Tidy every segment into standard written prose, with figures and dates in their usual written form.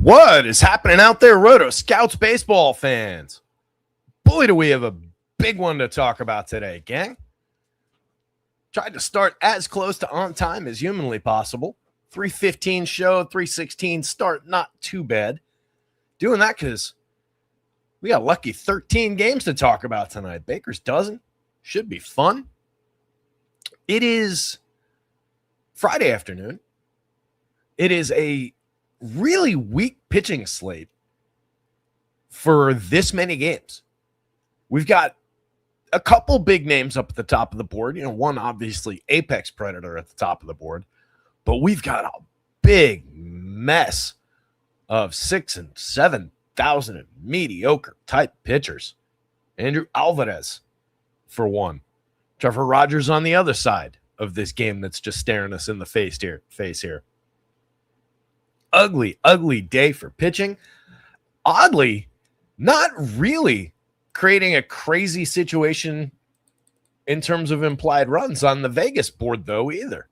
What is happening out there, Roto Scouts baseball fans? Boy, do we have a big one to talk about today, gang. Tried to start as close to on time as humanly possible. 3:15 show, 3:16 start, not too bad. Doing that because we got lucky 13 games to talk about tonight. Baker's dozen. Should be fun. It is Friday afternoon. It is a really weak pitching slate for this many games. We've got a couple big names up at the top of the board. One obviously apex predator at the top of the board, but we've got a big mess of 6,000 and 7,000 and mediocre type pitchers. Andrew Alvarez for one. Trevor Rogers on the other side of this game that's just staring us in the face here. Ugly day for pitching. Oddly, not really creating a crazy situation in terms of implied runs on the Vegas board, though, either.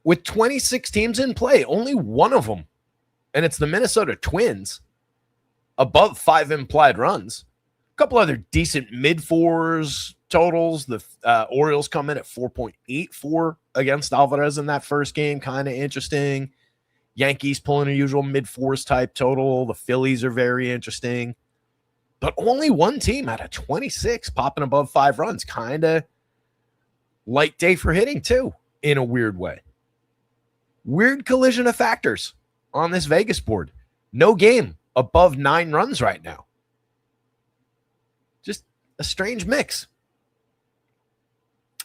With 26 teams in play, only one of them, and it's the Minnesota Twins, above 5 implied runs. A couple other decent mid-fours totals. The Orioles come in at 4.84 against Alvarez in that first game. Kind of interesting. Yankees pulling a usual mid-fours type total. The Phillies are very interesting. But only one team out of 26 popping above 5 runs. Kind of light day for hitting, too, in a weird way. Weird collision of factors on this Vegas board. No game above 9 runs right now. Just a strange mix.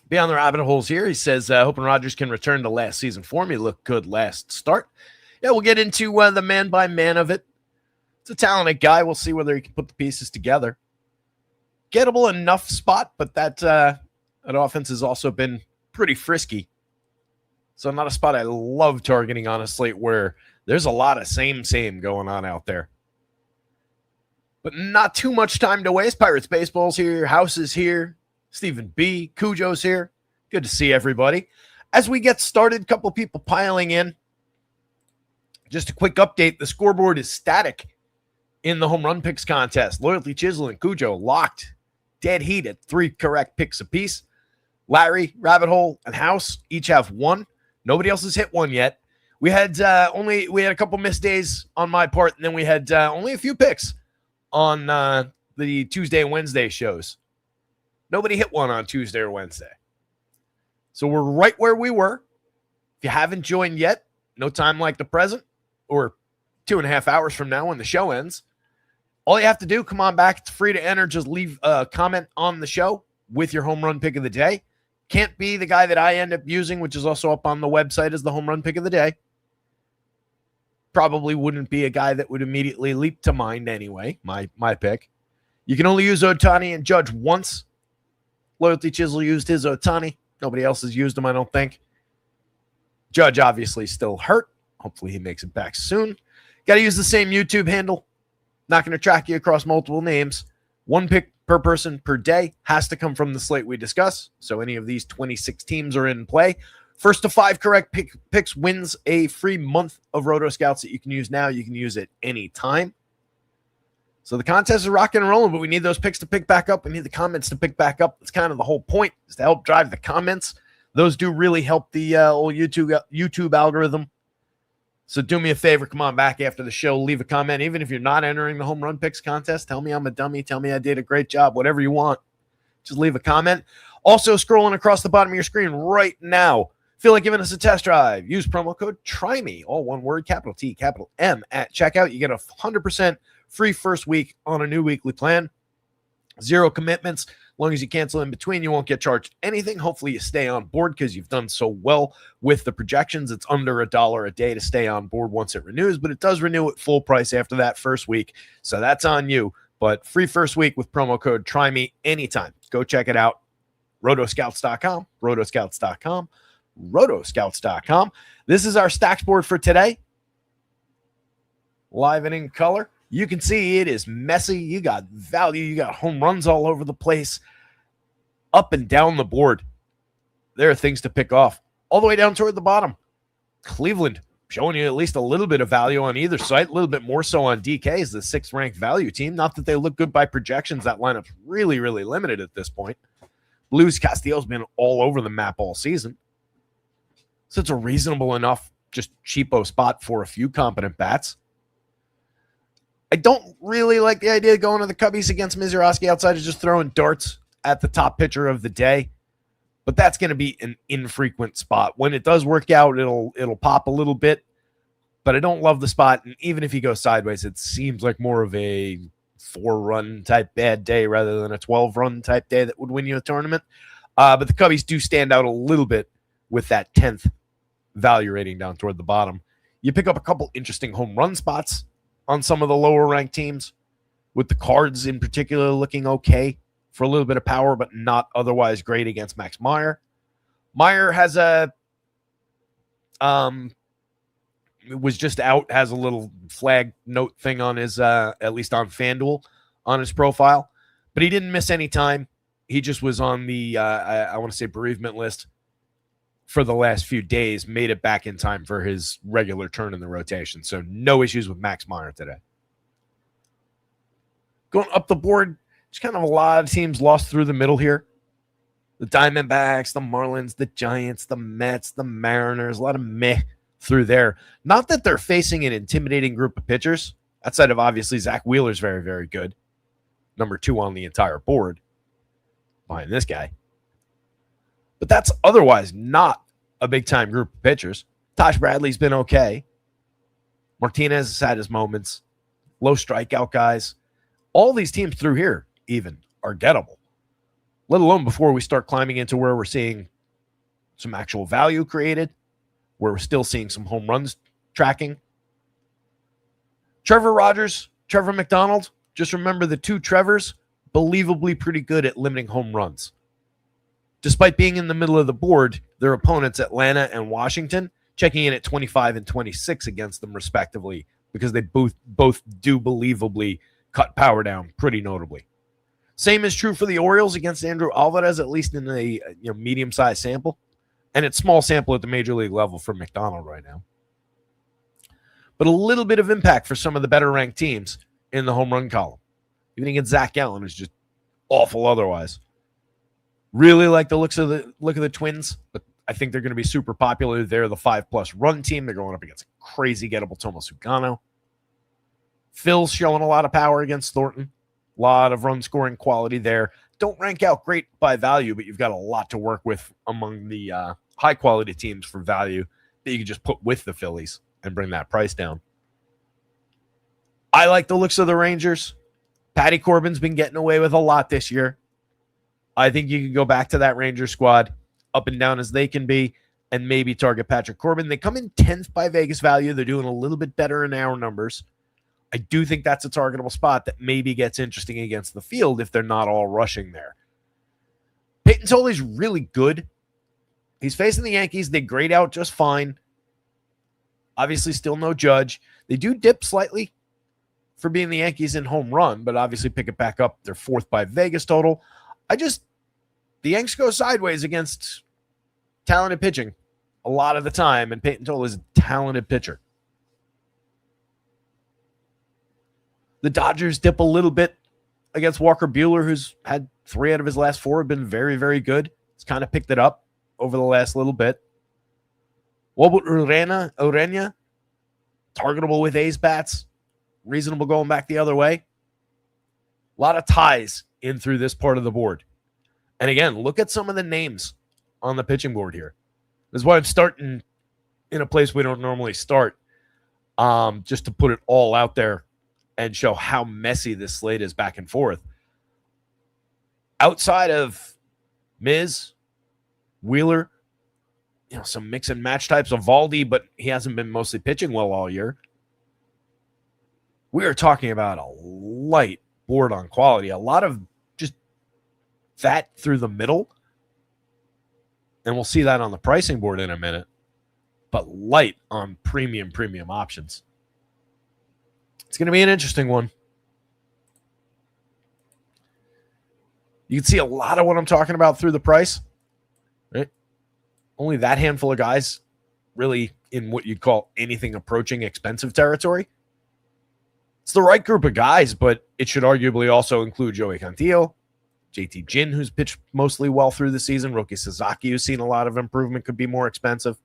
Beyond the rabbit holes here, he says, hoping Rodgers can return to last season form. He looked good last start. Yeah, we'll get into the man-by-man of it. It's a talented guy. We'll see whether he can put the pieces together. Gettable enough spot, but that offense has also been pretty frisky. So not a spot I love targeting on a slate where there's a lot of same going on out there. But not too much time to waste. Pirates Baseball's here. House is here. Stephen B. Cujo's here. Good to see everybody. As we get started, a couple people piling in. Just a quick update. The scoreboard is static in the home run picks contest. Loyalty Chisel and Cujo locked dead heat at 3 correct picks apiece. Larry, Rabbit Hole, and House each have 1. Nobody else has hit 1 yet. We had a couple missed days on my part, and then we had only a few picks on the Tuesday and Wednesday shows. Nobody hit 1 on Tuesday or Wednesday. So we're right where we were. If you haven't joined yet, no time like the present, or 2.5 hours from now when the show ends. All you have to do, come on back. It's free to enter. Just leave a comment on the show with your home run pick of the day. Can't be the guy that I end up using, which is also up on the website as the home run pick of the day. Probably wouldn't be a guy that would immediately leap to mind anyway, my pick. You can only use Ohtani and Judge once. Loyalty Chisel used his Ohtani. Nobody else has used him, I don't think. Judge obviously still hurt. Hopefully he makes it back soon. Got to use the same YouTube handle. Not going to track you across multiple names. 1 pick per person per day has to come from the slate we discuss. So any of these 26 teams are in play. First to 5 correct picks wins a free month of Roto Scouts that you can use now. You can use it anytime. So the contest is rocking and rolling, but we need those picks to pick back up. We need the comments to pick back up. That's kind of the whole point, is to help drive the comments. Those do really help the old YouTube algorithm. So do me a favor, come on back after the show, leave a comment. Even if you're not entering the home run picks contest, tell me I'm a dummy, tell me I did a great job, whatever you want. Just leave a comment. Also, scrolling across the bottom of your screen right now, feel like giving us a test drive. Use promo code TRYME, all one word, capital T, capital M, at checkout. You get 100% free first week on a new weekly plan. 0 commitments. As long as you cancel in between, you won't get charged anything. Hopefully you stay on board because you've done so well with the projections. It's under $1 a day to stay on board once it renews, but it does renew at full price after that first week. So that's on you. But free first week with promo code TRYME anytime. Go check it out. Rotoscouts.com, rotoscouts.com, rotoscouts.com. This is our stacks board for today. Live and in color. You can see it is messy. You got value. You got home runs all over the place. Up and down the board. There are things to pick off. All the way down toward the bottom. Cleveland showing you at least a little bit of value on either side, a little bit more so on DK as the 6th-ranked value team. Not that they look good by projections. That lineup's really, really limited at this point. Blues Castillo's been all over the map all season. So it's a reasonable enough, just cheapo spot for a few competent bats. I don't really like the idea of going to the Cubbies against Mizorowski outside of just throwing darts at the top pitcher of the day. But that's going to be an infrequent spot. When it does work out, it'll pop a little bit. But I don't love the spot. And even if he goes sideways, it seems like more of a 4-run type bad day rather than a 12-run type day that would win you a tournament. But the Cubbies do stand out a little bit with that 10th value rating down toward the bottom. You pick up a couple interesting home run spots on some of the lower ranked teams, with the Cards in particular looking okay for a little bit of power, but not otherwise great against Max Meyer. Meyer has was just out, has a little flag note thing on his, at least on FanDuel, on his profile, but he didn't miss any time. He just was on the, I want to say, bereavement list for the last few days, made it back in time for his regular turn in the rotation. So no issues with Max Meyer today. Going up the board, just kind of a lot of teams lost through the middle here. The Diamondbacks, the Marlins, the Giants, the Mets, the Mariners, a lot of meh through there. Not that they're facing an intimidating group of pitchers. Outside of obviously Zach Wheeler's very, very good. Number 2 on the entire board behind this guy. But that's otherwise not a big-time group of pitchers. Tosh Bradley's been okay. Martinez has had his moments. Low strikeout guys. All these teams through here even are gettable, let alone before we start climbing into where we're seeing some actual value created, where we're still seeing some home runs tracking. Trevor Rogers, Trevor McDonald, just remember the 2 Trevors, believably pretty good at limiting home runs. Despite being in the middle of the board, their opponents, Atlanta and Washington, checking in at 25 and 26 against them respectively, because they both do believably cut power down pretty notably. Same is true for the Orioles against Andrew Alvarez, at least in a medium-sized sample. And it's small sample at the major league level for McDonald right now. But a little bit of impact for some of the better-ranked teams in the home run column. Even against Zach Gallen, who's just awful otherwise. Really like the look of the Twins, but I think they're going to be super popular. They're the 5+ run team. They're going up against a crazy gettable Tomo Sugano. Phil's showing a lot of power against Thornton. A lot of run scoring quality there. Don't rank out great by value, but you've got a lot to work with among the high quality teams for value that you can just put with the Phillies and bring that price down. I like the looks of the Rangers. Patty Corbin's been getting away with a lot this year. I think you can go back to that Ranger squad, up and down as they can be, and maybe target Patrick Corbin. They come in 10th by Vegas value. They're doing a little bit better in our numbers. I do think that's a targetable spot that maybe gets interesting against the field if they're not all rushing there. Peyton Toley's really good. He's facing the Yankees. They grade out just fine. Obviously, still no Judge. They do dip slightly for being the Yankees in home run, but obviously pick it back up. They're 4th by Vegas total. The Yanks go sideways against talented pitching a lot of the time, and Peyton Toley is a talented pitcher. The Dodgers dip a little bit against Walker Buehler, who's had 3 out of his last 4 have been very, very good. He's kind of picked it up over the last little bit. Wobert Urena, targetable with A's bats. Reasonable going back the other way. A lot of ties in through this part of the board. And again, look at some of the names on the pitching board here. This is why I'm starting in a place we don't normally start, just to put it all out there and show how messy this slate is back and forth. Outside of Miz, Wheeler, some mix and match types of Valdi, but he hasn't been mostly pitching well all year. We are talking about a light board on quality, a lot of just fat through the middle. And we'll see that on the pricing board in a minute, but light on premium options. It's going to be an interesting one. You can see a lot of what I'm talking about through the price, right? Only that handful of guys really in what you'd call anything approaching expensive territory. It's the right group of guys, but it should arguably also include Joey Cantillo, JT Jin, who's pitched mostly well through the season. Roki Sasaki, who's seen a lot of improvement, could be more expensive.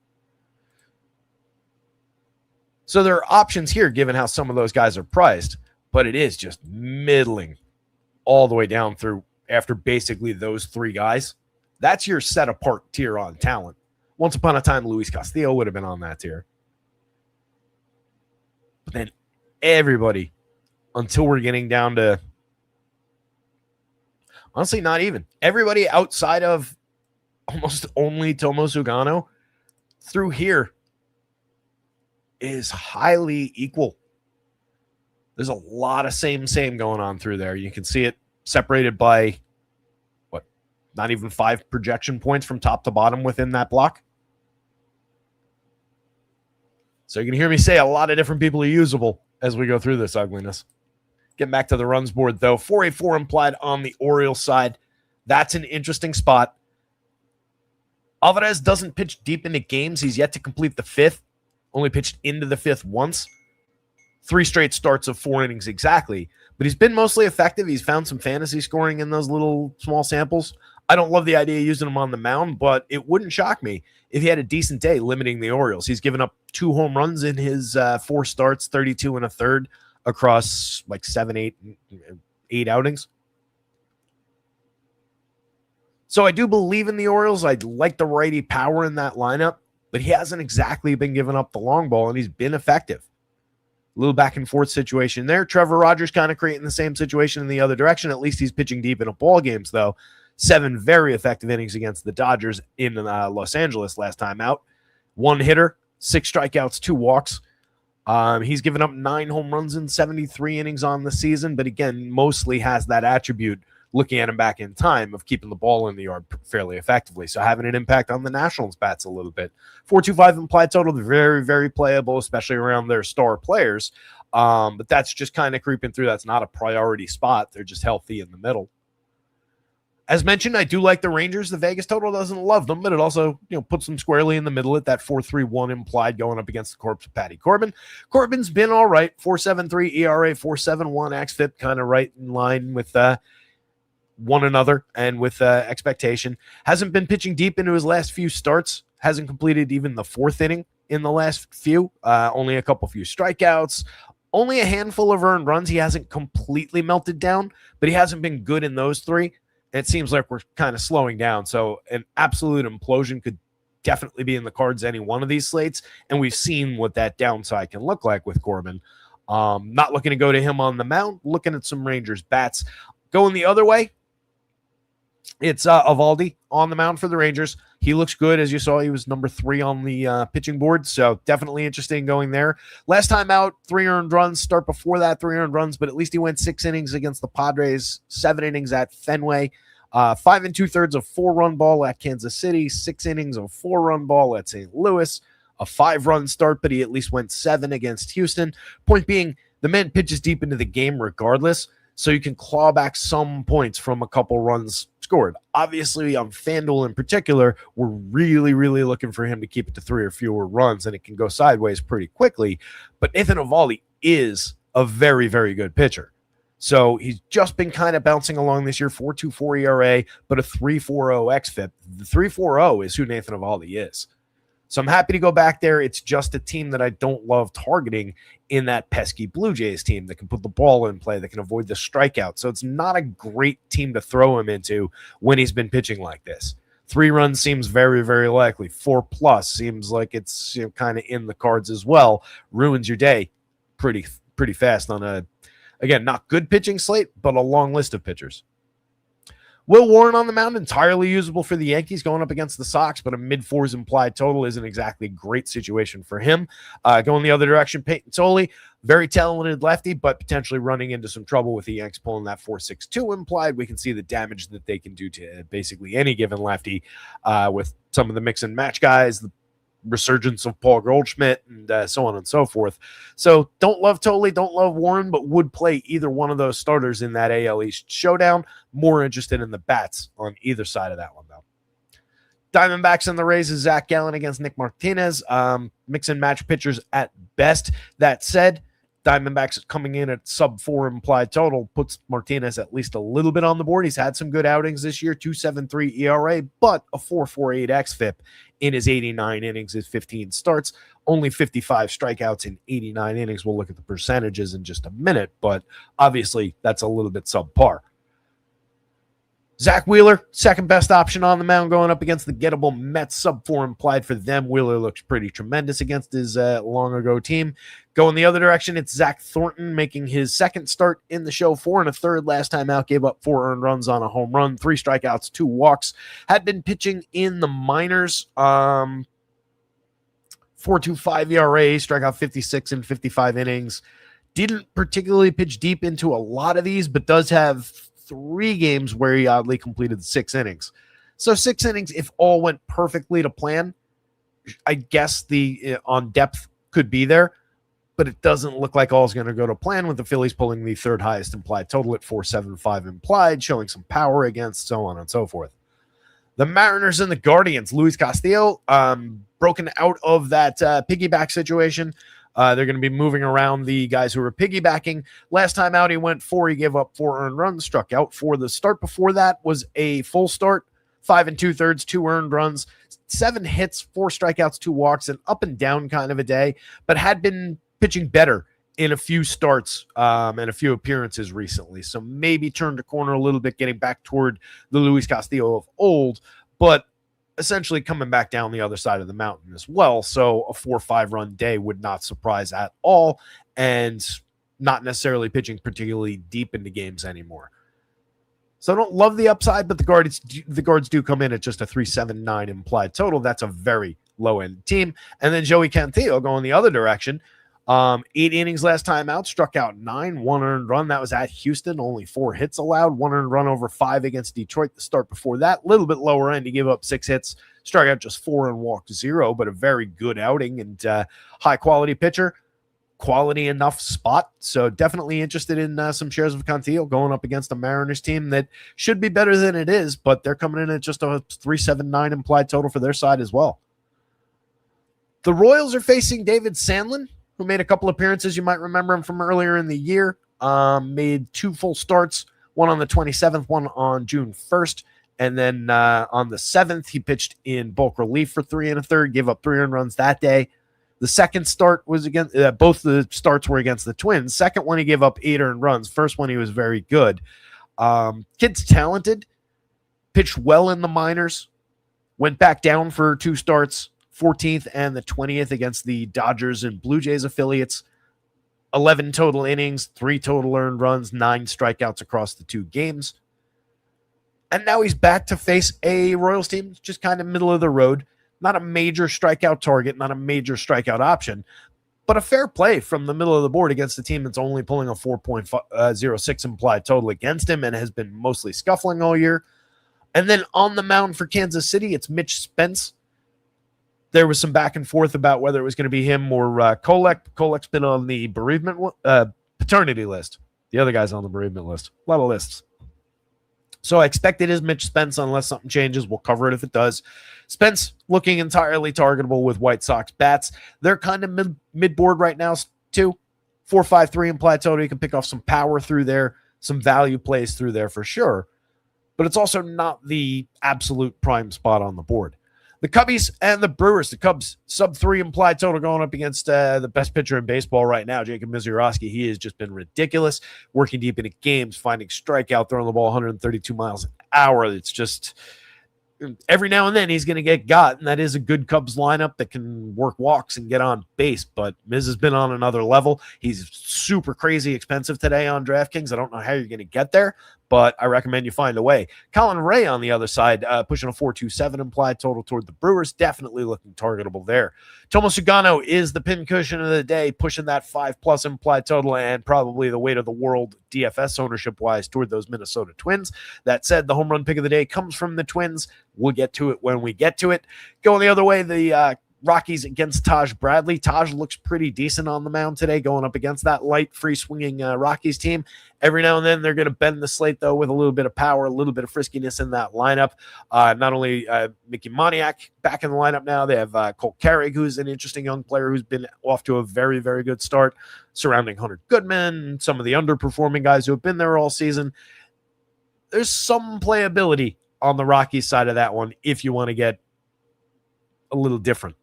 So there are options here, given how some of those guys are priced, but it is just middling all the way down through after basically those three guys. That's your set apart tier on talent. Once upon a time, Luis Castillo would have been on that tier. But then everybody, until we're getting down to, honestly, not even. Everybody outside of almost only Tomo Sugano through here is highly equal. There's a lot of same going on through there. You can see it separated by, not even 5 projection points from top to bottom within that block. So you can hear me say a lot of different people are usable as we go through this ugliness. Getting back to the runs board, though. 484 implied on the Orioles side. That's an interesting spot. Alvarez doesn't pitch deep into games. He's yet to complete the 5th. Only pitched into the 5th once. 3 straight starts of 4 innings exactly. But he's been mostly effective. He's found some fantasy scoring in those little small samples. I don't love the idea of using him on the mound, but it wouldn't shock me if he had a decent day limiting the Orioles. He's given up 2 home runs in his 4 starts, 32 and a third across like 8 outings. So I do believe in the Orioles. I like the righty power in that lineup, but he hasn't exactly been giving up the long ball, and he's been effective. A little back and forth situation there. Trevor Rogers kind of creating the same situation in the other direction. At least he's pitching deep in ball games, though. 7 very effective innings against the Dodgers in Los Angeles last time out. 1 hitter, 6 strikeouts, 2 walks. He's given up 9 home runs in 73 innings on the season, but again, mostly has that attribute, looking at him back in time, of keeping the ball in the yard fairly effectively. So having an impact on the Nationals' bats a little bit. 4.25 implied total, very, very playable, especially around their star players. But that's just kind of creeping through. That's not a priority spot. They're just healthy in the middle. As mentioned, I do like the Rangers. The Vegas total doesn't love them, but it also, puts them squarely in the middle at that 4.31 implied going up against the corpse of Patty Corbin. Corbin's been all right. 4.73 ERA, 4.71 xFIP, kind of right in line with one another and with expectation. Hasn't been pitching deep into his last few starts. Hasn't completed even the 4th inning in the last few. Only a few strikeouts. Only a handful of earned runs. He hasn't completely melted down, but he hasn't been good in those 3. It seems like we're kind of slowing down. So an absolute implosion could definitely be in the cards any one of these slates. And we've seen what that downside can look like with Corbin. Not looking to go to him on the mound. Looking at some Rangers bats. Going the other way, it's Eovaldi on the mound for the Rangers. He looks good. As you saw, he was number 3 on the pitching board. So definitely interested in going there. Last time out, 3 earned runs. Start before that, 3 earned runs. But at least he went 6 innings against the Padres, 7 innings at Fenway. 5 2/3 of 4-run ball at Kansas City, 6 innings of 4-run ball at St. Louis, a 5-run start, but he at least went 7 against Houston. Point being, the man pitches deep into the game regardless, so you can claw back some points from a couple runs scored. Obviously, on FanDuel in particular, we're really, really looking for him to keep it to 3 or fewer runs, and it can go sideways pretty quickly. But Nathan Eovaldi is a very, very good pitcher. So he's just been kind of bouncing along this year, 4.24 ERA, but a 3.40 xFIP. The 3.40 is who Nathan Eovaldi is. So I'm happy to go back there. It's just a team that I don't love targeting in that pesky Blue Jays team that can put the ball in play, that can avoid the strikeout. So it's not a great team to throw him into when he's been pitching like this. 3 runs seems very, very likely. 4+ seems like it's kind of in the cards as well. Ruins your day pretty fast on a, again, not good pitching slate, but a long list of pitchers. Will Warren on the mound, entirely usable for the Yankees going up against the Sox, but a mid-4s implied total isn't exactly a great situation for him. Going the other direction, Peyton Toley, very talented lefty, but potentially running into some trouble with the Yanks pulling that 4.62 implied. We can see the damage that they can do to basically any given lefty with some of the mix and match guys, the resurgence of Paul Goldschmidt, and so on and so forth. So don't love Toley, don't love Warren, but would play either one of those starters in that AL East showdown. More interested in the bats on either side of that one, though. Diamondbacks and the Rays is Zach Gallen against Nick Martinez. Mix and match pitchers at best. That said, Diamondbacks coming in at sub-4 implied total puts Martinez at least a little bit on the board. He's had some good outings this year, 2.73 ERA, but a 4.48 xFIP in his 89 innings, his 15 starts, only 55 strikeouts in 89 innings. We'll look at the percentages in just a minute, but obviously that's a little bit subpar. Zach Wheeler, second best option on the mound going up against the gettable Mets, sub-4 implied for them. Wheeler looks pretty tremendous against his long-ago team. Going the other direction, it's Zach Thornton making his second start in the show, 4 1/3 last time out, gave up 4 earned runs on a home run, 3 strikeouts, 2 walks. Had been pitching in the minors, 4.25 ERA, struck out 56 in 55 innings. Didn't particularly pitch deep into a lot of these, but does have 3 games where he oddly completed 6 innings. So 6 innings, if all went perfectly to plan, I guess the on depth could be there, but it doesn't look like all is going to go to plan, with the Phillies pulling the third highest implied total at 4.75 implied, showing some power against, so on and so forth. The Mariners and the Guardians, Luis Castillo, broken out of that piggyback situation. They're going to be moving around the guys who were piggybacking. Last time out, he went 4. He gave up 4 earned runs, struck out for the start. Before that was a full start, 5 2/3, 2 earned runs, 7 hits, 4 strikeouts, 2 walks, an up and down kind of a day, but had been pitching better in a few starts and a few appearances recently. So maybe turned a corner a little bit, getting back toward the Luis Castillo of old, but essentially coming back down the other side of the mountain as well. So a 4-5 run day would not surprise at all, and not necessarily pitching particularly deep into games anymore. So I don't love the upside, but the guards do come in at just a 3.79 implied total. That's a very low end team. And then Joey Cantillo going the other direction. 8 innings last time out, struck out 9, 1 earned run. That was at Houston, only 4 hits allowed, 1 earned run over 5 against Detroit the start before that. A little bit lower end. He gave up 6 hits, struck out just 4 and walked 0, but a very good outing and high quality pitcher, quality enough spot. So definitely interested in some shares of Cantillo going up against a Mariners team that should be better than it is, but they're coming in at just a 3.79 implied total for their side as well. The Royals are facing David Sandlin, who made a couple appearances. You might remember him from earlier in the year. Made 2 full starts, one on the 27th, one on June 1st. And then on the 7th, he pitched in bulk relief for 3 1/3, gave up 3 earned runs that day. The second start was against, both the starts were against the Twins. Second one, he gave up 8 earned runs. First one, he was very good. Kid's talented, pitched well in the minors, went back down for 2 starts, 14th and the 20th against the Dodgers and Blue Jays affiliates. 11 total innings, 3 total earned runs, 9 strikeouts across the 2 games. And now he's back to face a Royals team just kind of middle of the road. Not a major strikeout target, not a major strikeout option, but a fair play from the middle of the board against a team that's only pulling a 4.06 implied total against him and has been mostly scuffling all year. And then on the mound for Kansas City, it's Mitch Spence. There was some back and forth about whether it was going to be him or Kolek. Kolek's been on the bereavement paternity list. The other guy's on the bereavement list. A lot of lists. So I expect it is Mitch Spence unless something changes. We'll cover it if it does. Spence looking entirely targetable with White Sox bats. They're kind of mid-board right now too. 4.53 implied total. You can pick off some power through there, some value plays through there for sure. But it's also not the absolute prime spot on the board. The Cubbies and the Brewers. The Cubs, sub-3 implied total going up against the best pitcher in baseball right now, Jacob Misiorowski. He has just been ridiculous, working deep into games, finding strikeout, throwing the ball 132 miles an hour. It's just every now and then he's going to get got, and that is a good Cubs lineup that can work walks and get on base, but Miz has been on another level. He's super crazy expensive today on DraftKings. I don't know how you're going to get there, but I recommend you find a way. Colin Ray on the other side, pushing a 4.27 implied total toward the Brewers, definitely looking targetable there. Tomo Sugano is the pincushion of the day, pushing that 5+ implied total and probably the weight of the world DFS ownership-wise toward those Minnesota Twins. That said, the home run pick of the day comes from the Twins. We'll get to it when we get to it. Going the other way, the Rockies against Taj Bradley. Taj looks pretty decent on the mound today, going up against that light, free-swinging Rockies team. Every now and then, they're going to bend the slate, though, with a little bit of power, a little bit of friskiness in that lineup. Not only Mickey Moniak back in the lineup now, they have Cole Carrig, who's an interesting young player who's been off to a very, very good start, surrounding Hunter Goodman, some of the underperforming guys who have been there all season. There's some playability on the Rockies side of that one if you want to get a little different.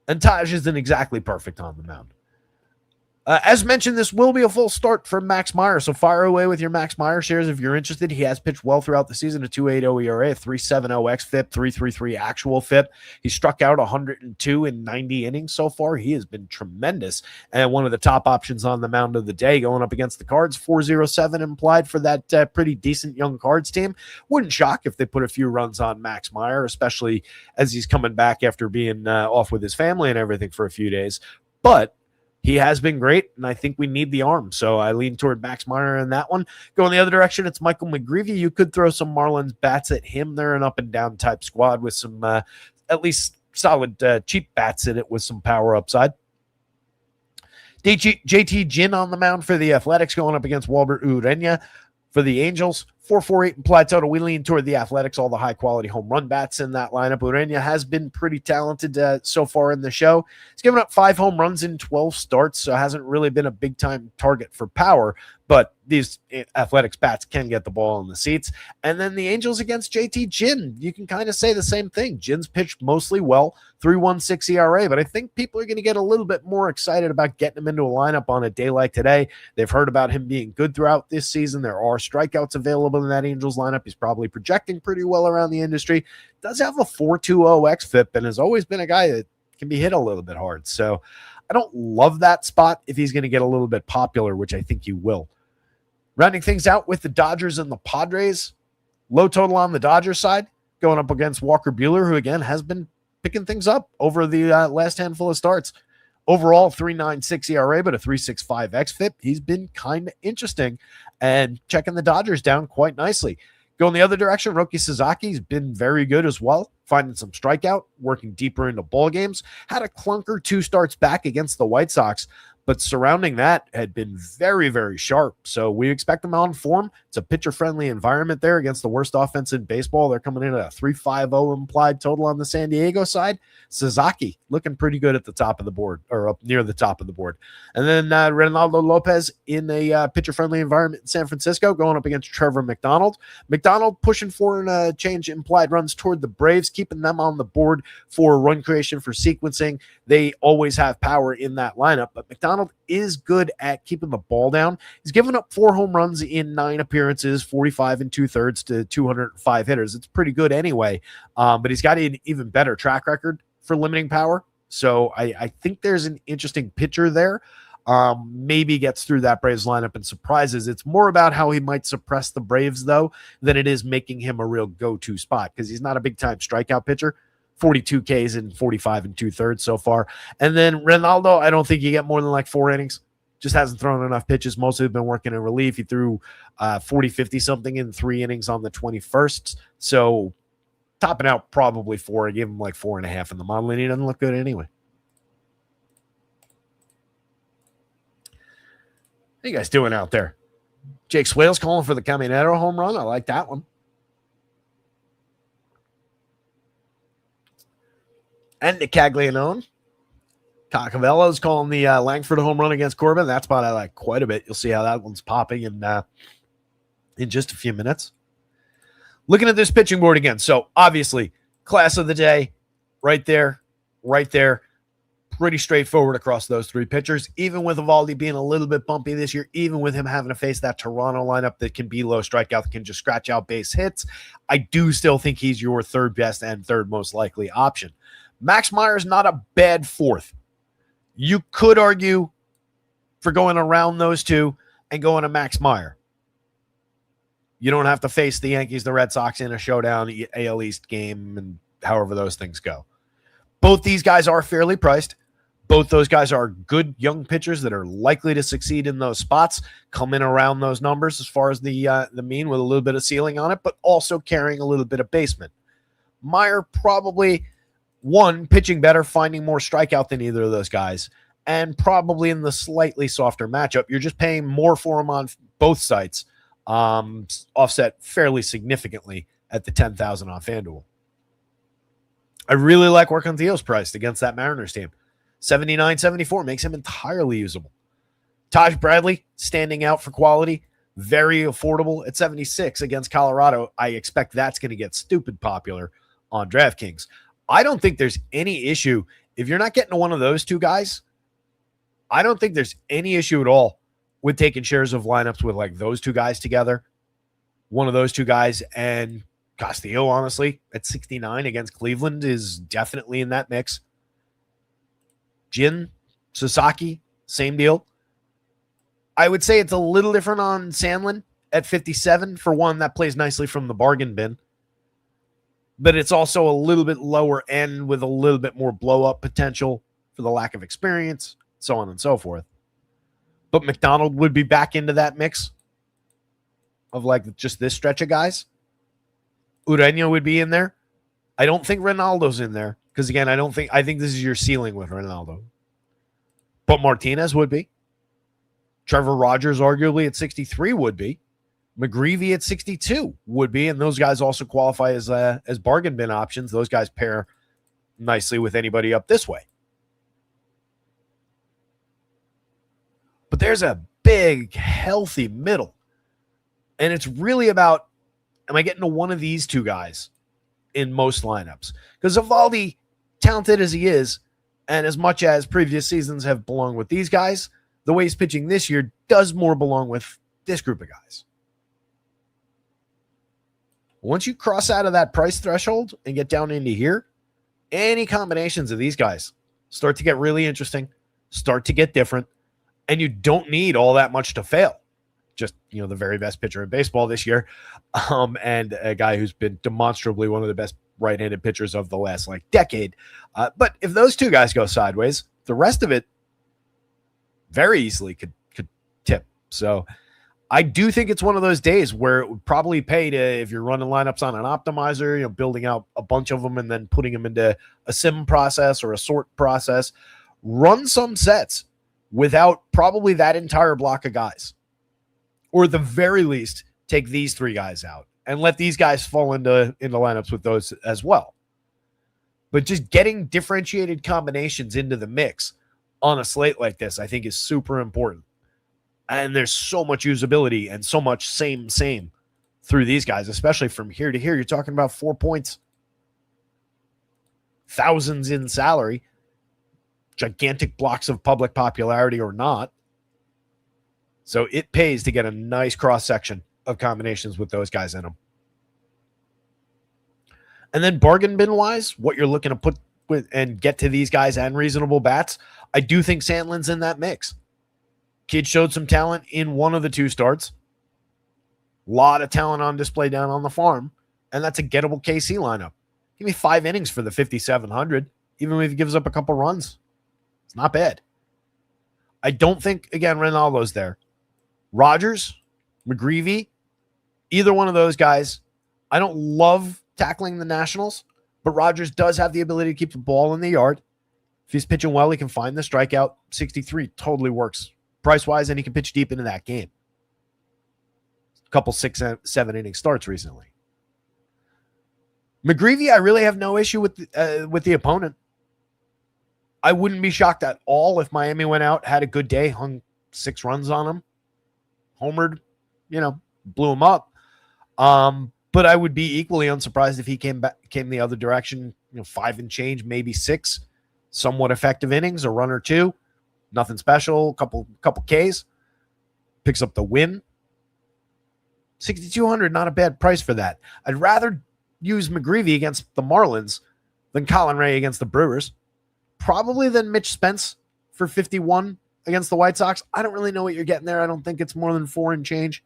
And Taj isn't exactly perfect on the mound. As mentioned, this will be a full start from Max Meyer, so fire away with your Max Meyer shares if you're interested. He has pitched well throughout the season, a 2.80 ERA, a 3.70 xFIP, 3.33 actual FIP. He struck out 102 in 90 innings so far. He has been tremendous and one of the top options on the mound of the day going up against the Cards. 4.07 implied for that pretty decent young Cards team. Wouldn't shock if they put a few runs on Max Meyer, especially as he's coming back after being off with his family and everything for a few days. But he has been great, and I think we need the arm. So I lean toward Max Meyer in that one. Going the other direction, it's Michael McGreevy. You could throw some Marlins bats at him. They're an up-and-down type squad with some at least solid cheap bats in it with some power upside. JT Ginn on the mound for the Athletics going up against Walbert Urena for the Angels. 4.48 implied total. We lean toward the Athletics, all the high-quality home run bats in that lineup. Urena has been pretty talented so far in the show. He's given up 5 home runs in 12 starts, so hasn't really been a big-time target for power, but these Athletics bats can get the ball in the seats. And then the Angels against JT Ginn. You can kind of say the same thing. Ginn's pitched mostly well, 3.16 ERA, but I think people are going to get a little bit more excited about getting him into a lineup on a day like today. They've heard about him being good throughout this season. There are strikeouts available in that Angels lineup. He's probably projecting pretty well around the industry. Does have a 4.20 xFIP and has always been a guy that can be hit a little bit hard. So I don't love that spot if he's going to get a little bit popular, which I think he will. Rounding things out with the Dodgers and the Padres. Low total on the Dodgers side, going up against Walker Buehler, who again has been picking things up over the last handful of starts. Overall, 3.96 ERA, but a 3.65 xFIP. He's been kind of interesting and checking the Dodgers down quite nicely. Going the other direction, Roki Sazaki's been very good as well, finding some strikeout, working deeper into ball games. Had a clunker 2 starts back against the White Sox, but surrounding that had been very, very sharp. So we expect him on form. It's a pitcher-friendly environment there against the worst offense in baseball. They're coming in at a 3.50 implied total on the San Diego side. Sasaki looking pretty good at the top of the board, or up near the top of the board. And then Reynaldo Lopez in a pitcher-friendly environment in San Francisco going up against Trevor McDonald. McDonald pushing for a change implied runs toward the Braves, keeping them on the board for run creation, for sequencing. They always have power in that lineup, but McDonald is good at keeping the ball down. He's given up 4 home runs in 9 appearances, 45 2/3 to 205 hitters. It's pretty good anyway, but he's got an even better track record for limiting power. So I think there's an interesting pitcher there. Maybe gets through that Braves lineup and surprises. It's more about how he might suppress the Braves, though, than it is making him a real go-to spot, because he's not a big-time strikeout pitcher. 42 Ks in 45 2/3 so far. And then Reynaldo, I don't think you get more than like 4 innings. Just hasn't thrown enough pitches. Mostly have been working in relief. He threw 40-50 something in 3 innings on the 21st. So topping out probably 4. I gave him like 4.5 in the model, and he doesn't look good anyway. How you guys doing out there? Jake Swales calling for the Caminero home run. I like that one. And the Caglianone. Cacavello's calling the Langford home run against Corbin. That spot I like quite a bit. You'll see how that one's popping in just a few minutes. Looking at this pitching board again. So obviously, class of the day, right there. Pretty straightforward across those 3 pitchers. Even with Eovaldi being a little bit bumpy this year, even with him having to face that Toronto lineup that can be low strikeout, that can just scratch out base hits, I do still think he's your 3rd best and 3rd most likely option. Max Meyer is not a bad 4th. You could argue for going around those 2 and going to Max Meyer. You don't have to face the Yankees, the Red Sox in a showdown AL East game, and however those things go. Both these guys are fairly priced. Both those guys are good young pitchers that are likely to succeed in those spots, come in around those numbers as far as the mean, with a little bit of ceiling on it, but also carrying a little bit of basement. Meyer probably one, pitching better, finding more strikeout than either of those guys, and probably in the slightly softer matchup, you're just paying more for them on both sites, offset fairly significantly at the 10,000 on FanDuel. I really like where Contillo's priced against that Mariners team. 79.74 makes him entirely usable. Taj Bradley standing out for quality, very affordable at 76 against Colorado. I expect that's going to get stupid popular on DraftKings. I don't think there's any issue if you're not getting to one of those two guys. I don't think there's any issue at all with taking shares of lineups with like those two guys together. One of those two guys and Castillo, honestly, at 69 against Cleveland is definitely in that mix. Jin, Sasaki, same deal. I would say it's a little different on Sandlin at 57. For one, that plays nicely from the bargain bin. But it's also a little bit lower end with a little bit more blow-up potential for the lack of experience, so on and so forth. But McDonald would be back into that mix of like just this stretch of guys. Ureña would be in there. I don't think Ronaldo's in there because, again, I think this is your ceiling with Ronaldo. But Martinez would be. Trevor Rogers, arguably at 63, would be. McGreevy at 62 would be, and those guys also qualify as bargain bin options. Those guys pair nicely with anybody up this way. But there's a big, healthy middle, and it's really about, am I getting to one of these two guys in most lineups? Because Eovaldi, talented as he is, and as much as previous seasons have belonged with these guys, the way he's pitching this year does more belong with this group of guys. Once you cross out of that price threshold and get down into here, any combinations of these guys start to get really interesting, start to get different, and you don't need all that much to fail. Just, the very best pitcher in baseball this year, and a guy who's been demonstrably one of the best right-handed pitchers of the last decade. But if those two guys go sideways, the rest of it very easily could tip. So I do think it's one of those days where it would probably pay to, if you're running lineups on an optimizer, building out a bunch of them and then putting them into a sim process or a sort process, run some sets without probably that entire block of guys. Or at the very least, take these three guys out and let these guys fall into lineups with those as well. But just getting differentiated combinations into the mix on a slate like this, I think, is super important. And there's so much usability and so much same through these guys, especially from here to here. You're talking about 4 points, thousands in salary, gigantic blocks of public popularity or not. So it pays to get a nice cross-section of combinations with those guys in them. And then bargain bin-wise, what you're looking to put with and get to these guys and reasonable bats, I do think Sandlin's in that mix. Kid showed some talent in one of the two starts. A lot of talent on display down on the farm, and that's a gettable KC lineup. Give me 5 innings for the 5,700, even if he gives up a couple runs. It's not bad. I don't think, again, Ronaldo's there. Rogers, McGreevy, either one of those guys. I don't love tackling the Nationals, but Rogers does have the ability to keep the ball in the yard. If he's pitching well, he can find the strikeout. 63 totally works price-wise, and he can pitch deep into that game. A couple 6-7 inning starts recently. McGreevy, I really have no issue with the opponent. I wouldn't be shocked at all if Miami went out, had a good day, hung 6 runs on him, homered, blew him up. But I would be equally unsurprised if he came the other direction, 5 and change, maybe 6, somewhat effective innings, a run or two, nothing special, couple Ks, picks up the win. 6,200, not a bad price for that. I'd rather use McGreevy against the Marlins than Colin Ray against the Brewers. Probably than Mitch Spence for 51 against the White Sox. I don't really know what you're getting there. I don't think it's more than 4 and change.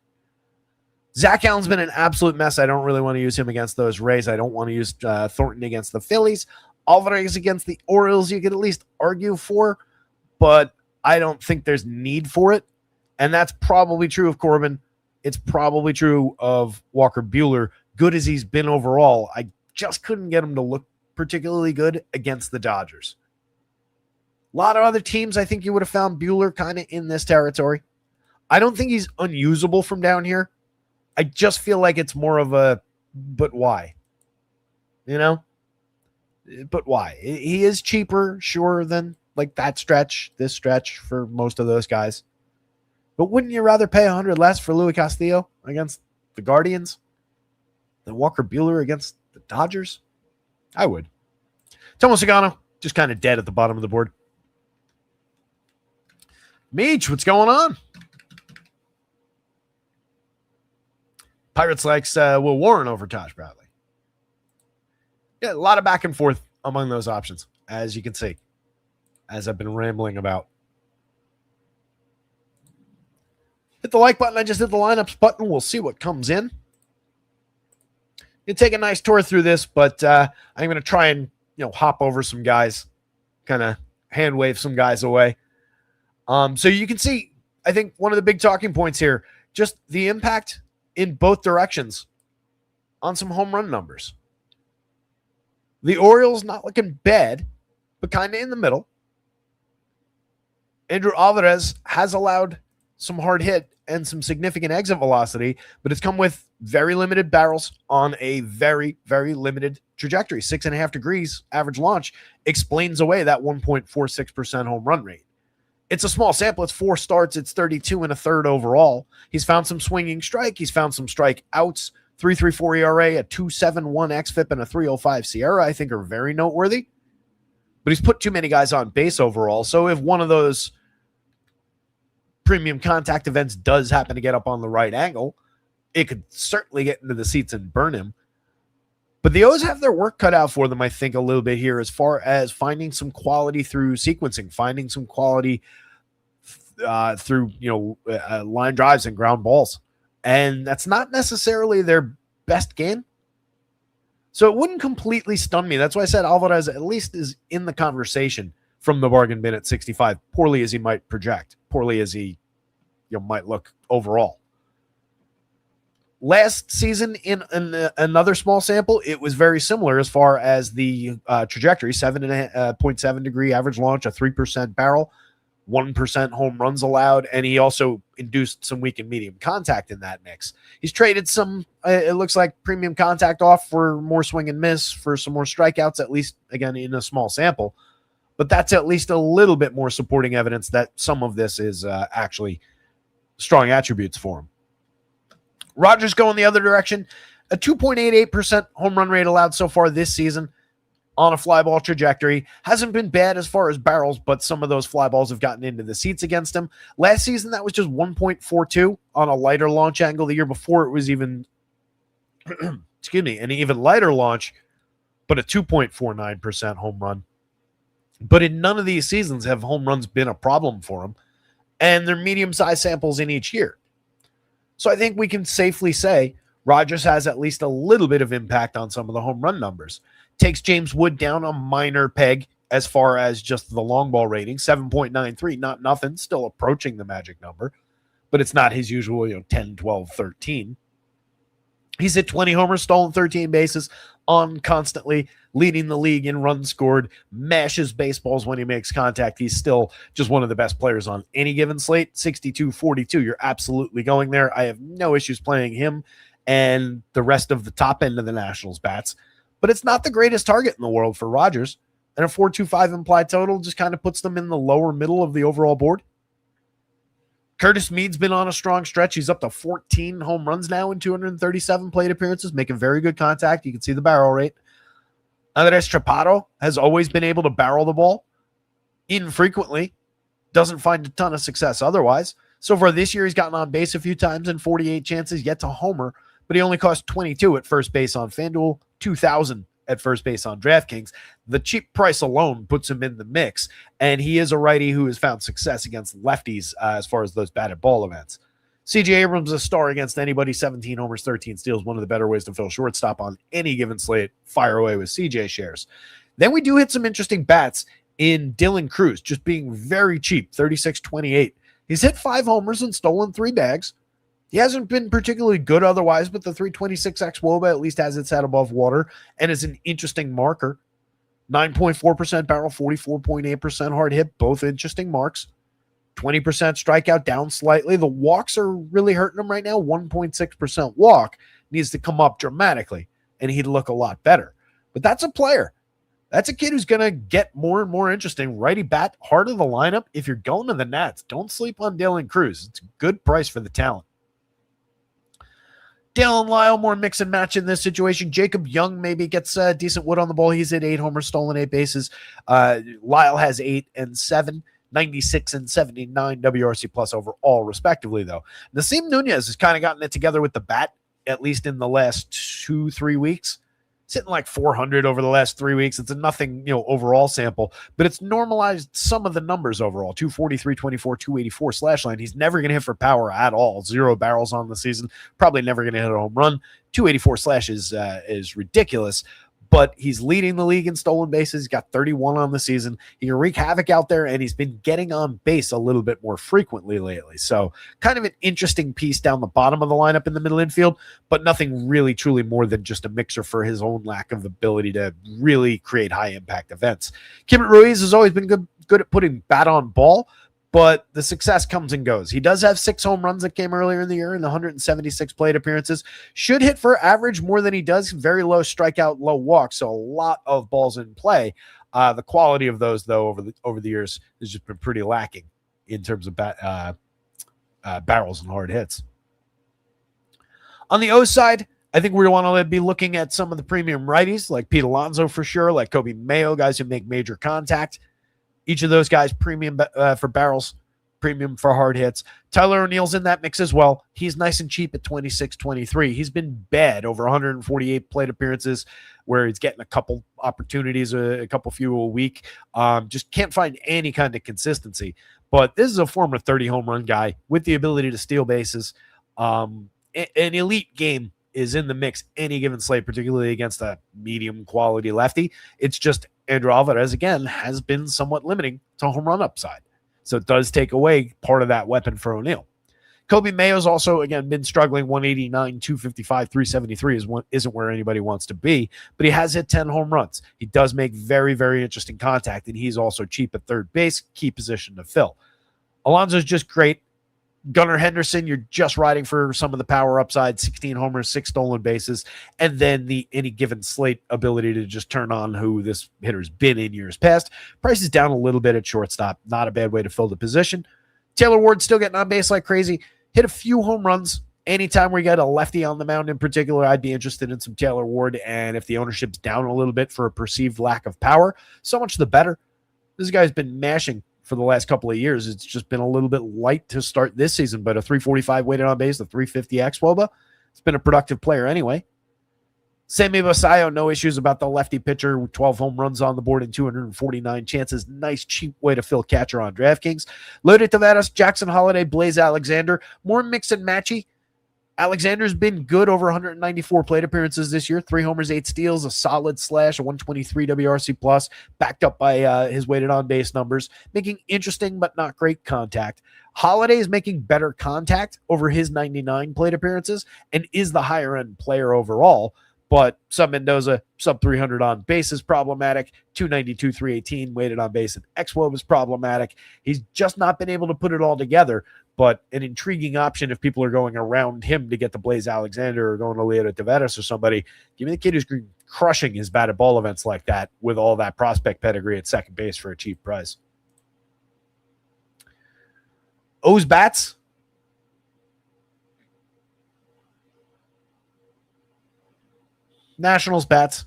Zach Allen's been an absolute mess. I don't really want to use him against those Rays. I don't want to use Thornton against the Phillies. Alvarez against the Orioles, you could at least argue for, but I don't think there's need for it. And that's probably true of Corbin. It's probably true of Walker Buehler. Good as he's been overall, I just couldn't get him to look particularly good against the Dodgers. A lot of other teams, I think you would have found Buehler kind of in this territory. I don't think he's unusable from down here. I just feel like it's more of a, but why? You know? But why? He is cheaper, sure, than like that stretch, this stretch for most of those guys. But wouldn't you rather pay 100 less for Luis Castillo against the Guardians than Walker Buehler against the Dodgers? I would. Tomo Sagano, just kind of dead at the bottom of the board. Meech, what's going on? Pirates likes Will Warren over Taj Bradley. Yeah, a lot of back and forth among those options, as you can see, as I've been rambling about. Hit the like button. I just hit the lineups button. We'll see what comes in. You take a nice tour through this, but I'm going to try and hop over some guys, kind of hand wave some guys away. So you can see, I think one of the big talking points here, just the impact in both directions on some home run numbers. The Orioles not looking bad, but kind of in the middle. Andrew Alvarez has allowed some hard hit and some significant exit velocity, but it's come with very limited barrels on a very, very limited trajectory. 6.5 degrees average launch explains away that 1.46% home run rate. It's a small sample. It's 4 starts. It's 32 1/3 overall. He's found some swinging strike. He's found some strike outs. 3.34 ERA, a 2.71 xFIP, and a 3.05 Sierra, I think, are very noteworthy. But he's put too many guys on base overall. So if one of those premium contact events does happen to get up on the right angle, it could certainly get into the seats and burn him. But the O's have their work cut out for them, I think, a little bit here as far as finding some quality through sequencing, finding some quality through line drives and ground balls. And that's not necessarily their best game. So it wouldn't completely stun me. That's why I said Alvarez at least is in the conversation from the bargain bin at 65, poorly as he might project, poorly as he might look overall. Last season, in another small sample, it was very similar as far as the trajectory, 7.7 degree average launch, a 3% barrel, 1% home runs allowed, and he also induced some weak and medium contact in that mix. He's traded some, it looks like, premium contact off for more swing and miss, for some more strikeouts, at least, again, in a small sample. But that's at least a little bit more supporting evidence that some of this is actually strong attributes for him. Rogers going the other direction, a 2.88% home run rate allowed so far this season on a fly ball trajectory. Hasn't been bad as far as barrels, but some of those fly balls have gotten into the seats against him. Last season, that was just 1.42 on a lighter launch angle. The year before, it was even, an even lighter launch, but a 2.49% home run. But in none of these seasons have home runs been a problem for him, and they're medium-sized samples in each year. So I think we can safely say Rogers has at least a little bit of impact on some of the home run numbers. Takes James Wood down a minor peg as far as just the long ball rating, 7.93, not nothing, still approaching the magic number, but it's not his usual 10, 12, 13. He's hit 20 homers, stolen 13 bases, on constantly, leading the league in runs scored, mashes baseballs when he makes contact. He's still just one of the best players on any given slate. 62-42, you're absolutely going there. I have no issues playing him and the rest of the top end of the Nationals bats. But it's not the greatest target in the world for Rogers. And a 4.25 implied total just kind of puts them in the lower middle of the overall board. Curtis Mead's been on a strong stretch. He's up to 14 home runs now in 237 plate appearances, making very good contact. You can see the barrel rate. Andres Trapado has always been able to barrel the ball infrequently. Doesn't find a ton of success otherwise. So far this year, he's gotten on base a few times in 48 chances, yet to homer, but he only cost 22 at first base on FanDuel, 2,000 at first base on DraftKings. The cheap price alone puts him in the mix, and he is a righty who has found success against lefties as far as those batted ball events. C.J. Abrams, a star against anybody, 17 homers, 13 steals, one of the better ways to fill shortstop on any given slate. Fire away with C.J. shares. Then we do hit some interesting bats in Dylan Cruz, just being very cheap, 36-28. He's hit 5 homers and stolen 3 bags. He hasn't been particularly good otherwise, but the 326 xWOBA at least has its head above water and is an interesting marker. 9.4% barrel, 44.8% hard hit, both interesting marks. 20% strikeout, down slightly. The walks are really hurting him right now. 1.6% walk, needs to come up dramatically, and he'd look a lot better. But that's a player. That's a kid who's going to get more and more interesting. Righty bat, heart of the lineup. If you're going to the Nats, don't sleep on Dylan Cruz. It's a good price for the talent. Dale and Lyle, more mix and match in this situation. Jacob Young maybe gets decent wood on the ball. He's at 8 homers, stolen 8 bases. Lyle has 8 and 7, 96 and 79 WRC plus overall, respectively, though. Nasim Nunez has kind of gotten it together with the bat, at least in the last 2-3 weeks. It's hitting like 400 over the last 3 weeks. It's a nothing, overall sample, but it's normalized some of the numbers overall. 243, 24, 284 slash line. He's never going to hit for power at all. 0 barrels on the season. Probably never going to hit a home run. 284 slash is ridiculous, but he's leading the league in stolen bases. He's got 31 on the season. He can wreak havoc out there, and he's been getting on base a little bit more frequently lately. So kind of an interesting piece down the bottom of the lineup in the middle infield, but nothing really truly more than just a mixer for his own lack of ability to really create high-impact events. Kimmett Ruiz has always been good at putting bat on ball, but the success comes and goes. He does have 6 home runs that came earlier in the year in the 176 plate appearances. Should hit for average more than he does. Very low strikeout, low walk, so a lot of balls in play. The quality of those, though, over the years has just been pretty lacking in terms of barrels and hard hits. On the O side, I think we want to be looking at some of the premium righties, like Pete Alonso for sure, like Kobe Mayo, guys who make major contact. Each of those guys, premium for barrels, premium for hard hits. Tyler O'Neill's in that mix as well. He's nice and cheap at 26-23. He's been bad over 148 plate appearances where he's getting a couple opportunities, a couple few a week. Just can't find any kind of consistency. But this is a former 30 home run guy with the ability to steal bases. An elite game is in the mix any given slate, particularly against a medium quality lefty. It's just Andrew Alvarez, again, has been somewhat limiting to home run upside. So it does take away part of that weapon for O'Neill. Kobe Mayo's also, again, been struggling. 189, 255, 373 isn't where anybody wants to be, but he has hit 10 home runs. He does make very, very interesting contact, and he's also cheap at third base, key position to fill. Alonso's just great. Gunnar Henderson, you're just riding for some of the power upside, 16 homers, 6 stolen bases, and then the any given slate ability to just turn on who this hitter's been in years past. Price is down a little bit at shortstop. Not a bad way to fill the position. Taylor Ward still getting on base like crazy. Hit a few home runs. Anytime we get a lefty on the mound in particular, I'd be interested in some Taylor Ward, and if the ownership's down a little bit for a perceived lack of power, so much the better. This guy's been mashing for the last couple of years. It's just been a little bit light to start this season, but a 345 weighted on base, a 350 xwOBA. It's been a productive player anyway. Sammy Basayo, no issues about the lefty pitcher, 12 home runs on the board and 249 chances. Nice, cheap way to fill catcher on DraftKings. Loaded Taveras, Jackson Holiday, Blaze Alexander. More mix and matchy. Alexander's been good over 194 plate appearances this year. 3 homers, 8 steals, a solid slash, a 123 WRC plus, backed up by his weighted on base numbers, making interesting but not great contact. Holiday is making better contact over his 99 plate appearances and is the higher end player overall. But sub Mendoza, sub 300 on base is problematic. 292, 318 weighted on base and xwOBA is problematic. He's just not been able to put it all together. But an intriguing option if people are going around him to get the Blaze Alexander or going to Leo Taveras or somebody. Give me the kid who's crushing his batted ball events like that with all that prospect pedigree at second base for a cheap price. O's bats. Nationals bats.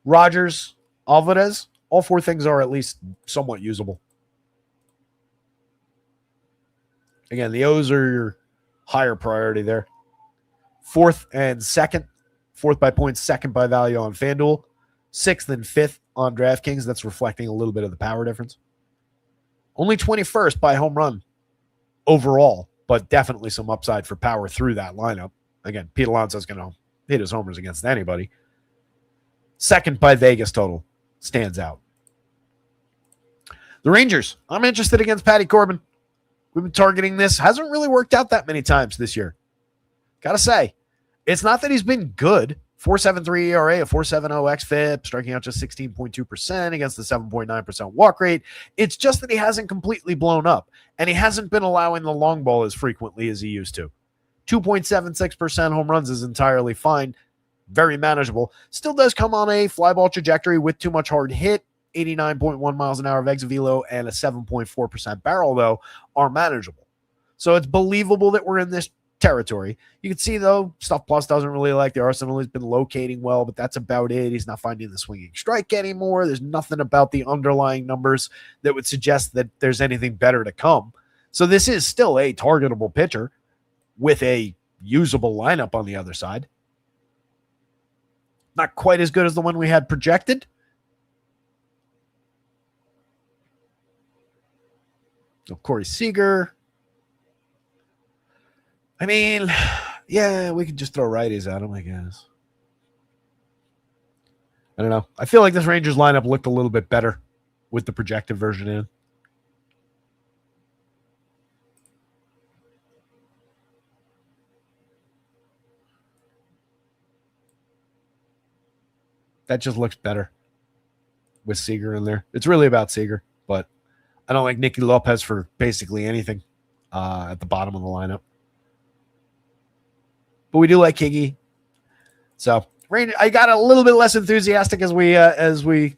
Rogers, Alvarez. All 4 things are at least somewhat usable. Again, the O's are your higher priority there. 4th and 2nd. 4th by points, 2nd by value on FanDuel. 6th and 5th on DraftKings. That's reflecting a little bit of the power difference. Only 21st by home run overall, but definitely some upside for power through that lineup. Again, Pete Alonso's going to hit his homers against anybody. 2nd by Vegas total. Stands out. The Rangers. I'm interested against Patty Corbin. We've been targeting this. Hasn't really worked out that many times this year. Gotta say, it's not that he's been good. 4.73 ERA, a 4.70 xFIP, striking out just 16.2% against the 7.9% walk rate. It's just that he hasn't completely blown up, and he hasn't been allowing the long ball as frequently as he used to. 2.76% home runs is entirely fine, very manageable. Still does come on a fly ball trajectory with too much hard hit. 89.1 miles an hour of exit velo and a 7.4% barrel, though, are manageable. So it's believable that we're in this territory. You can see, though, Stuff Plus doesn't really like the arsenal. He's been locating well, but that's about it. He's not finding the swinging strike anymore. There's nothing about the underlying numbers that would suggest that there's anything better to come. So this is still a targetable pitcher with a usable lineup on the other side. Not quite as good as the one we had projected. Corey Seager. I mean, yeah, we could just throw righties at him, I guess. I don't know. I feel like this Rangers lineup looked a little bit better with the projected version in. That just looks better with Seager in there. It's really about Seager, but I don't like Nicky Lopez for basically anything at the bottom of the lineup. But we do like Higgy. So I got a little bit less enthusiastic as we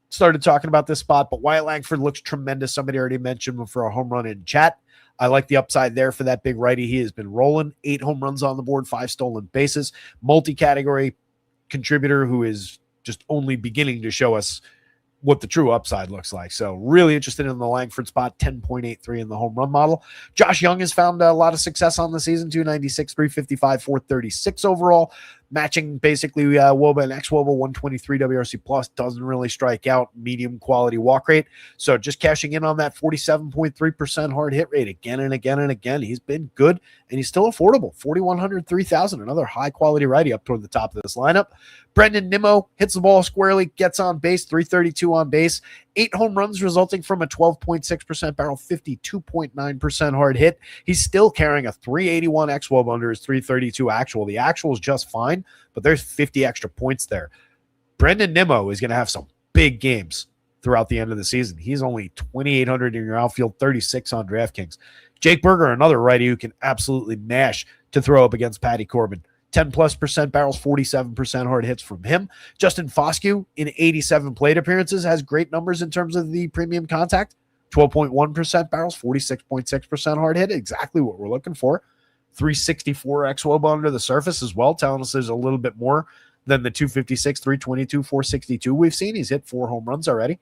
started talking about this spot, but Wyatt Langford looks tremendous. Somebody already mentioned him for a home run in chat. I like the upside there for that big righty. He has been rolling. 8 home runs on the board, 5 stolen bases. Multi-category contributor who is just only beginning to show us what the true upside looks like. So really interested in the Langford spot, 10.83 in the home run model. Josh Young has found a lot of success on the season, 296, 355, 436 overall, matching basically WOBA and XWOBA, 123 WRC plus, doesn't really strike out, medium quality walk rate. So just cashing in on that 47.3% hard hit rate again and again and again. He's been good and he's still affordable. 4,100, 3,000, another high quality righty up toward the top of this lineup. Brendan Nimmo hits the ball squarely, gets on base, 332 on base, 8 home runs resulting from a 12.6% barrel, 52.9% hard hit. He's still carrying a 381 xWOB under his 332 actual. The actual is just fine, but there's 50 extra points there. Brendan Nimmo is going to have some big games throughout the end of the season. He's only 2,800 in your outfield, 36 on DraftKings. Jake Berger, another righty who can absolutely mash to throw up against Patty Corbin. 10+% barrels, 47% hard hits from him. Justin Foscue in 87 plate appearances has great numbers in terms of the premium contact. 12.1% barrels, 46.6% hard hit. Exactly what we're looking for. 364 xWOB under the surface as well, telling us there's a little bit more than the 256, 322, 462 we've seen. He's hit 4 home runs already.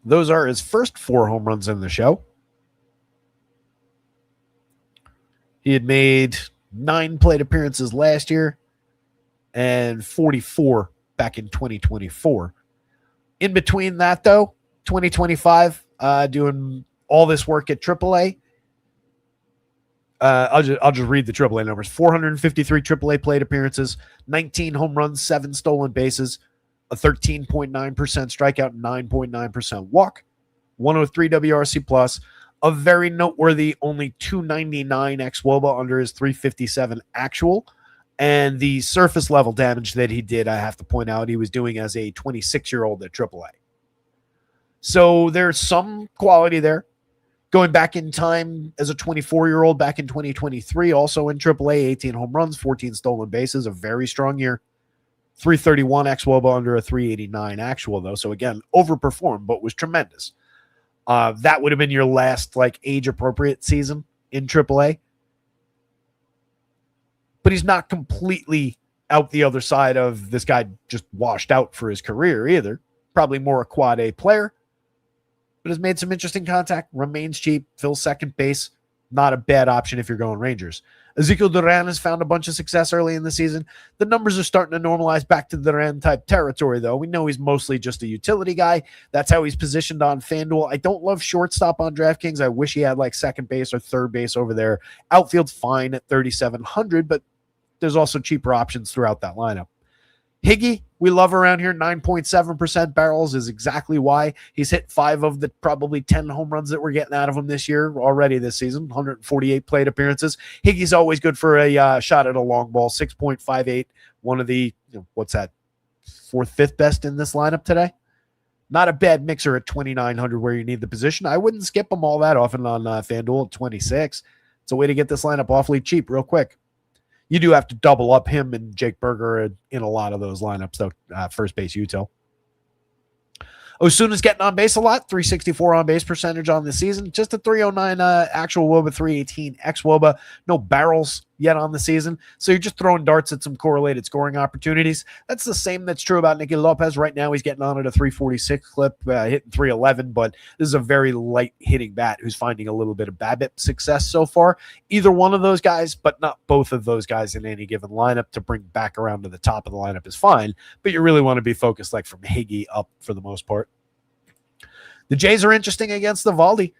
Those are his first 4 home runs in the show. He had made 9 plate appearances last year and 44 back in 2024. In between that, though, 2025, doing all this work at AAA. I'll just read the AAA numbers. 453 AAA plate appearances, 19 home runs, 7 stolen bases, a 13.9% strikeout, 9.9% walk, 103 WRC plus, a very noteworthy only 299 xWOBA under his 357 actual, and the surface level damage that he did, I have to point out, he was doing as a 26-year-old at AAA. So there's some quality there. Going back in time as a 24-year-old back in 2023, also in AAA, 18 home runs, 14 stolen bases, a very strong year. 331 xWOBA under a 389 actual, though. So again, overperformed, but was tremendous. That would have been your last age-appropriate season in AAA. But he's not completely out the other side of this guy just washed out for his career either. Probably more a quad A player, but has made some interesting contact, remains cheap, fills second base. Not a bad option if you're going Rangers. Ezekiel Duran has found a bunch of success early in the season. The numbers are starting to normalize back to Duran-type territory, though. We know he's mostly just a utility guy. That's how he's positioned on FanDuel. I don't love shortstop on DraftKings. I wish he had second base or third base over there. Outfield's fine at 3,700, but there's also cheaper options throughout that lineup. Higgy we love around here. 9.7% barrels is exactly why. He's hit 5 of the probably 10 home runs that we're getting out of him this year already this season, 148 plate appearances. Higgy's always good for a shot at a long ball, 6.58, one of the, what's that, 4th, 5th best in this lineup today. Not a bad mixer at 2,900 where you need the position. I wouldn't skip him all that often on FanDuel at 26. It's a way to get this lineup awfully cheap real quick. You do have to double up him and Jake Berger in a lot of those lineups, though. First base util. Osuna's getting on base a lot, 364 on base percentage on the season, just a 309 actual WOBA, 318 ex WOBA. No barrels yet on the season, so you're just throwing darts at some correlated scoring opportunities. That's the same that's true about Nicky Lopez. Right now he's getting on at a 346 clip, hitting 311, but this is a very light hitting bat who's finding a little bit of BABIP success so far. Either one of those guys, but not both of those guys in any given lineup to bring back around to the top of the lineup is fine, but you really want to be focused like from Higgy up for the most part. The Jays are interesting against the Valdi.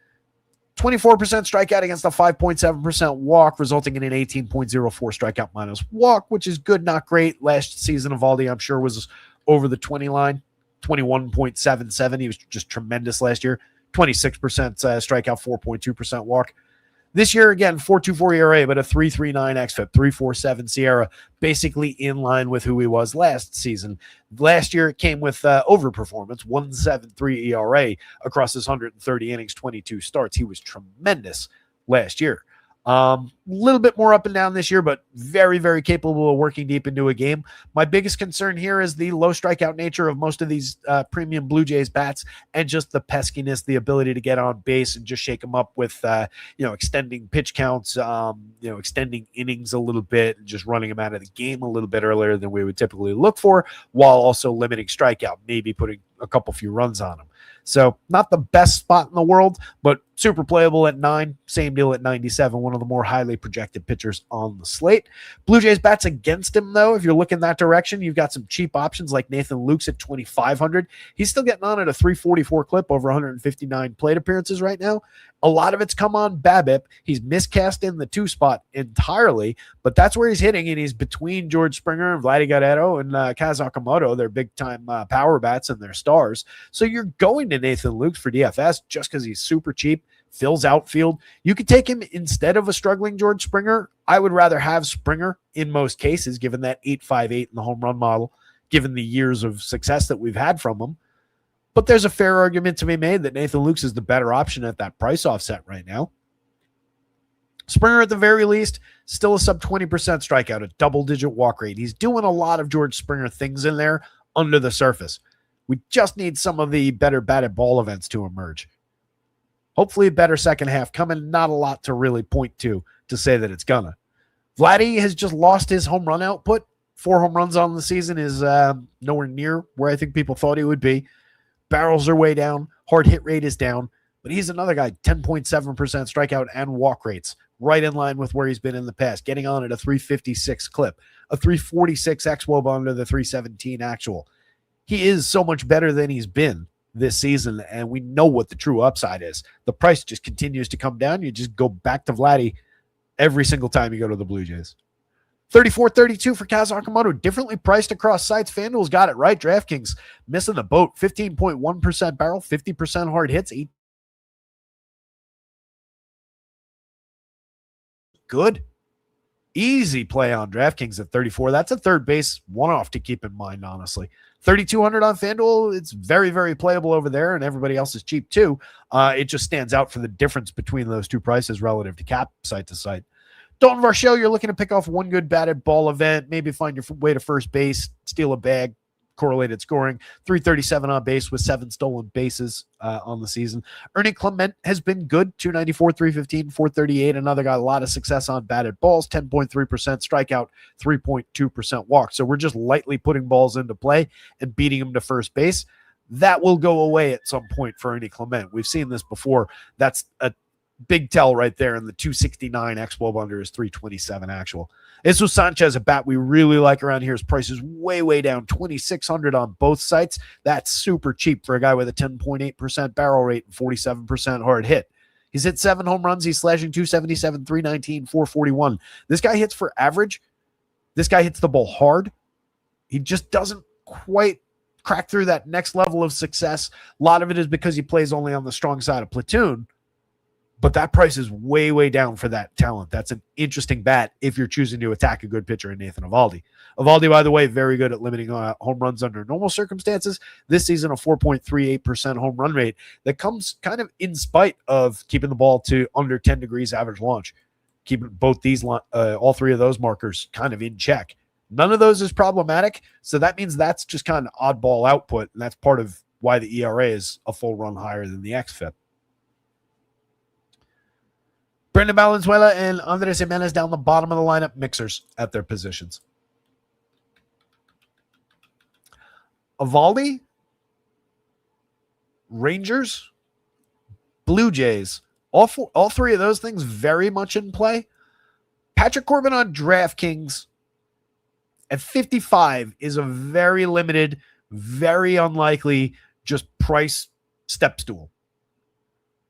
24% strikeout against a 5.7% walk, resulting in an 18.04 strikeout minus walk, which is good, not great. Last season of Valdi, I'm sure, was over the 20 line, 21.77. He was just tremendous last year. 26% strikeout, 4.2% walk. This year, again, 4.24 ERA, but a 3.39 xFIP, 3.47 Sierra, basically in line with who he was last season. Last year, it came with overperformance, 1.73 ERA across his 130 innings, 22 starts. He was tremendous last year. A little bit more up and down this year, but very, very capable of working deep into a game. My biggest concern here is the low strikeout nature of most of these premium Blue Jays bats and just the peskiness, the ability to get on base and just shake them up with, extending pitch counts, extending innings a little bit and just running them out of the game a little bit earlier than we would typically look for, while also limiting strikeout, maybe putting a couple few runs on them. So not the best spot in the world, but super playable at 9. Same deal at 97, one of the more highly projected pitchers on the slate. Blue Jays bats against him, though. If you're looking that direction, you've got some cheap options like Nathan Lukes at 2,500. He's still getting on at a 344 clip, over 159 plate appearances right now. A lot of it's come on BABIP. He's miscast in the 2 spot entirely, but that's where he's hitting, and he's between George Springer and Vladdy Guerrero and Kaz Okamoto, their big-time power bats and their stars. So you're going to Nathan Lukes for DFS just because he's super cheap, fills outfield. You could take him instead of a struggling George Springer. I would rather have Springer in most cases, given that 8.58 in the home run model, given the years of success that we've had from him. But there's a fair argument to be made that Nathan Lukes is the better option at that price offset right now. Springer, at the very least, still a sub 20% strikeout, a double-digit walk rate. He's doing a lot of George Springer things in there under the surface. We just need some of the better batted ball events to emerge. Hopefully a better second half coming. Not a lot to really point to say that it's gonna. Vladdy has just lost his home run output. 4 home runs on the season is nowhere near where I think people thought he would be. Barrels are way down. Hard hit rate is down. But he's another guy, 10.7% strikeout and walk rates, right in line with where he's been in the past, getting on at a 356 clip, a 346 xWOBA under the 317 actual. He is so much better than he's been this season, and we know what the true upside is. The price just continues to come down. You just go back to Vladdy every single time you go to the Blue Jays. 34.32 for Kaz Okamoto, differently priced across sites. FanDuel's got it right. DraftKings missing the boat. 15.1% barrel, 50% hard hits. Good. Easy play on DraftKings at 34. That's a third base one-off to keep in mind, honestly. 3,200 on FanDuel. It's very, very playable over there, and everybody else is cheap too. It just stands out for the difference between those two prices relative to cap site to site. Dalton Varsho, you're looking to pick off one good batted ball event, maybe find your way to first base, steal a bag, correlated scoring. 337 on base with 7 stolen bases on the season. Ernie Clement has been good, 294, 315, 438. Another got a lot of success on batted balls, 10.3% strikeout, 3.2% walk. So we're just lightly putting balls into play and beating them to first base. That will go away at some point for Ernie Clement. We've seen this before. That's a big tell right there, in the 269 xWOB under his 327 actual. Jesus Sanchez, a bat we really like around here. His price is way, way down, 2,600 on both sites. That's super cheap for a guy with a 10.8% barrel rate and 47% hard hit. He's hit 7 home runs. He's slashing 277, 319, 441. This guy hits for average. This guy hits the ball hard. He just doesn't quite crack through that next level of success. A lot of it is because he plays only on the strong side of platoon, but that price is way, way down for that talent. That's an interesting bet if you're choosing to attack a good pitcher in Nathan Eovaldi. Eovaldi, by the way, very good at limiting home runs under normal circumstances. This season, a 4.38% home run rate that comes kind of in spite of keeping the ball to under 10 degrees average launch, keeping both these, all three of those markers kind of in check. None of those is problematic, so that means that's just kind of oddball output, and that's part of why the ERA is a full run higher than the xFIP. Brendan Valenzuela and Andres Jimenez down the bottom of the lineup, mixers at their positions. Eovaldi, Rangers, Blue Jays, all three of those things very much in play. Patrick Corbin on DraftKings at 55 is a very limited, very unlikely, just price step stool.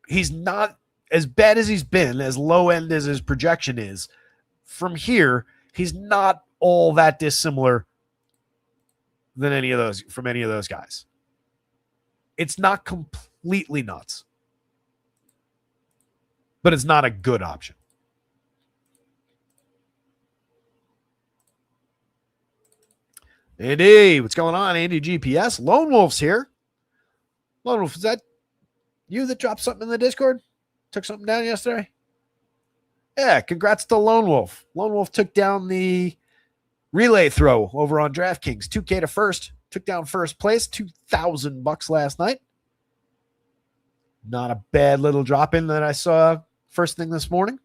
He's not as bad as he's been, as low end as his projection is. From here, he's not all that dissimilar than any of those guys. It's not completely nuts, but it's not a good option. Andy, what's going on? Andy GPS. Lone Wolf's here. Lone Wolf, is that you that dropped something in the Discord? Took something down yesterday? Yeah, congrats to Lone Wolf. Lone Wolf took down the relay throw over on DraftKings. 2K to first. Took down first place. $2,000 last night. Not a bad little drop in that I saw first thing this morning.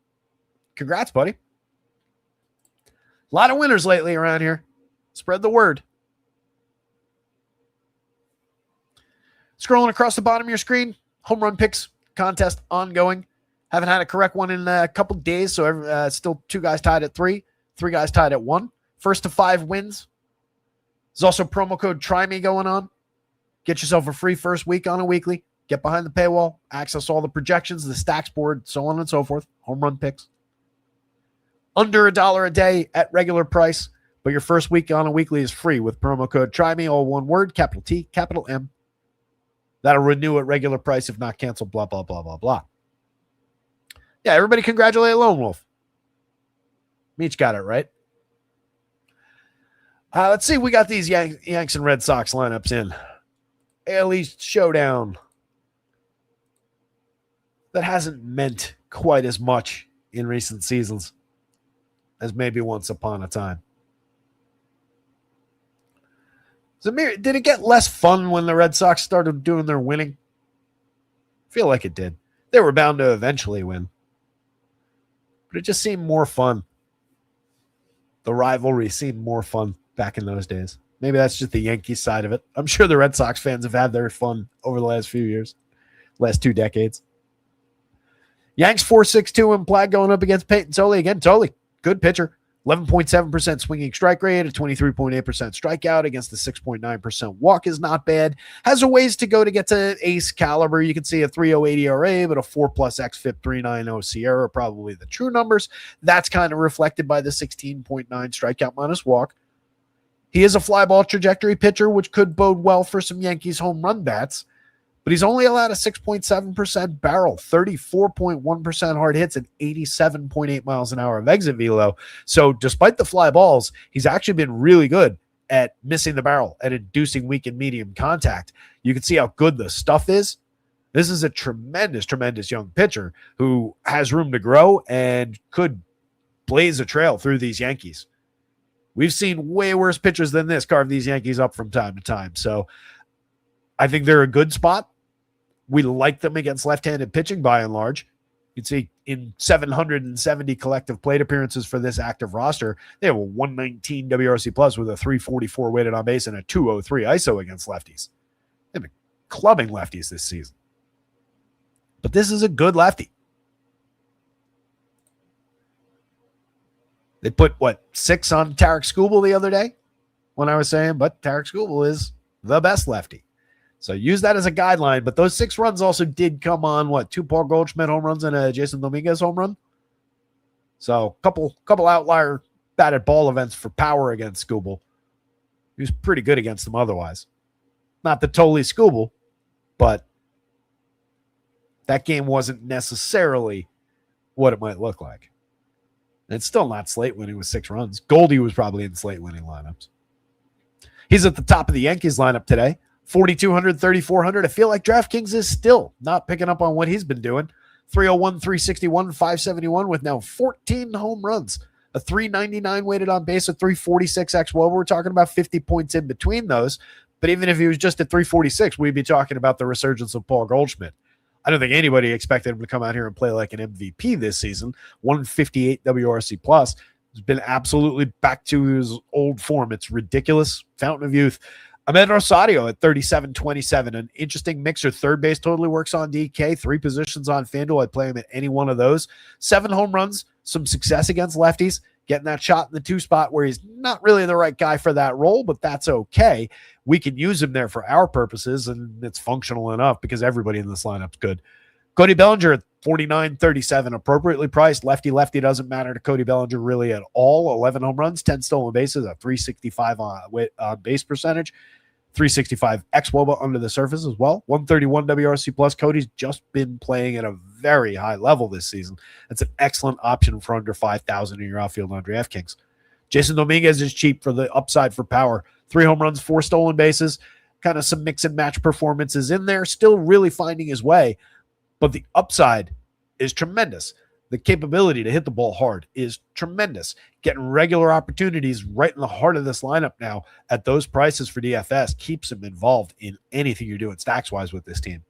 Congrats, buddy. A lot of winners lately around here. Spread the word. Scrolling across the bottom of your screen, home run picks contest ongoing. Haven't had a correct one in a couple days, so still two guys tied at 3 guys tied at 1. First to 5 wins. There's also promo code TRYME going on. Get yourself a free first week on a weekly. Get behind the paywall. Access all the projections, the stacks board, so on and so forth. Home run picks. Under $1 a day at regular price. But your first week on a weekly is free with promo code TRYME, all one word, capital T, capital M. That'll renew at regular price if not canceled, blah, blah, blah, blah, blah. Yeah, everybody congratulate Lone Wolf. Meech got it right. Let's see. We got these Yanks and Red Sox lineups in. AL East showdown. That hasn't meant quite as much in recent seasons as maybe once upon a time. Zamir, did it get less fun when the Red Sox started doing their winning? I feel like it did. They were bound to eventually win. But it just seemed more fun. The rivalry seemed more fun back in those days. Maybe that's just the Yankees side of it. I'm sure the Red Sox fans have had their fun over the last few years. Last 2 decades. Yanks 4.62 in Plaid going up against Peyton Toley. Again, Toley, good pitcher. 11.7% swinging strike rate, a 23.8% strikeout against the 6.9% walk is not bad. Has a ways to go to get to ace caliber. You can see a 3.08 ERA, but a 4+ xFIP 3.90 Sierra are probably the true numbers. That's kind of reflected by the 16.9 strikeout minus walk. He is a fly ball trajectory pitcher, which could bode well for some Yankees home run bats. But he's only allowed a 6.7% barrel, 34.1% hard hits, and 87.8 miles an hour of exit velo. So despite the fly balls, he's actually been really good at missing the barrel, at inducing weak and medium contact. You can see how good the stuff is. This is a tremendous, tremendous young pitcher who has room to grow and could blaze a trail through these Yankees. We've seen way worse pitchers than this carve these Yankees up from time to time. So I think they're a good spot. We like them against left-handed pitching by and large. You'd see in 770 collective plate appearances for this active roster, they have a 119 WRC plus with a 344 weighted on base and a 203 ISO against lefties. They've been clubbing lefties this season. But this is a good lefty. They put, 6 on Tarek Skubal the other day when I was saying, but Tarek Skubal is the best lefty. So use that as a guideline. But those 6 runs also did come on, 2 Paul Goldschmidt home runs and a Jason Dominguez home run. So couple outlier batted ball events for power against Skubal. He was pretty good against them otherwise. Not the totally Scooble, but that game wasn't necessarily what it might look like. And it's still not slate winning with 6 runs. Goldie was probably in slate winning lineups. He's at the top of the Yankees lineup today. 4,200, 3,400. I feel like DraftKings is still not picking up on what he's been doing. 301, 361, 571 with now 14 home runs. A 399 weighted on base, a 346 xWOBA. We're talking about 50 points in between those. But even if he was just at 346, we'd be talking about the resurgence of Paul Goldschmidt. I don't think anybody expected him to come out here and play like an MVP this season. 158 WRC plus. He's been absolutely back to his old form. It's ridiculous. Fountain of youth. Ahmed Rosario at 37.27. An interesting mixer. Third base totally works on DK. 3 positions on FanDuel. I'd play him at any one of those. 7 home runs. Some success against lefties. Getting that shot in the 2 spot where he's not really the right guy for that role, but that's okay. We can use him there for our purposes, and it's functional enough because everybody in this lineup's good. Cody Bellinger at 49.37, appropriately priced. Lefty doesn't matter to Cody Bellinger really at all. 11 home runs, 10 stolen bases, a 365 on base percentage, 365 xWOBA under the surface as well. 131 WRC plus. Cody's just been playing at a very high level this season. That's an excellent option for under 5,000 in your outfield on DraftKings. Jason Dominguez is cheap for the upside for power. 3 home runs, 4 stolen bases, kind of some mix and match performances in there. Still really finding his way, but the upside is tremendous. The capability to hit the ball hard is tremendous. Getting regular opportunities right in the heart of this lineup now at those prices for DFS keeps him involved in anything you're doing stacks-wise with this team.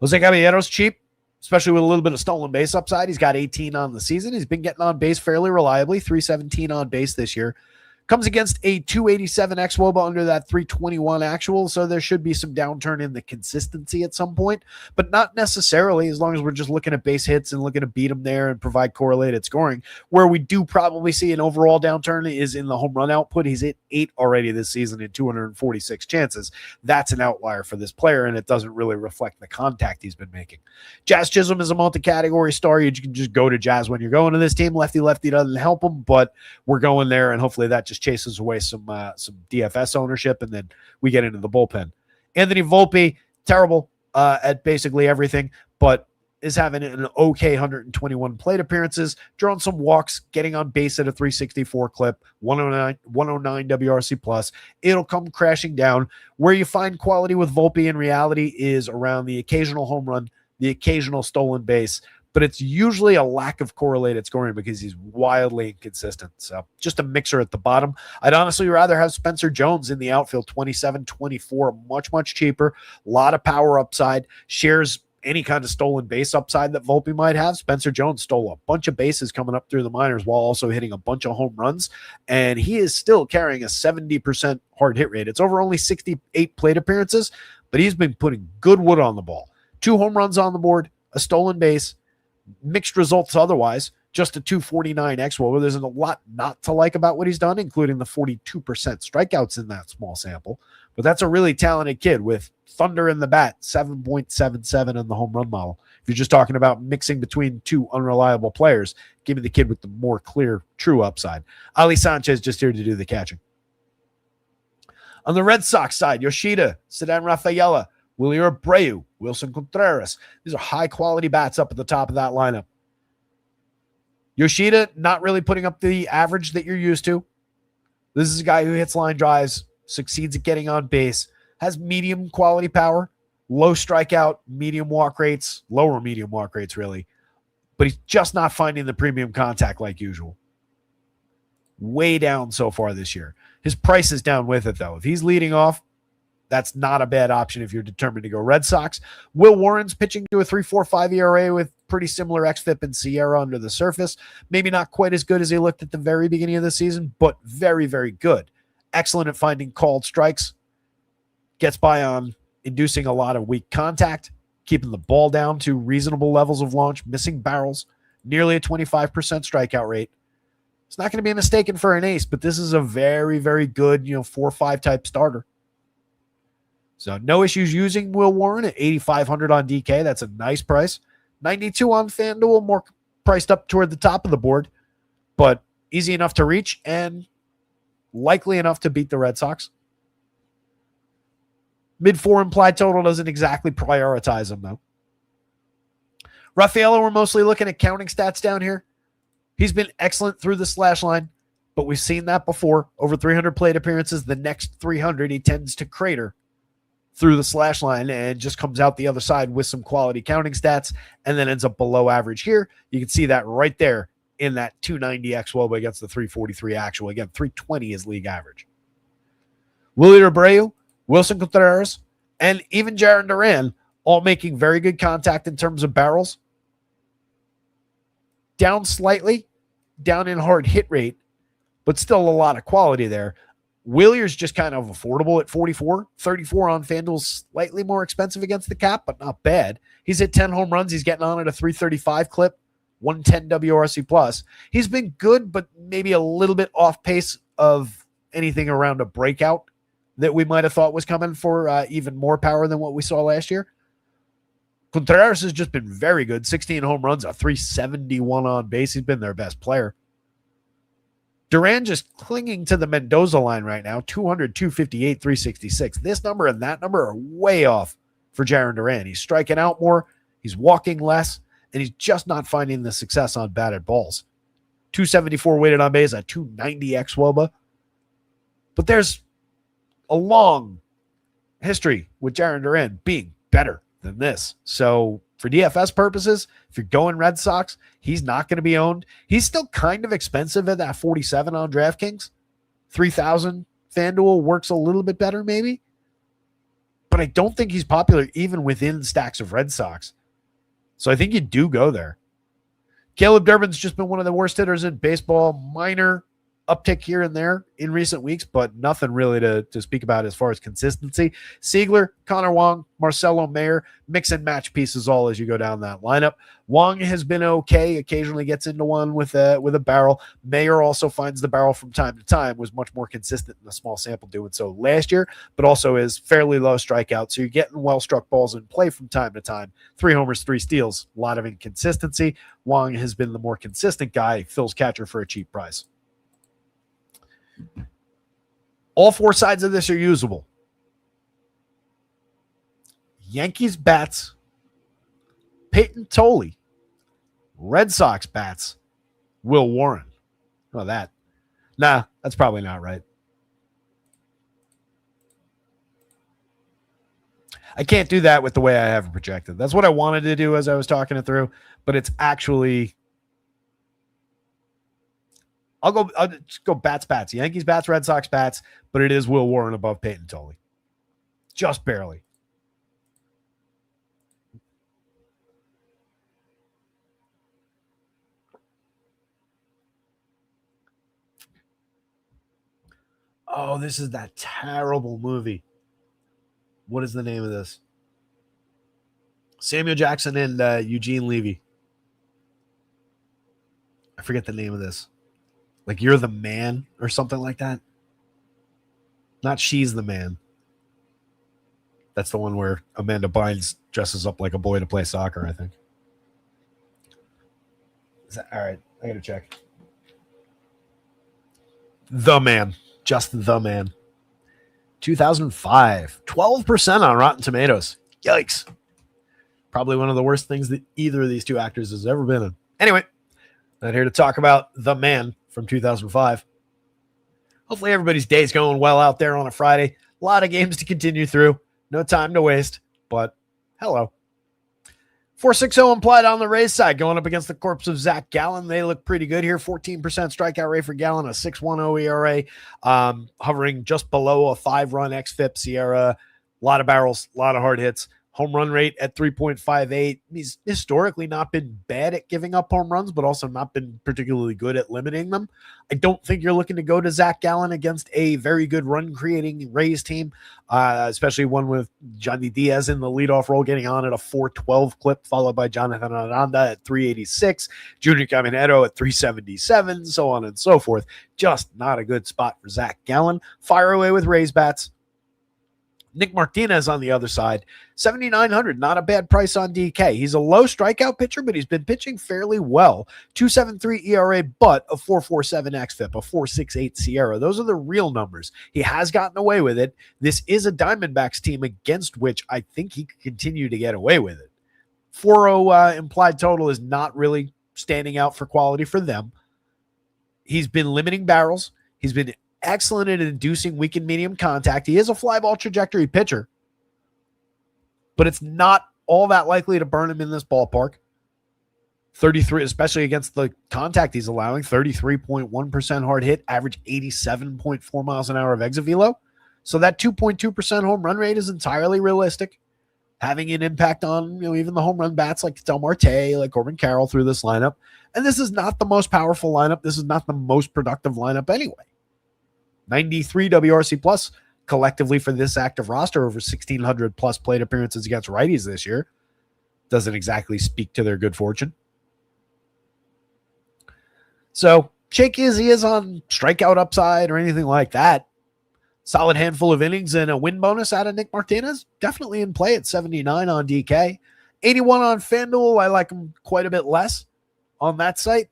Jose Caballero's cheap, especially with a little bit of stolen base upside. He's got 18 on the season. He's been getting on base fairly reliably, 317 on base this year. Comes against a 287 xWOBA under that 321 actual, so there should be some downturn in the consistency at some point, but not necessarily as long as we're just looking at base hits and looking to beat them there and provide correlated scoring. Where we do probably see an overall downturn is in the home run output. He's hit 8 already this season in 246 chances. That's an outlier for this player, and it doesn't really reflect the contact he's been making. Jazz Chisholm is a multi-category star. You can just go to Jazz when you're going to this team. Lefty doesn't help him, but we're going there, and hopefully that just chases away some DFS ownership, and then we get into the bullpen. Anthony Volpe, terrible at basically everything, but is having an okay 121 plate appearances, drawing some walks, getting on base at a 364 clip, 109 WRC plus. It'll come crashing down. Where you find quality with Volpe in reality is around the occasional home run, the occasional stolen base, but it's usually a lack of correlated scoring because he's wildly inconsistent. So just a mixer at the bottom. I'd honestly rather have Spencer Jones in the outfield, 27-24, much cheaper. A lot of power upside, shares any kind of stolen base upside that Volpe might have. Spencer Jones stole a bunch of bases coming up through the minors while also hitting a bunch of home runs, and he is still carrying a 70% hard hit rate. It's over only 68 plate appearances, but he's been putting good wood on the ball. 2 home runs on the board, a stolen base, mixed results otherwise, just a 249 xWOBA. There's a lot not to like about what he's done, including the 42% strikeouts in that small sample. But that's a really talented kid with thunder in the bat, 7.77 in the home run model. If you're just talking about mixing between 2 unreliable players, give me the kid with the more clear, true upside. Ali Sanchez just here to do the catching. On the Red Sox side, Yoshida, Ceddanne Rafaela, Willie Abreu, Wilson Contreras. These are high-quality bats up at the top of that lineup. Yoshida not really putting up the average that you're used to. This is a guy who hits line drives, succeeds at getting on base, has medium quality power, low strikeout, medium walk rates, lower medium walk rates really, but he's just not finding the premium contact like usual. Way down so far this year. His price is down with it though. If he's leading off, that's not a bad option if you're determined to go Red Sox. Will Warren's pitching to a 3.45 ERA with pretty similar xFIP and Sierra under the surface. Maybe not quite as good as he looked at the very beginning of the season, but very, very good. Excellent at finding called strikes. Gets by on inducing a lot of weak contact, keeping the ball down to reasonable levels of launch, missing barrels, nearly a 25% strikeout rate. It's not going to be mistaken for an ace, but this is a very, very good, 4-5 type starter. So no issues using Will Warren at 8,500 on DK. That's a nice price. 92 on FanDuel, more priced up toward the top of the board, but easy enough to reach and likely enough to beat the Red Sox. Mid-4 implied total doesn't exactly prioritize them, though. Rafaela, we're mostly looking at counting stats down here. He's been excellent through the slash line, but we've seen that before. Over 300 plate appearances, the next 300, he tends to crater through the slash line and just comes out the other side with some quality counting stats and then ends up below average here. You can see that right there in that 290 xWOBA against the 343 actual. Again, 320 is league average. Willie Abreu, Wilson Contreras, and even Jarren Duran all making very good contact in terms of barrels. Down slightly, down in hard hit rate, but still a lot of quality there. Willier's just kind of affordable at 44. 34 on FanDuel, slightly more expensive against the cap, but not bad. He's hit 10 home runs. He's getting on at a 335 clip, 110 WRC plus. He's been good, but maybe a little bit off pace of anything around a breakout that we might have thought was coming for even more power than what we saw last year. Contreras has just been very good. 16 home runs, a 371 on base. He's been their best player. Duran just clinging to the Mendoza line right now, 200, 258, 366. This number and that number are way off for Jarren Duran. He's striking out more, he's walking less, and he's just not finding the success on batted balls. 274 weighted on base, a 290 xWOBA. But there's a long history with Jarren Duran being better than this. So for DFS purposes, if you're going Red Sox, he's not going to be owned. He's still kind of expensive at that 47 on DraftKings. 3,000 FanDuel works a little bit better maybe. But I don't think he's popular even within stacks of Red Sox. So I think you do go there. Caleb Durbin's just been one of the worst hitters in baseball. Minor uptick here and there in recent weeks, but nothing really to speak about as far as consistency. Siegler, Connor Wong, Marcelo Mayer, mix and match pieces all as you go down that lineup. Wong has been okay, occasionally gets into one with a barrel. Mayer also finds the barrel from time to time, was much more consistent in a small sample doing so last year, but also is fairly low strikeout, so you're getting well-struck balls in play from time to time. 3 homers, 3 steals, a lot of inconsistency. Wong has been the more consistent guy, Phil's catcher for a cheap price. All 4 sides of this are usable. Yankees bats, Peyton Tolley. Red Sox bats, Will Warren. Oh, that. Nah, that's probably not right. I can't do that with the way I have it projected. That's what I wanted to do as I was talking it through, but it's actually... I'll just go bats. Yankees bats, Red Sox bats, but it is Will Warren above Peyton Tolley. Just barely. Oh, this is that terrible movie. What is the name of this? Samuel Jackson and Eugene Levy. I forget the name of this. Like You're the Man or something like that. Not She's the Man. That's the one where Amanda Bynes dresses up like a boy to play soccer, I think. Is that all right? I gotta check. The Man. Just The Man. 2005. 12% on Rotten Tomatoes. Yikes. Probably one of the worst things that either of these two actors has ever been in. Anyway, not here to talk about The Man from 2005. Hopefully everybody's day's going well out there on a Friday. A lot of games to continue through. No time to waste, but hello. 4.60 implied on the Rays side, going up against the corpse of Zach Gallen. They look pretty good here. 14% strikeout rate for Gallen, a 6.10 ERA, hovering just below a 5-run xFIP. Sierra, a lot of barrels, a lot of hard hits. Home run rate at 3.58. He's historically not been bad at giving up home runs, but also not been particularly good at limiting them. I don't think you're looking to go to Zach Gallen against a very good run-creating Rays team, especially one with Johnny Diaz in the leadoff role, getting on at a 4.12 clip, followed by Jonathan Aranda at 3.86, Junior Caminero at 3.77, so on and so forth. Just not a good spot for Zach Gallen. Fire away with Rays bats. Nick Martinez on the other side, 7,900, not a bad price on DK. He's a low strikeout pitcher, but he's been pitching fairly well. 2.73 ERA, but a 4.47 xFIP, a 4.68 SIERA. Those are the real numbers. He has gotten away with it. This is a Diamondbacks team against which I think he could continue to get away with it. 4.0 implied total is not really standing out for quality for them. He's been limiting barrels. He's been excellent at inducing weak and medium contact. He is a fly ball trajectory pitcher, but it's not all that likely to burn him in this ballpark. 33, especially against the contact he's allowing, 33.1% hard hit, average 87.4 miles an hour of exit velo. So that 2.2% home run rate is entirely realistic, having an impact on, even the home run bats like Del Marte, like Corbin Carroll through this lineup. And this is not the most powerful lineup. This is not the most productive lineup anyway. 93 WRC plus collectively for this active roster, over 1,600 plus plate appearances against righties this year. Doesn't exactly speak to their good fortune. So shaky as he is on strikeout upside or anything like that, solid handful of innings and a win bonus out of Nick Martinez, definitely in play at 79 on DK. 81 on FanDuel. I like him quite a bit less on that site.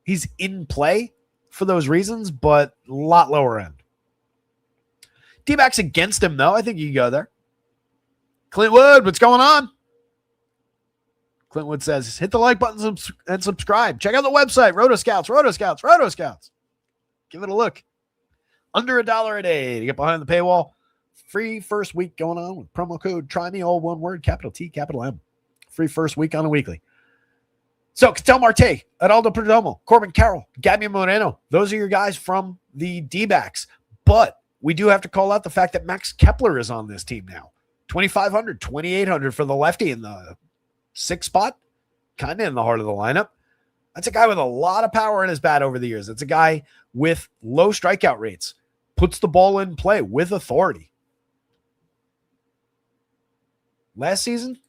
He's in play for those reasons, but a lot lower end. D-backs against him, though. I think you can go there. Clint Wood, what's going on? Clint Wood says, hit the like button and subscribe. Check out the website, rotoscouts. Give it a look. Under $1 a day to get behind the paywall. Free first week going on with promo code Try Me, all one word, capital T, capital M. Free first week on a weekly. So, Ketel Marte, Adaldo Perdomo, Corbin Carroll, Gabby Moreno. Those are your guys from the D-backs. But we do have to call out the fact that Max Kepler is on this team now. 2,500, 2,800 for the lefty in the sixth spot, kind of in the heart of the lineup. That's a guy with a lot of power in his bat over the years. It's a guy with low strikeout rates, puts the ball in play with authority. Last season,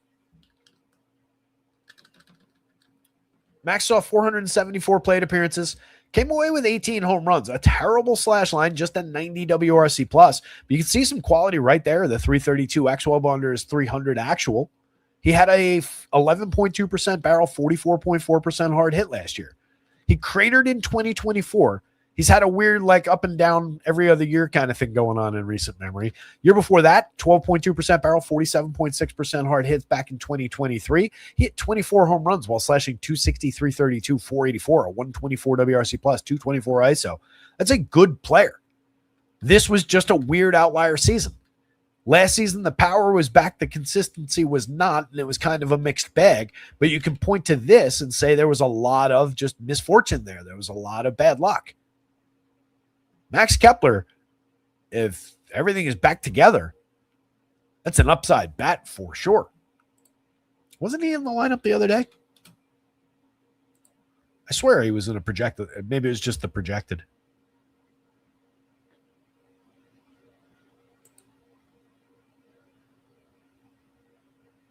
Max saw 474 plate appearances, came away with 18 home runs, a terrible slash line, just a 90 WRC plus. But you can see some quality right there. The 332 XWOB under his 300 actual. He had a 11.2% barrel, 44.4% hard hit last year. He cratered in 2024. He's had a weird, up and down every other year kind of thing going on in recent memory. Year before that, 12.2% barrel, 47.6% hard hits back in 2023. He hit 24 home runs while slashing 260, 332, 484, a 124 WRC plus, 224 ISO. That's a good player. This was just a weird outlier season. Last season, the power was back. The consistency was not, and it was kind of a mixed bag. But you can point to this and say there was a lot of just misfortune there. There was a lot of bad luck. Max Kepler, if everything is back together, that's an upside bat for sure. Wasn't he in the lineup the other day? I swear he was in a projected. Maybe it was just the projected.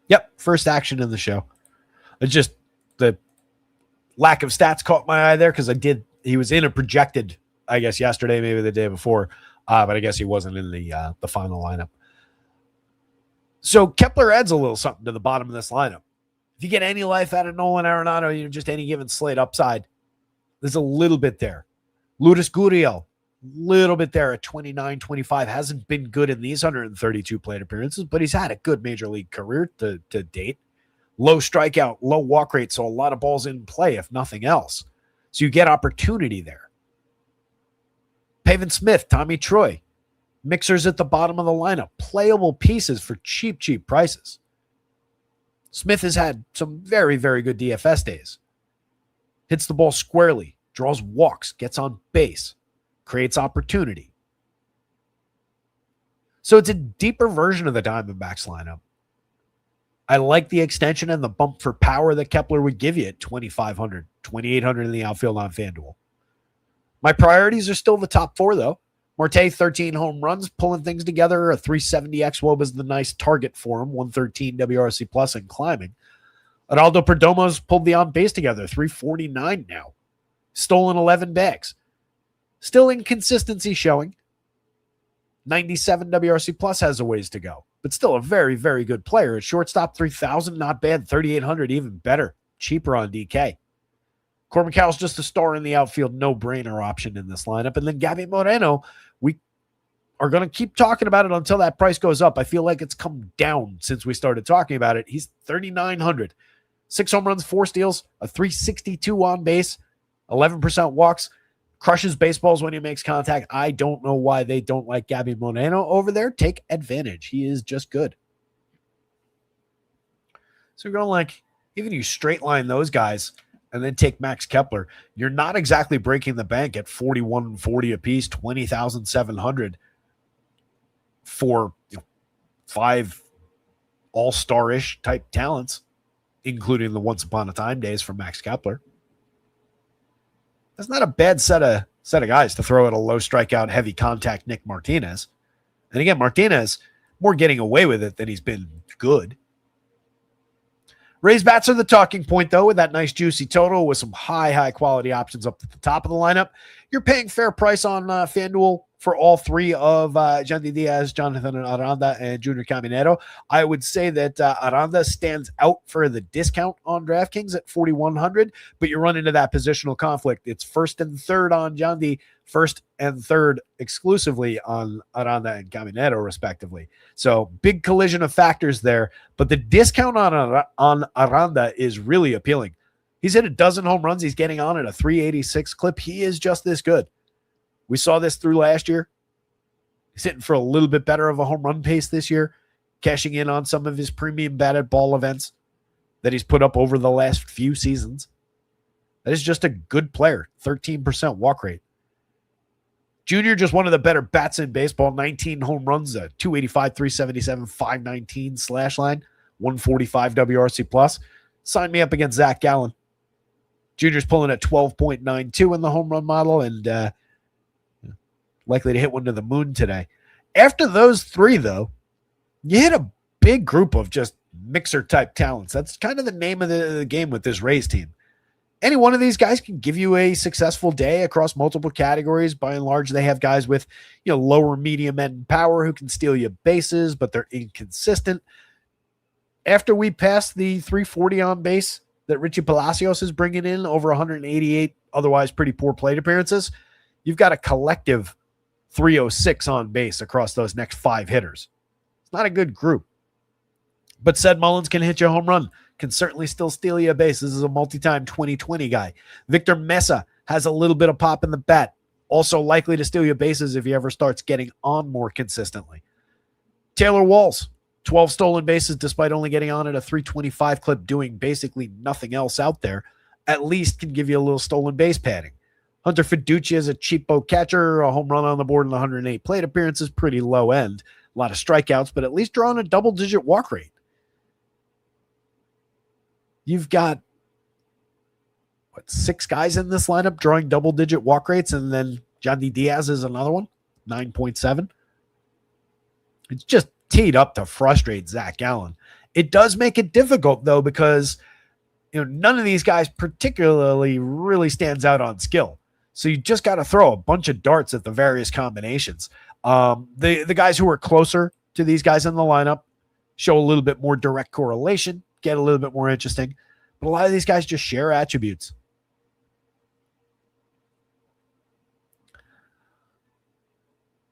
Yep, first action in the show. It's just the lack of stats caught my eye there because he was in a projected, I guess, yesterday, maybe the day before, but I guess he wasn't in the final lineup. So Kepler adds a little something to the bottom of this lineup. If you get any life out of Nolan Arenado, just any given slate upside, there's a little bit there. Lourdes Gurriel, little bit there at 29, 25. Hasn't been good in these 132 plate appearances, but he's had a good major league career to date. Low strikeout, low walk rate, so a lot of balls in play, if nothing else. So you get opportunity there. Pavin Smith, Tommy Troy, mixers at the bottom of the lineup, playable pieces for cheap prices. Smith has had some very, very good DFS days. Hits the ball squarely, draws walks, gets on base, creates opportunity. So it's a deeper version of the Diamondbacks lineup. I like the extension and the bump for power that Kepler would give you at 2,500, 2,800 in the outfield on FanDuel. My priorities are still the top four, though. Marte, 13 home runs, pulling things together. A 370 XWOB is the nice target for him. 113 WRC plus and climbing. Adaldo Perdomo's pulled the on base together. 349 now. Stolen 11 bags. Still inconsistency showing. 97 WRC plus has a ways to go, but still a very, very good player. At shortstop, 3,000, not bad. 3,800, even better. Cheaper on DK. Corbin Carroll's just a star in the outfield, no-brainer option in this lineup. And then Gabby Moreno, we are going to keep talking about it until that price goes up. I feel like it's come down since we started talking about it. He's 3,900. 6 home runs, 4 steals, a 362 on base, 11% walks, crushes baseballs when he makes contact. I don't know why they don't like Gabby Moreno over there. Take advantage. He is just good. So you're going even you straight line those guys and then take Max Kepler, you're not exactly breaking the bank at 41 and 40 apiece, 20,700 for 5 all-star-ish type talents, including the once upon a time days from Max Kepler. That's not a bad set of guys to throw at a low strikeout, heavy contact Nick Martinez. And again, Martinez more getting away with it than he's been good. Raised bats are the talking point, though, with that nice juicy total with some high quality options up at the top of the lineup. You're paying fair price on FanDuel for all 3 of Yandy Diaz, Jonathan Aranda, and Junior Caminero. I would say that Aranda stands out for the discount on DraftKings at 4,100, but you run into that positional conflict. It's first and third on Yandy, first and third exclusively on Aranda and Caminero, respectively. So big collision of factors there, but the discount on Aranda is really appealing. He's hit a dozen home runs. He's getting on at a 386 clip. He is just this good. We saw this through last year. He's hitting for a little bit better of a home run pace this year, cashing in on some of his premium batted ball events that he's put up over the last few seasons. That is just a good player. 13% walk rate. Junior, just one of the better bats in baseball. 19 home runs, 285, 377, 519 slash line, 145 WRC plus. Sign me up against Zach Gallen. Junior's pulling at 12.92 in the home run model and likely to hit one to the moon today. After those 3, though, you hit a big group of just mixer-type talents. That's kind of the name of the game with this Rays team. Any one of these guys can give you a successful day across multiple categories. By and large, they have guys with lower medium end power who can steal you bases, but they're inconsistent. After we pass the 340 on base that Richie Palacios is bringing in, over 188 otherwise pretty poor plate appearances, you've got a collective 306 on base across those next 5 hitters. It's not a good group. But Sed Mullins can hit you a home run, can certainly still steal you a base. This is a multi-time 2020 guy. Victor Mesa has a little bit of pop in the bat, also likely to steal you bases if he ever starts getting on more consistently. Taylor Walls, 12 stolen bases despite only getting on at a 325 clip, doing basically nothing else out there, at least can give you a little stolen base padding. Hunter Fiducci is a cheapo catcher, a home run on the board in 108 plate appearances, pretty low end. A lot of strikeouts, but at least drawing a double-digit walk rate. You've got, 6 guys in this lineup drawing double-digit walk rates, and then Yandy Diaz is another one, 9.7. It's just teed up to frustrate Zach Gallen. It does make it difficult, though, because none of these guys particularly really stands out on skill. So you just got to throw a bunch of darts at the various combinations. The guys who are closer to these guys in the lineup show a little bit more direct correlation, get a little bit more interesting. But a lot of these guys just share attributes.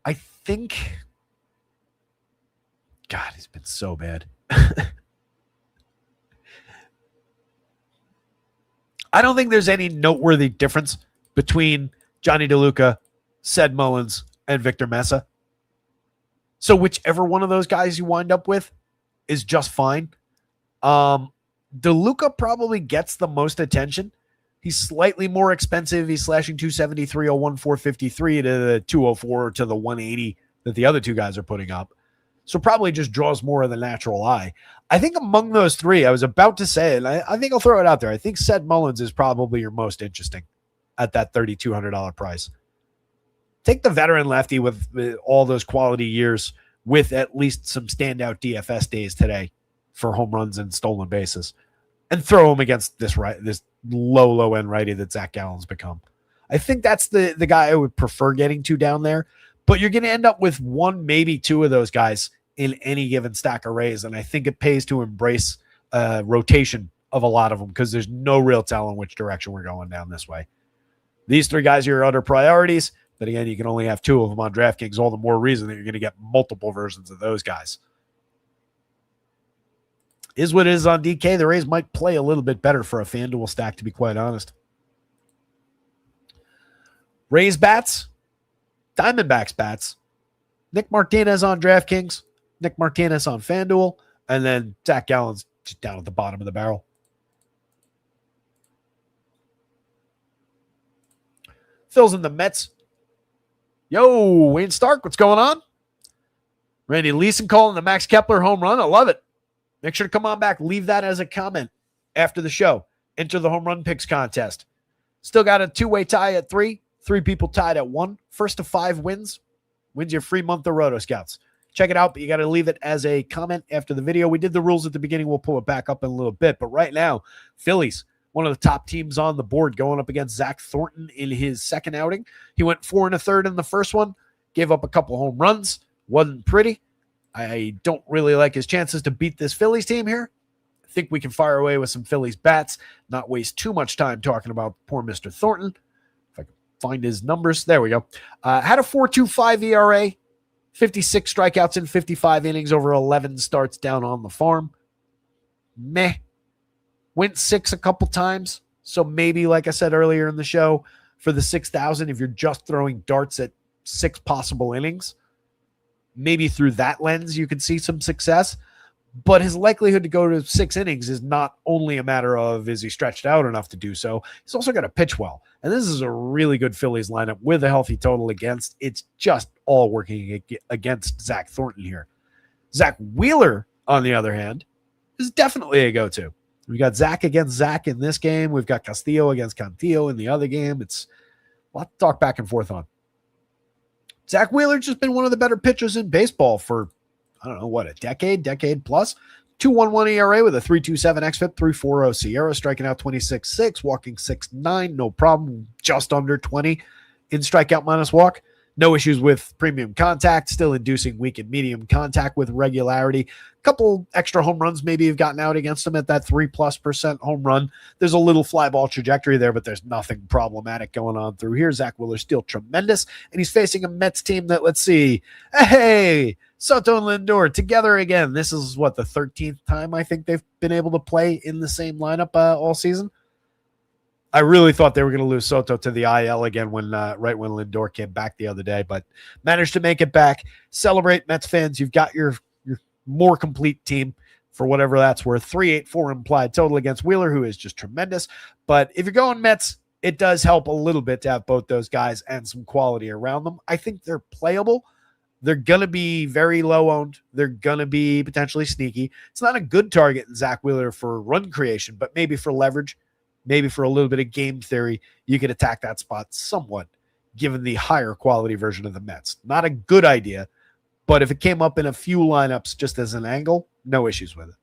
I think, God, he's been so bad. I don't think there's any noteworthy difference between Johnny DeLuca, Sed Mullins, and Victor Mesa. So whichever one of those guys you wind up with is just fine. DeLuca probably gets the most attention. He's slightly more expensive. He's slashing 270, 301, 453 to the 204 to the 180 that the other 2 guys are putting up. So probably just draws more of the natural eye. I think among those 3, I was about to say it, and I think I'll throw it out there. I think Sed Mullins is probably your most interesting at that $3,200 price. Take the veteran lefty with all those quality years with at least some standout DFS days today for home runs and stolen bases, and throw him against this low end righty that Zach Gallen's become. I think that's the guy I would prefer getting to down there. But you're going to end up with one, maybe two of those guys in any given stack of Rays. And I think it pays to embrace rotation of a lot of them because there's no real telling which direction we're going down this way. These three guys are your other priorities. But again, you can only have two of them on DraftKings, all the more reason that you're going to get multiple versions of those guys. Is what it is on DK. The Rays might play a little bit better for a FanDuel stack, to be quite honest. Rays bats, Diamondbacks bats. Nick Martinez on DraftKings, Nick Martinez on FanDuel, and then Zach Gallen's just down at the bottom of the barrel. Phil's in the Mets. Yo, Wayne Stark, what's going on? Randy Leeson calling the Max Kepler home run. I love it. Make sure to come on back. Leave that as a comment after the show. Enter the home run picks contest. Still got a two-way tie at 3. 3 people tied at 1. First to 5 wins your free month of rotoscouts. Check it out, but you got to leave it as a comment after the video. We did the rules at the beginning. We'll pull it back up in a little bit. But right now, Phillies, one of the top teams on the board, going up against Zach Thornton in his second outing. He went 4 1/3 in the first one, gave up a couple home runs. Wasn't pretty. I don't really like his chances to beat this Phillies team here. I think we can fire away with some Phillies bats, not waste too much time talking about poor Mr. Thornton. If I can find his numbers. There we go. Had a 4.25 ERA, 56 strikeouts in 55 innings over 11 starts down on the farm. Meh. Went 6 a couple times. So maybe, like I said earlier in the show, for the 6,000, if you're just throwing darts at 6 possible innings, maybe through that lens, you could see some success. But his likelihood to go to 6 innings is not only a matter of, is he stretched out enough to do so? He's also got to pitch well. And this is a really good Phillies lineup with a healthy total against. It's just all working against Zach Thornton here. Zach Wheeler, on the other hand, is definitely a go-to. We got Zach against Zach in this game. We've got Castillo against Cantillo in the other game. It's a lot to talk back and forth on. Zach Wheeler's just been one of the better pitchers in baseball for, I don't know, what, a decade plus. 2.11 ERA with a 3.27 xFIP, 3.40 Sierra, striking out 26.6, walking 6.9, no problem, just under 20 in strikeout minus walk. No issues with premium contact, still inducing weak and medium contact with regularity. Couple extra home runs maybe have gotten out against him at that 3+% home run. There's a little fly ball trajectory there, but there's nothing problematic going on through here. Zach Wheeler's still tremendous, and he's facing a Mets team that, let's see, hey, Soto and Lindor together again. This is, what, the 13th time I think they've been able to play in the same lineup all season. I really thought they were going to lose Soto to the IL again right when Lindor came back the other day, but managed to make it back. Celebrate, Mets fans. You've got your more complete team for whatever that's worth. 3.84 implied total against Wheeler, who is just tremendous. But if you're going Mets, it does help a little bit to have both those guys and some quality around them. I think they're playable. They're going to be very low owned. They're going to be potentially sneaky. It's not a good target in Zach Wheeler for run creation, but maybe for leverage. Maybe for a little bit of game theory, you could attack that spot somewhat, given the higher quality version of the Mets. Not a good idea, but if it came up in a few lineups just as an angle, no issues with it.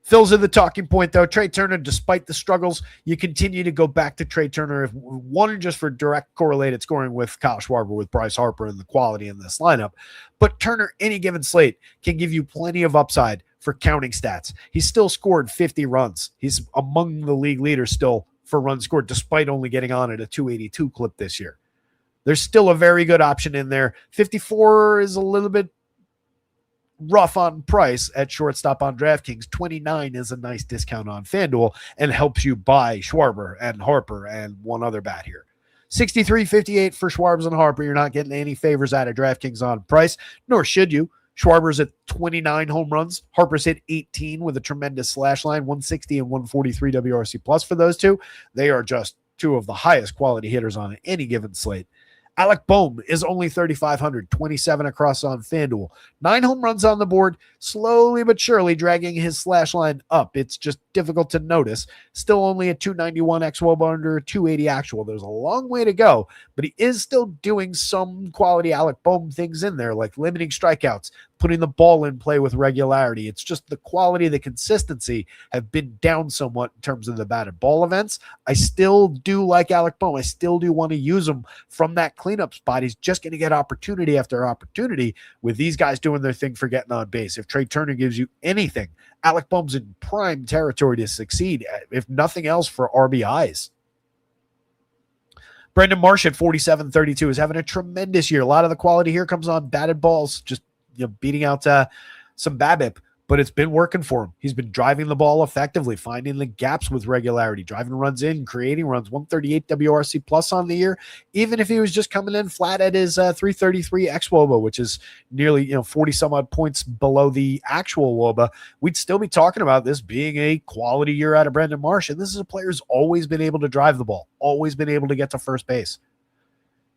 Phil's in the talking point, though. Trey Turner, despite the struggles, you continue to go back to Trey Turner. If one, just for direct correlated scoring with Kyle Schwarber, with Bryce Harper, and the quality in this lineup. But Turner, any given slate, can give you plenty of upside for counting stats. He's still scored 50 runs. He's among the league leaders still for runs scored, despite only getting on at a 282 clip this year. There's still a very good option in there. 54 is a little bit rough on price at shortstop on DraftKings. 29 is a nice discount on FanDuel and helps you buy Schwarber and Harper and one other bat here. 63.58 for Schwarbs and Harper. You're not getting any favors out of DraftKings on price, nor should you. Schwarber's at 29 home runs. Harper's hit 18 with a tremendous slash line, 160 and 143 WRC plus for those two. They are just two of the highest quality hitters on any given slate. Alec Bohm is only 3,500, 27 across on FanDuel. 9 home runs on the board, slowly but surely dragging his slash line up. It's just difficult to notice. Still only a 291 xWOB under 280 actual. There's a long way to go, but he is still doing some quality Alec Bohm things in there, like limiting strikeouts, putting the ball in play with regularity. It's just the quality, the consistency have been down somewhat in terms of the batted ball events. I still do like Alec Bohm. I still do want to use him from that cleanup spot. He's just going to get opportunity after opportunity with these guys doing their thing for getting on base. If Trey Turner gives you anything, Alec Bohm's in prime territory to succeed, if nothing else for RBIs. Brendan Marsh at 47-32 is having a tremendous year. A lot of the quality here comes on batted balls, just beating out some BABIP, but it's been working for him. He's been driving the ball effectively, finding the gaps with regularity, driving runs in, creating runs. 138 WRC plus on the year, even if he was just coming in flat at his 333 xWOBA, which is nearly 40 some odd points below the actual WOBA, we'd still be talking about this being a quality year out of Brendan Marsh. And this is a player who's always been able to drive the ball, always been able to get to first base.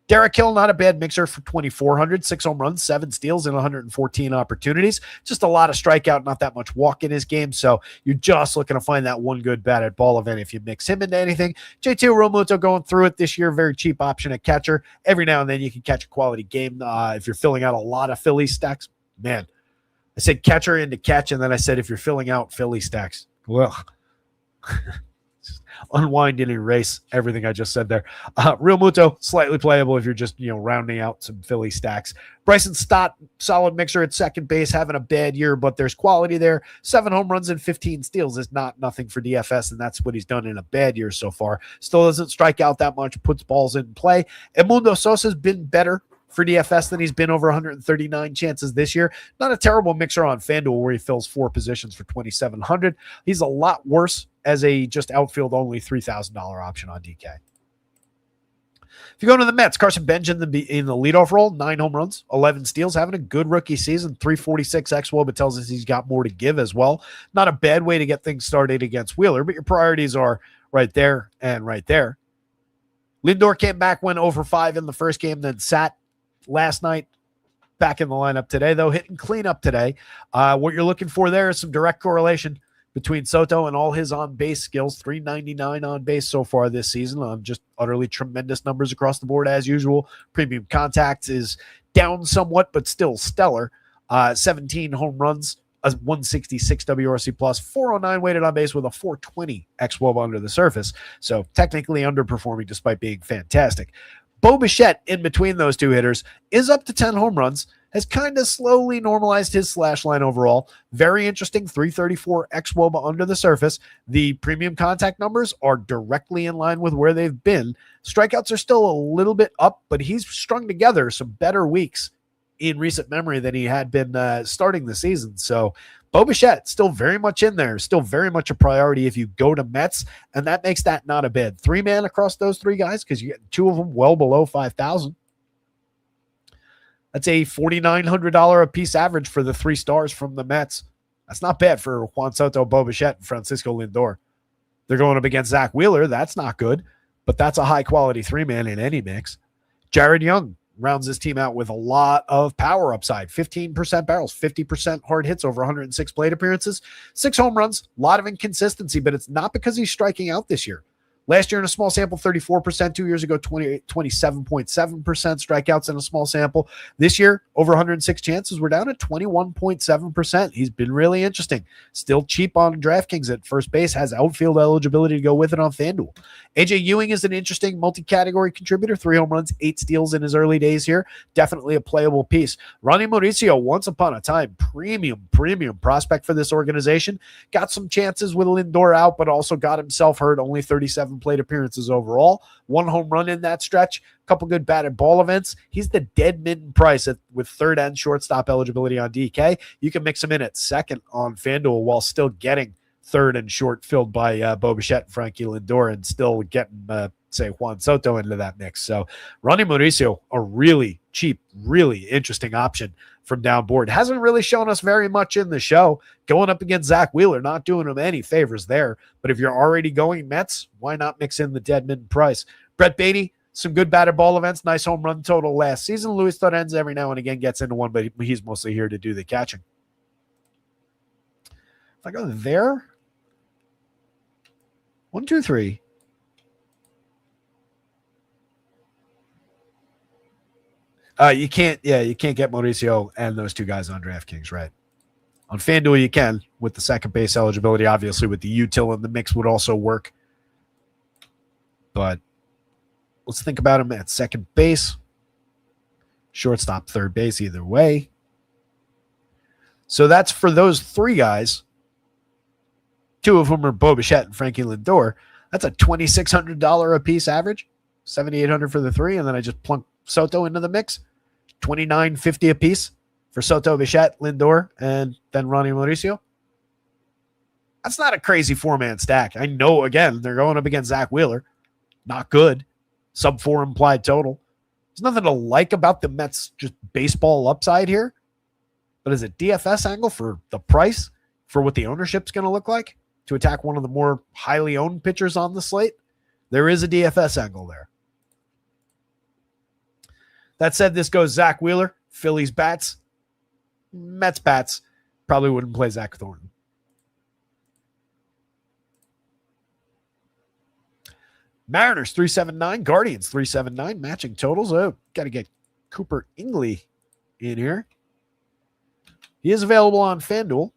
Derek Hill, not a bad mixer for 2,400, 6 home runs, 7 steals, and 114 opportunities. Just a lot of strikeout, not that much walk in his game. So you're just looking to find that one good batted ball event if you mix him into anything. JT Realmuto going through it this year, very cheap option at catcher. Every now and then you can catch a quality game if you're filling out a lot of Philly stacks. Man, I said catcher into catch, and then I said if you're filling out Philly stacks. Well, unwind and erase everything I just said there. Realmuto, slightly playable if you're just, rounding out some Philly stacks. Bryson Stott, solid mixer at second base, having a bad year, but there's quality there. 7 home runs and 15 steals is not nothing for DFS, and that's what he's done in a bad year so far. Still doesn't strike out that much, puts balls in play. Edmundo Sosa's been better for DFS than he's been over 139 chances this year. Not a terrible mixer on FanDuel where he fills 4 positions for 2,700. He's a lot worse as a just outfield only $3,000 option on DK. If you go to the Mets, Carson Bench in the leadoff role, 9 home runs, 11 steals, having a good rookie season, 346 xWOBA tells us he's got more to give as well. Not a bad way to get things started against Wheeler, but your priorities are right there and right there. Lindor came back, went over 5 in the first game, then sat last night. Back in the lineup today, though, hitting cleanup today. What you're looking for there is some direct correlation between Soto and all his on-base skills. 399 on base so far this season. Just utterly tremendous numbers across the board as usual. Premium contact is down somewhat, but still stellar. 17 home runs, a 166 WRC plus, 409 weighted on base with a 420 xWOBA under the surface. So technically underperforming despite being fantastic. Bo Bichette, in between those two hitters, is up to 10 home runs, has kind of slowly normalized his slash line overall. Very interesting, 334 xWOBA under the surface. The premium contact numbers are directly in line with where they've been. Strikeouts are still a little bit up, but he's strung together some better weeks in recent memory than he had been starting the season. So Bo Bichette still very much in there, still very much a priority if you go to Mets, and that makes that not a bad 3-man across those 3 guys because you get 2 of them well below 5,000. That's a $4,900 a piece average for the 3 stars from the Mets. That's not bad for Juan Soto, Bo Bichette, and Francisco Lindor. They're going up against Zach Wheeler. That's not good, but that's a high-quality 3-man in any mix. Jared Young rounds his team out with a lot of power upside. 15% barrels, 50% hard hits over 106 plate appearances, 6 home runs, a lot of inconsistency, but it's not because he's striking out this year. Last year in a small sample, 34%. 2 years ago, 27.7% strikeouts in a small sample. This year, over 106 chances, we're down at 21.7%. He's been really interesting. Still cheap on DraftKings at first base, has outfield eligibility to go with it on FanDuel. AJ Ewing is an interesting multi-category contributor. 3 home runs, 8 steals in his early days here. Definitely a playable piece. Ronnie Mauricio, once upon a time, premium prospect for this organization. Got some chances with Lindor out, but also got himself hurt. Only 37 plate appearances overall. 1 home run in that stretch. A couple good batted ball events. He's the dead mid price with third and shortstop eligibility on DK. You can mix him in at second on FanDuel while still getting third and short filled by Bo Bichette and Frankie Lindor and still getting, say, Juan Soto into that mix. So Ronnie Mauricio, a really cheap, really interesting option from downboard. Hasn't really shown us very much in the show. Going up against Zach Wheeler, not doing him any favors there. But if you're already going Mets, why not mix in the dead mid price? Brett Beatty, some good batted ball events, nice home run total last season. Luis Torrens every now and again gets into one, but he's mostly here to do the catching. If I go there, 1, 2, 3. You can't get Mauricio and those two guys on DraftKings, right? On FanDuel, you can with the second base eligibility. Obviously, with the util in the mix would also work. But let's think about him at second base. Shortstop, third base, either way. So that's for those three guys. Two of whom are Bo Bichette and Frankie Lindor. That's a $2,600 a piece average. $7,800 for the three, and then I just plunk Soto into the mix. $2,950 a piece for Soto, Bichette, Lindor, and then Ronnie Mauricio. That's not a crazy four-man stack. I know, again, they're going up against Zach Wheeler. Not good. Sub-4 implied total. There's nothing to like about the Mets' just baseball upside here. But as a DFS angle for the price, for what the ownership's going to look like, to attack one of the more highly owned pitchers on the slate, there is a DFS angle there. That said, this goes Zach Wheeler, Phillies bats, Mets bats. Probably wouldn't play Zach Thornton. Mariners 379, Guardians 379, matching totals. Oh, got to get Cooper Ingley in here. He is available on FanDuel.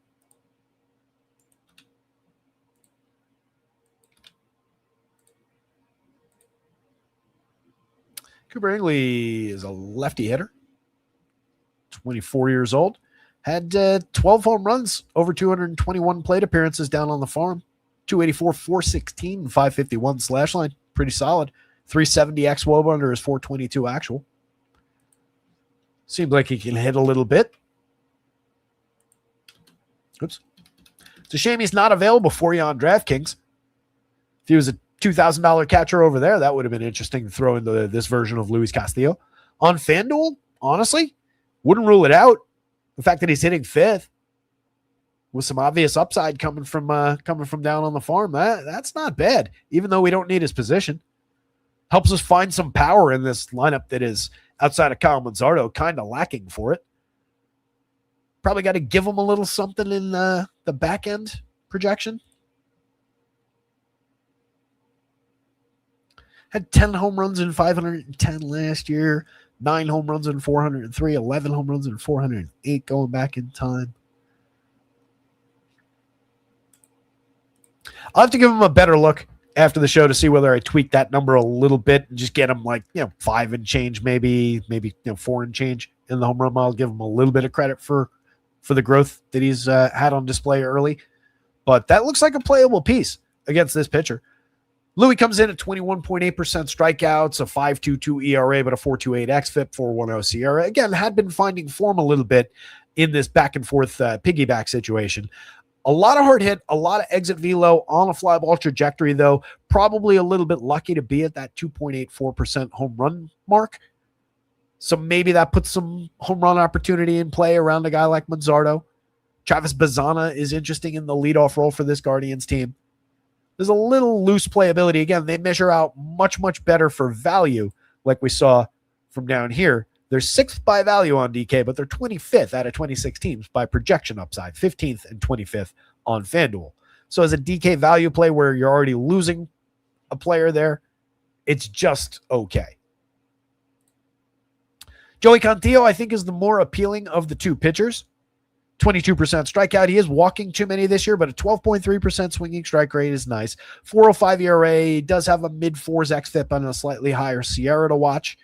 Cooper Ingley is a lefty hitter, 24 years old, had 12 home runs, over 221 plate appearances down on the farm, 284, 416, and 551 slash line. Pretty solid. 370 xWOB under his 422 actual. Seems like he can hit a little bit. Oops. It's a shame he's not available for you on DraftKings. If he was a $2,000 catcher over there, that would have been interesting to throw into this version of Luis Castillo. On FanDuel, honestly, wouldn't rule it out. The fact that he's hitting fifth with some obvious upside coming from down on the farm, that's not bad, even though we don't need his position. Helps us find some power in this lineup that is, outside of Kyle Manzardo, kind of lacking for it. Probably got to give him a little something in the back end projection. Had 10 home runs in 510 last year, 9 home runs in 403, 11 home runs in 408 going back in time. I'll have to give him a better look after the show to see whether I tweak that number a little bit and just get him 5 and change, maybe 4 and change in the home run. I'll give him a little bit of credit for the growth that he's had on display early. But that looks like a playable piece against this pitcher. Louis comes in at 21.8% strikeouts, a 5.22 ERA, but a 4.28 xFIP, 4.10 SIERA. Again, had been finding form a little bit in this back and forth piggyback situation. A lot of hard hit, a lot of exit velo on a fly ball trajectory, though. Probably a little bit lucky to be at that 2.84% home run mark. So maybe that puts some home run opportunity in play around a guy like Manzardo. Travis Bazzana is interesting in the leadoff role for this Guardians team. There's a little loose playability. Again, they measure out much, much better for value, like we saw from down here. They're 6th by value on DK, but they're 25th out of 26 teams by projection upside, 15th and 25th on FanDuel. So as a DK value play where you're already losing a player there, it's just okay. Joey Cantillo, I think, is the more appealing of the two pitchers. 22% strikeout. He is walking too many this year, but a 12.3% swinging strike rate is nice. 4.05 ERA, does have a mid-4s xFIP on a slightly higher SIERA to watch,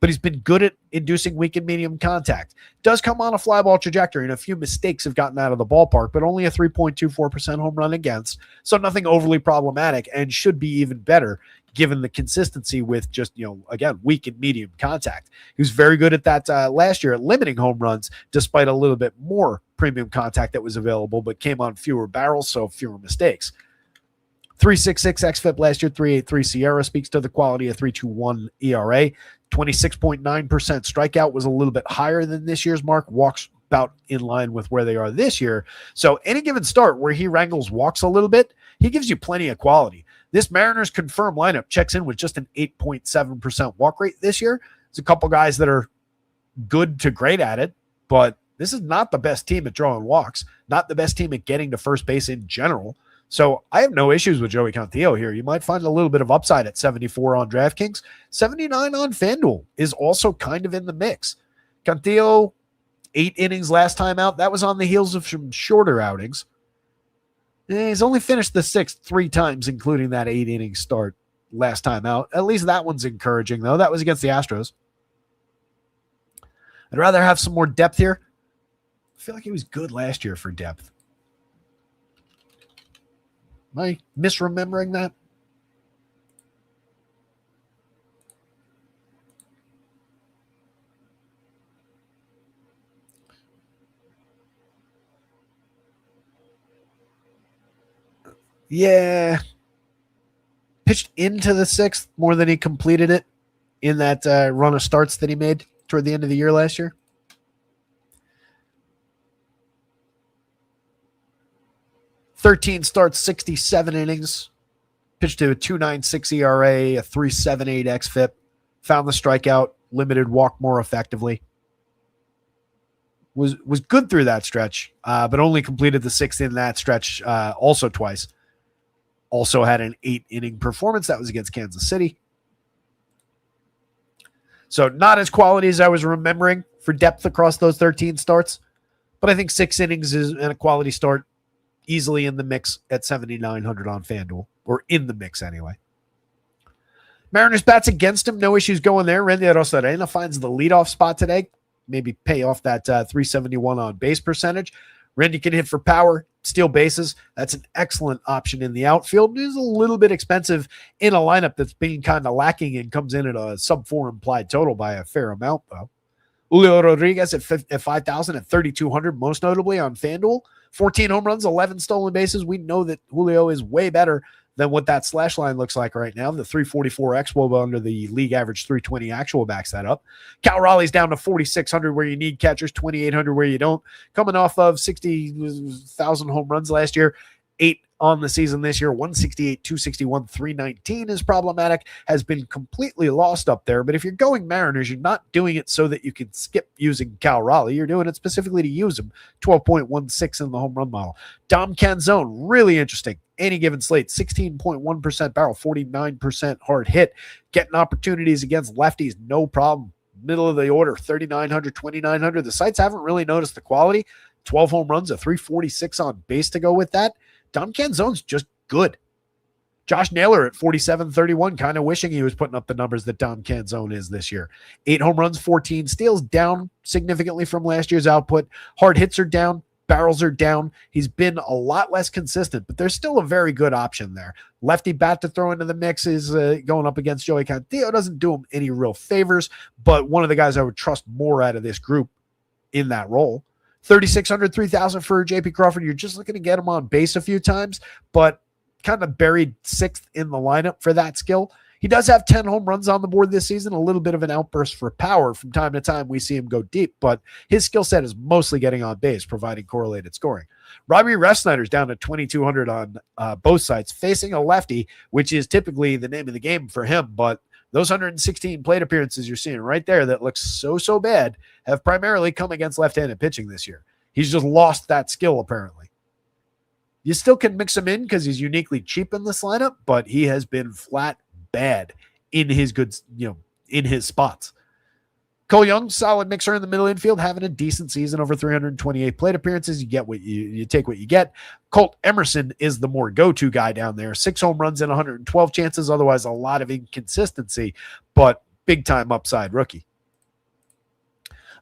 but he's been good at inducing weak and medium contact. Does come on a fly ball trajectory, and a few mistakes have gotten out of the ballpark, but only a 3.24% home run against, so nothing overly problematic, and should be even better given the consistency with just, again, weak and medium contact. He was very good at that last year at limiting home runs, despite a little bit more premium contact that was available, but came on fewer barrels, so fewer mistakes. 3.66 xFIP last year, 3.83 SIERA speaks to the quality of 3.21 ERA. 26.9% strikeout was a little bit higher than this year's mark. Walks about in line with where they are this year. So any given start where he wrangles walks a little bit, he gives you plenty of quality. This Mariners confirmed lineup checks in with just an 8.7% walk rate this year. There's a couple guys that are good to great at it, but this is not the best team at drawing walks, not the best team at getting to first base in general. So I have no issues with Joey Cantillo here. You might find a little bit of upside at 74 on DraftKings. 79 on FanDuel is also kind of in the mix. Cantillo, 8 innings last time out. That was on the heels of some shorter outings. He's only finished the 6th 3 times, including that 8-inning start last time out. At least that one's encouraging, though. That was against the Astros. I'd rather have some more depth here. I feel like he was good last year for depth. Am I misremembering that? Yeah. Pitched into the 6th more than he completed it in that run of starts that he made toward the end of the year last year. "13 starts, 67 innings, pitched to a 2.96 ERA, a 3.78 xFIP, found the strikeout, limited walk more effectively. Was good through that stretch, but only completed the 6th in that stretch also twice. Also had an 8-inning performance. That was against Kansas City. So not as quality as I was remembering for depth across those 13 starts, but I think 6 innings is a quality start, easily in the mix at 7,900 on FanDuel, or in the mix anyway. Mariners bats against him. No issues going there. Randy Arozarena finds the leadoff spot today. Maybe pay off that 371 on base percentage. Randy can hit for power, steal bases. That's an excellent option in the outfield. It is a little bit expensive in a lineup that's being kind of lacking and comes in at a sub-4 implied total by a fair amount, though. Julio Rodriguez at 5,000 at 3,200, most notably on FanDuel. 14 home runs, 11 stolen bases. We know that Julio is way better than what that slash line looks like right now. The 344 xWOBA under the league average 320 actual backs that up. Cal Raleigh's down to 4,600 where you need catchers, 2,800 where you don't. Coming off of 60,000 home runs last year, 8 on the season this year, 168, 261, 319 is problematic, has been completely lost up there. But if you're going Mariners, you're not doing it so that you can skip using Cal Raleigh. You're doing it specifically to use him. 12.16 in the home run model. Dom Canzone, really interesting. Any given slate, 16.1% barrel, 49% hard hit. Getting opportunities against lefties, no problem. Middle of the order, 3,900, 2,900. The sites haven't really noticed the quality. 12 home runs, a 346 on base to go with that. Dom Canzone's just good. Josh Naylor at 47-31, kind of wishing he was putting up the numbers that Dom Canzone is this year. 8 home runs, 14 steals, down significantly from last year's output. Hard hits are down. Barrels are down. He's been a lot less consistent, but there's still a very good option there. Lefty bat to throw into the mix is going up against Joey Cantillo. Doesn't do him any real favors, but one of the guys I would trust more out of this group in that role. 3,600, 3,000 for JP Crawford. You're just looking to get him on base a few times, but kind of buried 6th in the lineup for that skill. He does have 10 home runs on the board this season, a little bit of an outburst for power. From time to time, we see him go deep, but his skill set is mostly getting on base, providing correlated scoring. Robbie Refsnyder's down to 2,200 on both sides, facing a lefty, which is typically the name of the game for him, but those 116 plate appearances you're seeing right there that looks so bad have primarily come against left-handed pitching this year. He's just lost that skill, apparently. You still can mix him in because he's uniquely cheap in this lineup, but he has been flat bad in his in his spots. Cole Young, solid mixer in the middle infield, having a decent season, over 328 plate appearances. You get what you take what you get. Colt Emerson is the more go-to guy down there. 6 home runs in 112 chances. Otherwise, a lot of inconsistency, but big-time upside rookie.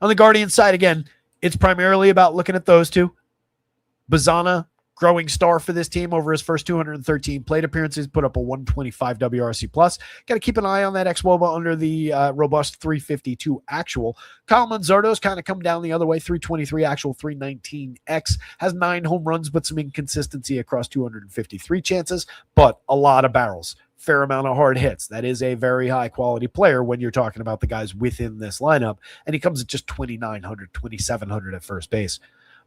On the Guardian side, again, it's primarily about looking at those two. Bazana, growing star for this team over his first 213 plate appearances, put up a 125 WRC+. Got to keep an eye on that xWOBA under the robust 352 actual. Kyle Manzardo's kind of come down the other way, 323 actual, 319X. Has 9 home runs, but some inconsistency across 253 chances, but a lot of barrels. Fair amount of hard hits. That is a very high quality player when you're talking about the guys within this lineup. And he comes at just 2,900, 2,700 at first base.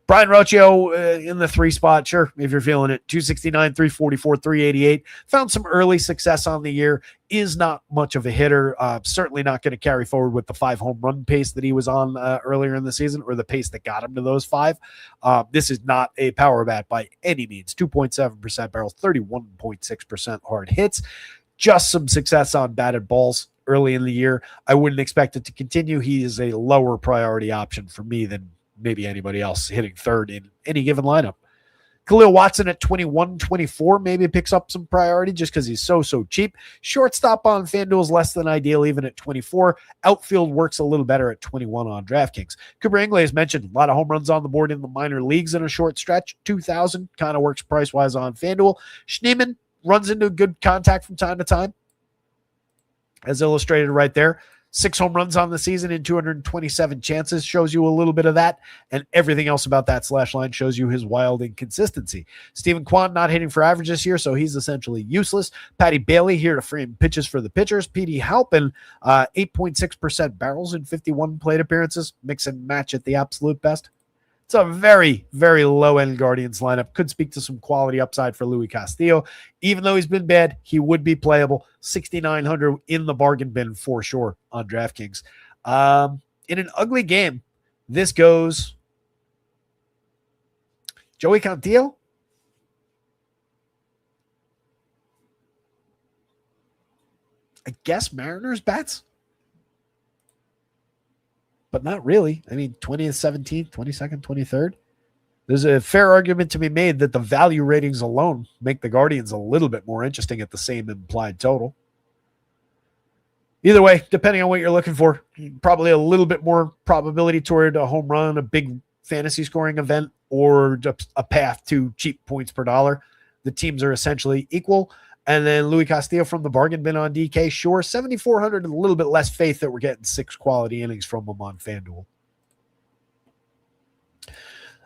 Brian Rocchio in the 3 spot, sure, if you're feeling it. 269, 344, 388. Found some early success on the year. Is not much of a hitter. Certainly not going to carry forward with the 5 home run pace that he was on earlier in the season, or the pace that got him to those 5. This is not a power bat by any means. 2.7% barrels, 31.6% hard hits. Just some success on batted balls early in the year. I wouldn't expect it to continue. He is a lower priority option for me than maybe anybody else hitting third in any given lineup. Khalil Watson at 21, 24 maybe picks up some priority just because he's so cheap. Shortstop on FanDuel is less than ideal even at 24. Outfield works a little better at 21 on DraftKings. Cooper Ingley, as mentioned, a lot of home runs on the board in the minor leagues in a short stretch. 2,000 kind of works price-wise on FanDuel. Schneemann runs into good contact from time to time, as illustrated right there. 6 home runs on the season in 227 chances shows you a little bit of that, and everything else about that slash line shows you his wild inconsistency. Stephen Kwan not hitting for average this year, so he's essentially useless. Patty Bailey here to frame pitches for the pitchers. P.D. Halpin, 8.6% barrels in 51 plate appearances. Mix and match at the absolute best. It's a very low-end Guardians lineup. Could speak to some quality upside for Luis Castillo. Even though he's been bad, he would be playable. 6,900 in the bargain bin for sure on DraftKings. In an ugly game, this goes Joey Cantillo. I guess Mariners bats. But not really. I mean, 20th, 17th, 22nd, 23rd. There's a fair argument to be made that the value ratings alone make the Guardians a little bit more interesting at the same implied total. Either way, depending on what you're looking for, probably a little bit more probability toward a home run, a big fantasy scoring event, or just a path to cheap points per dollar. The teams are essentially equal. And then Luis Castillo from the bargain bin on DK. Sure, 7,400, a little bit less faith that we're getting 6 quality innings from him on FanDuel.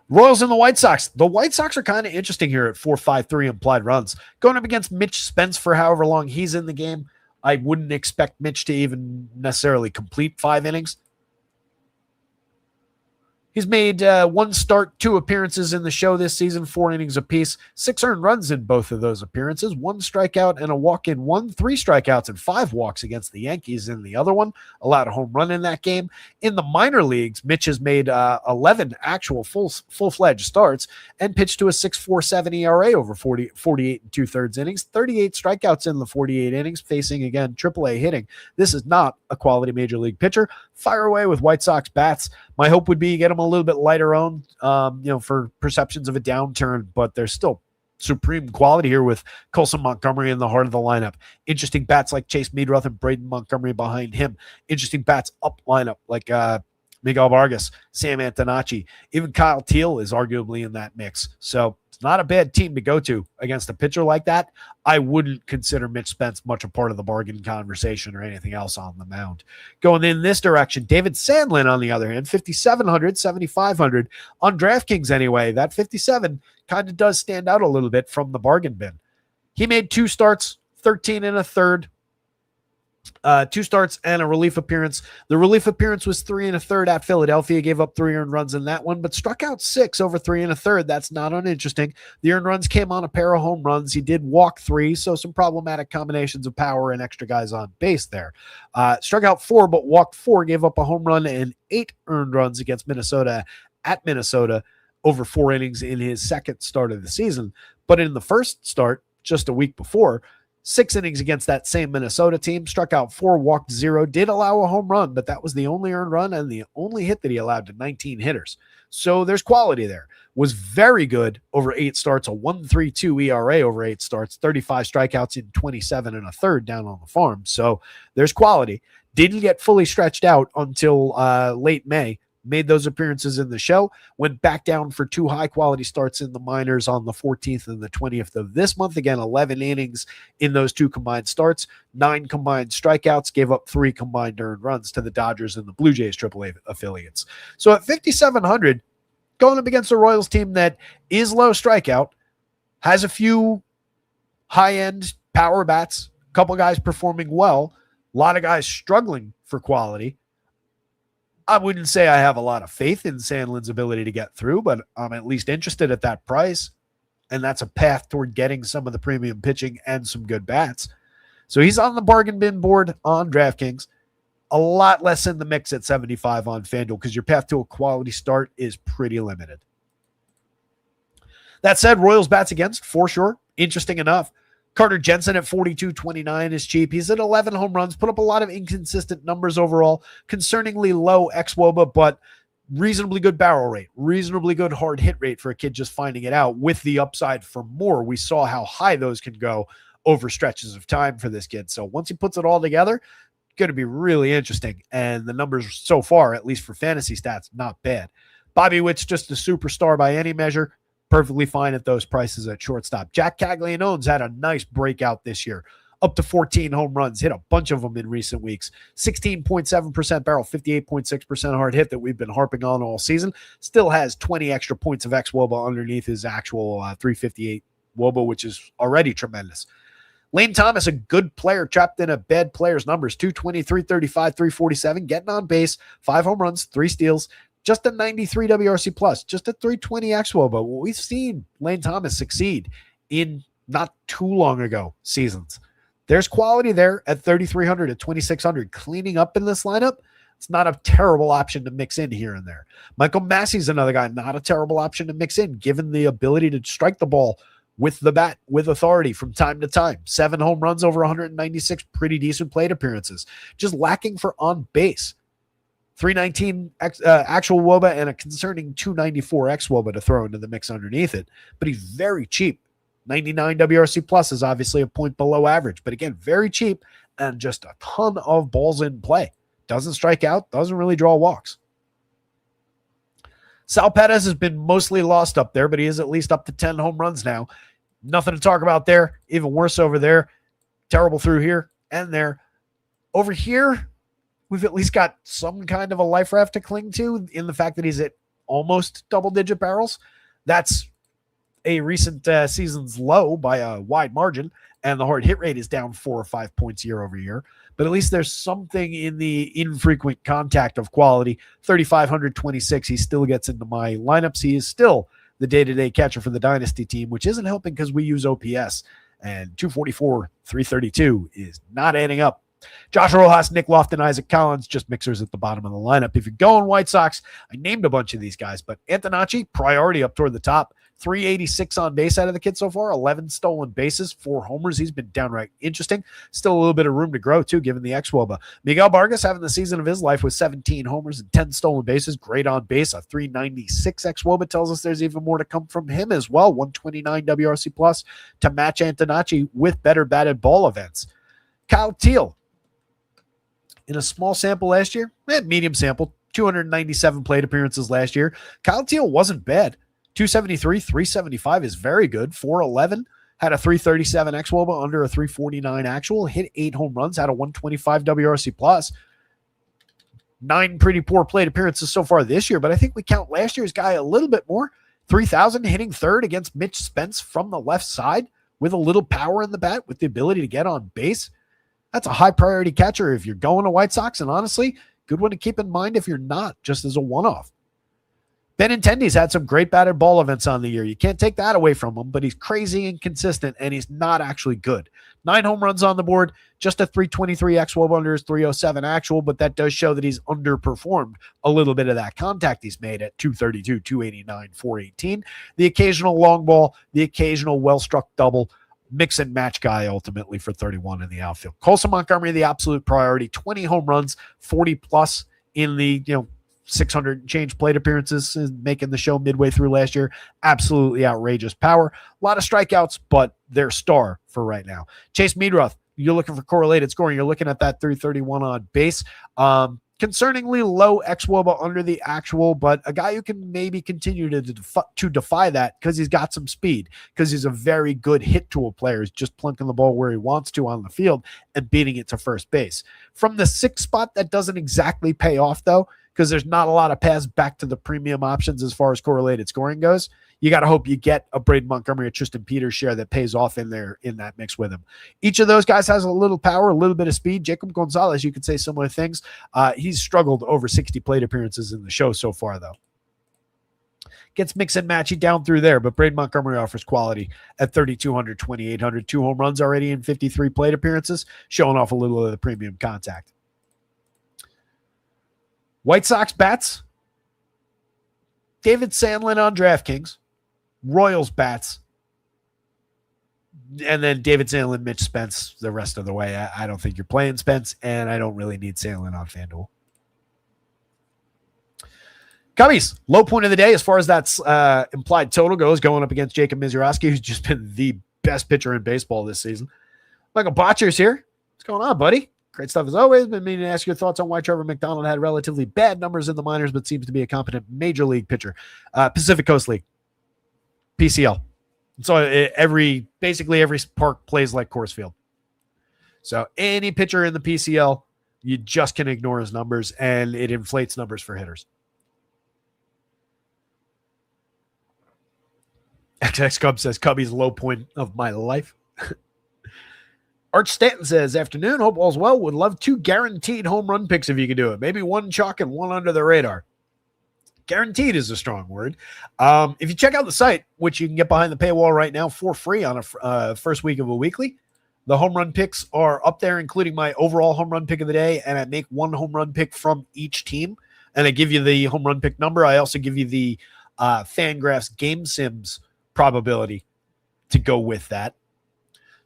Royals and the White Sox. The White Sox are kind of interesting here at 4.53 implied runs. Going up against Mitch Spence for however long he's in the game. I wouldn't expect Mitch to even necessarily complete 5 innings. He's made 1 start, 2 appearances in the show this season, 4 innings apiece, 6 earned runs in both of those appearances, 1 strikeout and a walk in one, 3 strikeouts and 5 walks against the Yankees in the other one, allowed a home run in that game. In the minor leagues, Mitch has made 11 actual full-fledged starts and pitched to a 6.47 ERA over 48 and 2/3 innings, 38 strikeouts in the 48 innings, facing, again, AAA hitting. This is not a quality major league pitcher. Fire away with White Sox bats. My hope would be you get them a little bit lighter owned, for perceptions of a downturn, but there's still supreme quality here with Colson Montgomery in the heart of the lineup. Interesting bats like Chase Meadroth and Braden Montgomery behind him. Interesting bats up lineup like Miguel Vargas, Sam Antonacci. Even Kyle Teal is arguably in that mix. So it's not a bad team to go to against a pitcher like that. I wouldn't consider Mitch Spence much a part of the bargain conversation or anything else on the mound. Going in this direction, David Sandlin, on the other hand, 5,700, 7,500. On DraftKings anyway, that 57 kind of does stand out a little bit from the bargain bin. He made 2 starts, 13 and a third. 2 starts and a relief appearance. The relief appearance was 3 1/3 at Philadelphia. Gave up 3 earned runs in that one, but struck out 6 over 3 1/3. That's not uninteresting. The earned runs came on a pair of home runs. He did walk 3, so some problematic combinations of power and extra guys on base there. Struck out 4, but walked 4. Gave up a home run and 8 earned runs against Minnesota at Minnesota over 4 innings in his second start of the season. But in the first start, just a week before, 6 innings against that same Minnesota team, struck out 4, walked 0, did allow a home run, but that was the only earned run and the only hit that he allowed to 19 hitters. So there's quality there. Was very good over 8 starts, a 1.32 ERA over 8 starts, 35 strikeouts in 27 1/3 down on the farm. So there's quality. Didn't get fully stretched out until late May. Made those appearances in the show, went back down for 2 high-quality starts in the minors on the 14th and the 20th of this month. Again, 11 innings in those 2 combined starts, 9 combined strikeouts, gave up 3 combined earned runs to the Dodgers and the Blue Jays AAA affiliates. So at 5,700, going up against a Royals team that is low strikeout, has a few high-end power bats, a couple guys performing well, a lot of guys struggling for quality. I wouldn't say I have a lot of faith in Sandlin's ability to get through, but I'm at least interested at that price. And that's a path toward getting some of the premium pitching and some good bats. So he's on the bargain bin board on DraftKings. A lot less in the mix at 75 on FanDuel because your path to a quality start is pretty limited. That said, Royals bats against, for sure. Interesting enough. Carter Jensen at 42.29 is cheap. He's at 11 home runs, put up a lot of inconsistent numbers overall, concerningly low xWOBA, but reasonably good barrel rate, reasonably good hard hit rate for a kid just finding it out with the upside for more. We saw how high those can go over stretches of time for this kid. So once he puts it all together, going to be really interesting. And the numbers so far, at least for fantasy stats, not bad. Bobby Witt's just a superstar by any measure. Perfectly fine at those prices at shortstop. Jack Caglianone's had a nice breakout this year. Up to 14 home runs, hit a bunch of them in recent weeks. 16.7% barrel, 58.6% hard hit that we've been harping on all season. Still has 20 extra points of xWOBA underneath his actual 358 WOBA, which is already tremendous. Lane Thomas, a good player trapped in a bad player's numbers. 220, 335, 347, getting on base, 5 home runs, 3 steals. Just a 93 WRC plus, just a 320 xWOBA. But we've seen Lane Thomas succeed in not too long ago seasons. There's quality there at 3,300 at 2,600. Cleaning up in this lineup, it's not a terrible option to mix in here and there. Michael Massey's another guy, not a terrible option to mix in, given the ability to strike the ball with the bat, with authority from time to time. 7 home runs over 196, pretty decent plate appearances. Just lacking for on base. 319 actual WOBA and a concerning 294 xWOBA to throw into the mix underneath it. But he's very cheap. 99 WRC plus is obviously a point below average, but again, very cheap and just a ton of balls in play. Doesn't strike out, doesn't really draw walks. Sal Perez has been mostly lost up there, but he is at least up to 10 home runs now. Nothing to talk about there. Even worse over there. Terrible through here and there. Over here, we've at least got some kind of a life raft to cling to in the fact that he's at almost double-digit barrels. That's a recent season's low by a wide margin, and the hard hit rate is down 4 or 5 points year over year. But at least there's something in the infrequent contact of quality. 3,526, he still gets into my lineups. He is still the day-to-day catcher for the Dynasty team, which isn't helping because we use OPS, and 244, 332 is not adding up. Josh Rojas, Nick Lofton, Isaac Collins, just mixers at the bottom of the lineup. If you're going White Sox, I named a bunch of these guys, but Antonacci, priority up toward the top. 386 on base out of the kid so far, 11 stolen bases, 4 homers. He's been downright interesting. Still a little bit of room to grow, too, given the xWOBA. Miguel Vargas having the season of his life with 17 homers and 10 stolen bases. Great on base. A 396 xWOBA tells us there's even more to come from him as well. 129 WRC plus to match Antonacci with better batted ball events. Kyle Teal, in a small sample last year, medium sample, 297 plate appearances last year. Kyle Teal wasn't bad. 273, 375 is very good. 411, had a 337 xWOBA under a 349 actual, hit 8 home runs, had a 125 WRC plus. 9 pretty poor plate appearances so far this year, but I think we count last year's guy a little bit more. 3,000, hitting third against Mitch Spence from the left side with a little power in the bat, with the ability to get on base. That's a high priority catcher if you're going to White Sox, and honestly, good one to keep in mind if you're not, just as a one-off. Benintendi's had some great batted ball events on the year. You can't take that away from him, but he's crazy inconsistent, and he's not actually good. 9 home runs on the board, just a 323 xWOBA under his 307 actual, but that does show that he's underperformed a little bit of that contact he's made at 232, 289, 418. The occasional long ball, the occasional well-struck double, mix and match guy ultimately for 31 in the outfield. Colson Montgomery, the absolute priority, 20 home runs, 40 plus in the 600 change plate appearances, making the show midway through last year. Absolutely outrageous power. A lot of strikeouts, but they're star for right now. Chase Meadroth, you're looking for correlated scoring. You're looking at that 331 on base. Concerningly low xWOBA under the actual, but a guy who can maybe continue to defy that because he's got some speed, because he's a very good hit tool player. He's just plunking the ball where he wants to on the field and beating it to first base. From the 6th spot, that doesn't exactly pay off, though, because there's not a lot of paths back to the premium options as far as correlated scoring goes. you got to hope you get a Braden Montgomery or Tristan Peters share that pays off in that mix with him. Each of those guys has a little power, a little bit of speed. Jacob Gonzalez, you could say similar things. He's struggled over 60 plate appearances in the show so far, though. Gets mix and matchy down through there, but Braden Montgomery offers quality at 3,200, 2,800, 2 home runs already in 53 plate appearances, showing off a little of the premium contact. White Sox bats. David Sandlin on DraftKings. Royals bats. And then David Sandlin, Mitch Spence the rest of the way. I don't think you're playing Spence, and I don't really need Sandlin on FanDuel. Cubbies, low point of the day as far as that's implied total goes, going up against Jacob Misiorowski, who's just been the best pitcher in baseball this season. Michael Botcher's here. What's going on, buddy? Great stuff as always. Been meaning to ask your thoughts on why Trevor McDonald had relatively bad numbers in the minors, but seems to be a competent major league pitcher. Pacific Coast League, PCL. So basically every park plays like Coors Field. So any pitcher in the PCL, you just can ignore his numbers, and it inflates numbers for hitters. XX Cub says, Cubby's low point of my life. Arch Stanton says, afternoon, hope all's well. Would love 2 guaranteed home run picks if you could do it. Maybe 1 chalk and 1 under the radar. Guaranteed is a strong word. If you check out the site, which you can get behind the paywall right now for free on a first week of a weekly, the home run picks are up there, including my overall home run pick of the day, and I make 1 home run pick from each team, and I give you the home run pick number. I also give you the Fangraphs Game Sims probability to go with that.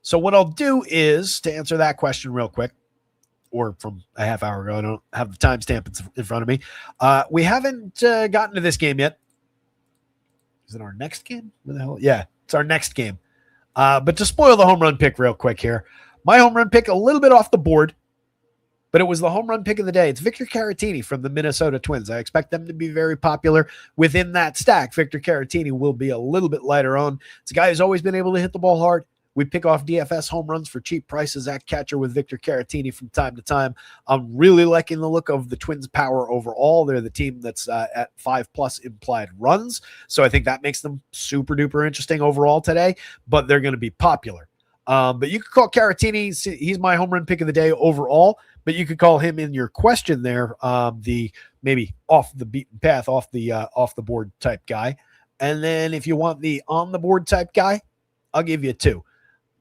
So what I'll do is, to answer that question real quick, or from a half hour ago, I don't have the timestamp in front of me. We haven't gotten to this game yet. Is it our next game? Where the hell? Yeah, it's our next game. But to spoil the home run pick real quick here, my home run pick a little bit off the board, but it was the home run pick of the day. It's Victor Caratini from the Minnesota Twins. I expect them to be very popular within that stack. Victor Caratini will be a little bit lighter on. It's a guy who's always been able to hit the ball hard. We pick off DFS home runs for cheap prices at catcher with Victor Caratini from time to time. I'm really liking the look of the Twins' power overall. They're the team that's at 5+ implied runs. So I think that makes them super duper interesting overall today, but they're going to be popular. But you could call Caratini, he's my home run pick of the day overall, but you could call him in your question there, the maybe off the beaten path, off the board type guy. And then if you want the on the board type guy, I'll give you 2.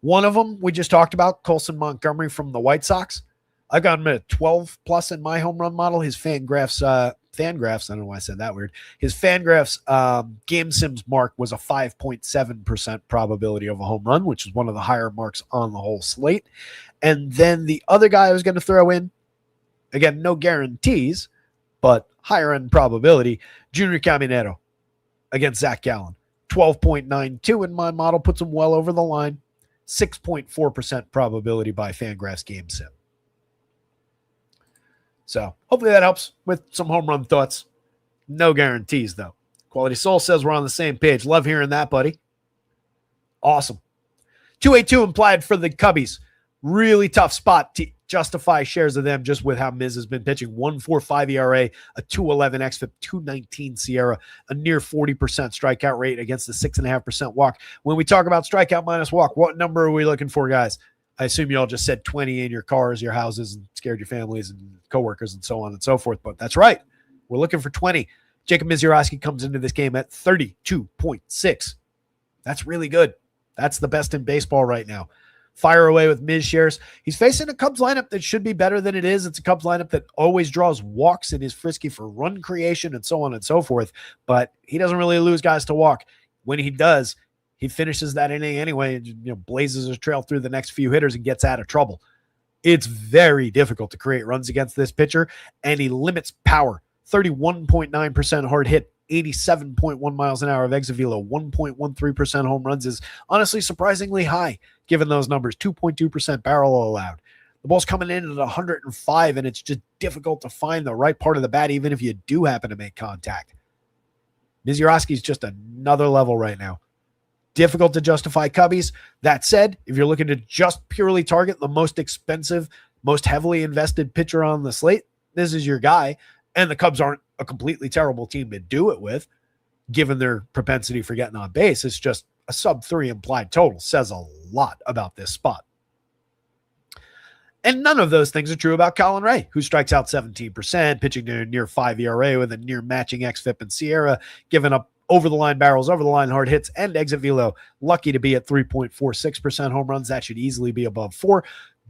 One of them we just talked about, Colson Montgomery from the White Sox. I've got him at 12+ in my home run model. His Fangraphs, I don't know why I said that weird. His Fangraphs Game Sims mark was a 5.7% probability of a home run, which is one of the higher marks on the whole slate. And then the other guy I was going to throw in, again, no guarantees, but higher end probability, Junior Caminero against Zach Gallen. 12.92 in my model, puts him well over the line. 6.4% probability by Fangraphs Game Sim. So hopefully that helps with some home run thoughts. No guarantees, though. Quality Soul says we're on the same page. Love hearing that, buddy. Awesome. 282 implied for the Cubbies. Really tough spot to justify shares of them just with how Miz has been pitching. 1.45 ERA, a 2.11 xFIP, 2.19 Sierra, a near 40% strikeout rate against the 6.5% walk. When we talk about strikeout minus walk, what number are we looking for, guys? I assume you all just said 20 in your cars, your houses, and scared your families and coworkers and so on and so forth. But that's right. We're looking for 20. Jacob Misiorowski comes into this game at 32.6. That's really good. That's the best in baseball right now. Fire away with Miz shares. He's facing a Cubs lineup that should be better than it is. It's a Cubs lineup that always draws walks and is frisky for run creation and so on and so forth. But he doesn't really lose guys to walk. When he does, he finishes that inning anyway and blazes a trail through the next few hitters and gets out of trouble. It's very difficult to create runs against this pitcher, and he limits power. 31.9% hard hit, 87.1 miles an hour of exit velo, 1.13% home runs is honestly surprisingly high given those numbers. 2.2% barrel allowed. The ball's coming in at 105, and it's just difficult to find the right part of the bat even if you do happen to make contact. Misiorowski's just another level right now. Difficult to justify Cubbies. That said, if you're looking to just purely target the most expensive, most heavily invested pitcher on the slate, this is your guy. And the Cubs aren't a completely terrible team to do it with. given their propensity for getting on base. It's just a sub-3 implied total. Says a lot about this spot. And none of those things are true about Colin Ray, who strikes out 17%, pitching to a near 5 ERA with a near matching xFIP and Sierra, giving up over-the-line barrels, over-the-line hard hits, and exit velo. Lucky to be at 3.46% home runs. That should easily be above 4.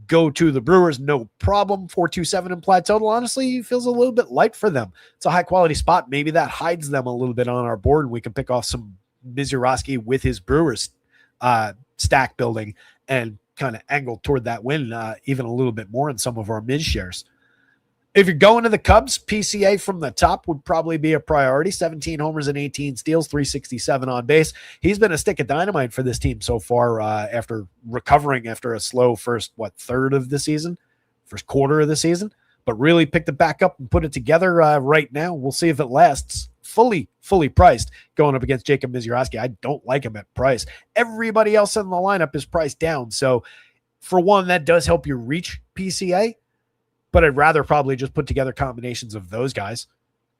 Go to the Brewers, no problem. 427 implied total. Honestly, feels a little bit light for them. It's a high-quality spot. Maybe that hides them a little bit on our board, and we can pick off some Mizurowski with his Brewers stack building and kind of angled toward that win even a little bit more in some of our mid shares. If you're going to the Cubs, PCA from the top would probably be a priority. 17 homers and 18 steals, 367 on base. He's been a stick of dynamite for this team so far after recovering after a slow first quarter of the season, but really picked it back up and put it together right now. We'll see if it lasts. Fully priced going up against Jacob Mizurowski. I don't like him at price. Everybody else in the lineup is priced down. So for one, that does help you reach PCA, but I'd rather probably just put together combinations of those guys,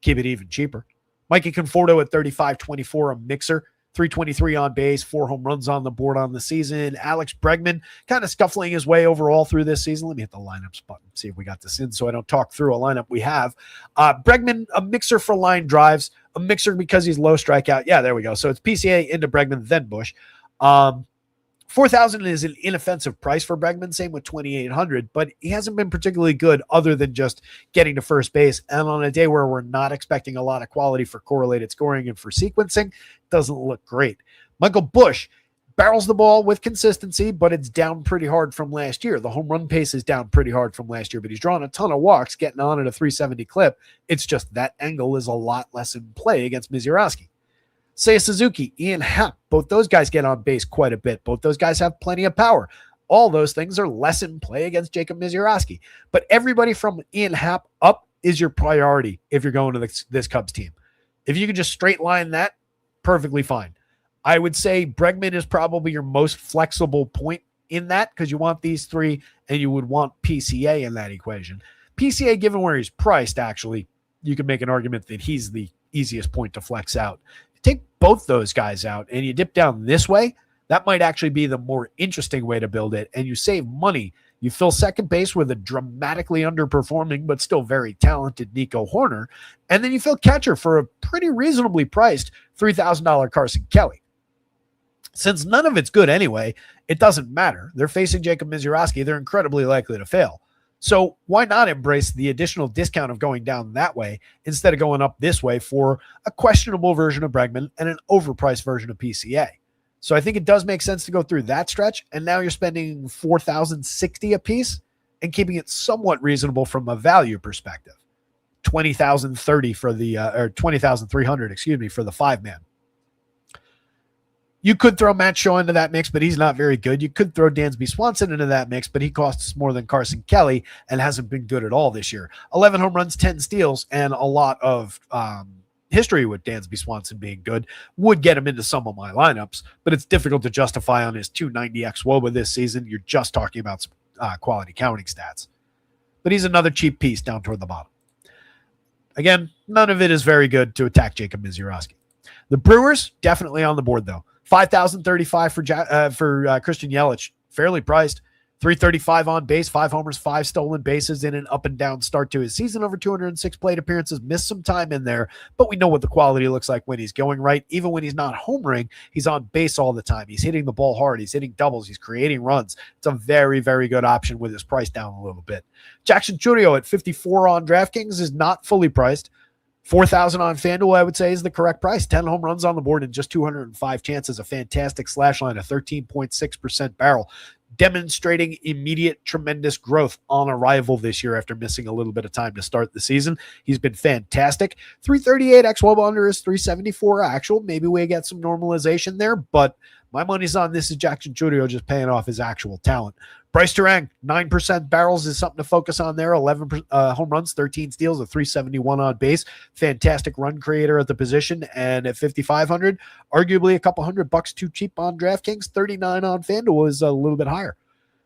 keep it even cheaper. Mikey Conforto at 35.24, a mixer, 323 on base, 4 home runs on the board on the season. Alex Bregman kind of scuffling his way overall through this season. Let me hit the lineups button, see if we got this in so I don't talk through a lineup we have. Bregman, a mixer for line drives, a mixer because he's low strikeout. Yeah, there we go. So it's PCA into Bregman, then Bush. 4,000 is an inoffensive price for Bregman, same with 2,800, but he hasn't been particularly good other than just getting to first base. And on a day where we're not expecting a lot of quality for correlated scoring and for sequencing, doesn't look great. Michael Bush barrels the ball with consistency, but it's down pretty hard from last year. The home run pace is down pretty hard from last year, but he's drawn a ton of walks, getting on at a 370 clip. It's just that angle is a lot less in play against Mizurowski. Seiya Suzuki, Ian Happ, both those guys get on base quite a bit. Both those guys have plenty of power. All those things are less in play against Jacob Mizurowski. But everybody from Ian Happ up is your priority if you're going to this Cubs team. If you can just straight line that, perfectly fine. I would say Bregman is probably your most flexible point in that because you want these three and you would want PCA in that equation. PCA, given where he's priced, actually, you can make an argument that he's the easiest point to flex out. Take both those guys out and you dip down this way, that might actually be the more interesting way to build it, and you save money. You fill second base with a dramatically underperforming but still very talented Nico Horner, and then you fill catcher for a pretty reasonably priced $3,000 Carson Kelly. Since none of it's good anyway, it doesn't matter. They're facing Jacob Mizurowski. They're incredibly likely to fail. So why not embrace the additional discount of going down that way instead of going up this way for a questionable version of Bregman and an overpriced version of PCA? So I think it does make sense to go through that stretch. And now you're spending $4,060 a piece and keeping it somewhat reasonable from a value perspective. $20,030 for the or $20,300, for the 5-man. You could throw Matt Shaw into that mix, but he's not very good. You could throw Dansby Swanson into that mix, but he costs more than Carson Kelly and hasn't been good at all this year. 11 home runs, 10 steals, and a lot of history with Dansby Swanson being good would get him into some of my lineups, but it's difficult to justify on his 290 xWOBA this season. You're just talking about quality counting stats. But he's another cheap piece down toward the bottom. Again, none of it is very good to attack Jacob Mizurowski. The Brewers, definitely on the board, though. $5,035 for Christian Yelich, fairly priced. 335 on base, 5 homers, 5 stolen bases in an up and down start to his season. Over 206 plate appearances, missed some time in there, but we know what the quality looks like when he's going right. Even when he's not homering, he's on base all the time. He's hitting the ball hard. He's hitting doubles. He's creating runs. It's a very, very good option with his price down a little bit. Jackson Chourio at 54 on DraftKings is not fully priced. 4,000 on FanDuel, I would say, is the correct price. 10 home runs on the board and just 205 chances. A fantastic slash line, a 13.6% barrel, demonstrating immediate tremendous growth on arrival this year after missing a little bit of time to start the season. He's been fantastic. 338 xWOBA under his 374 actual. Maybe we get some normalization there, but my money's on this is Jackson Chourio just paying off his actual talent. Bryce Turang, 9% barrels is something to focus on there. 11 home runs, 13 steals, a 371 on base. Fantastic run creator at the position. And at 5,500, arguably a couple $100 too cheap on DraftKings. 39 on FanDuel is a little bit higher.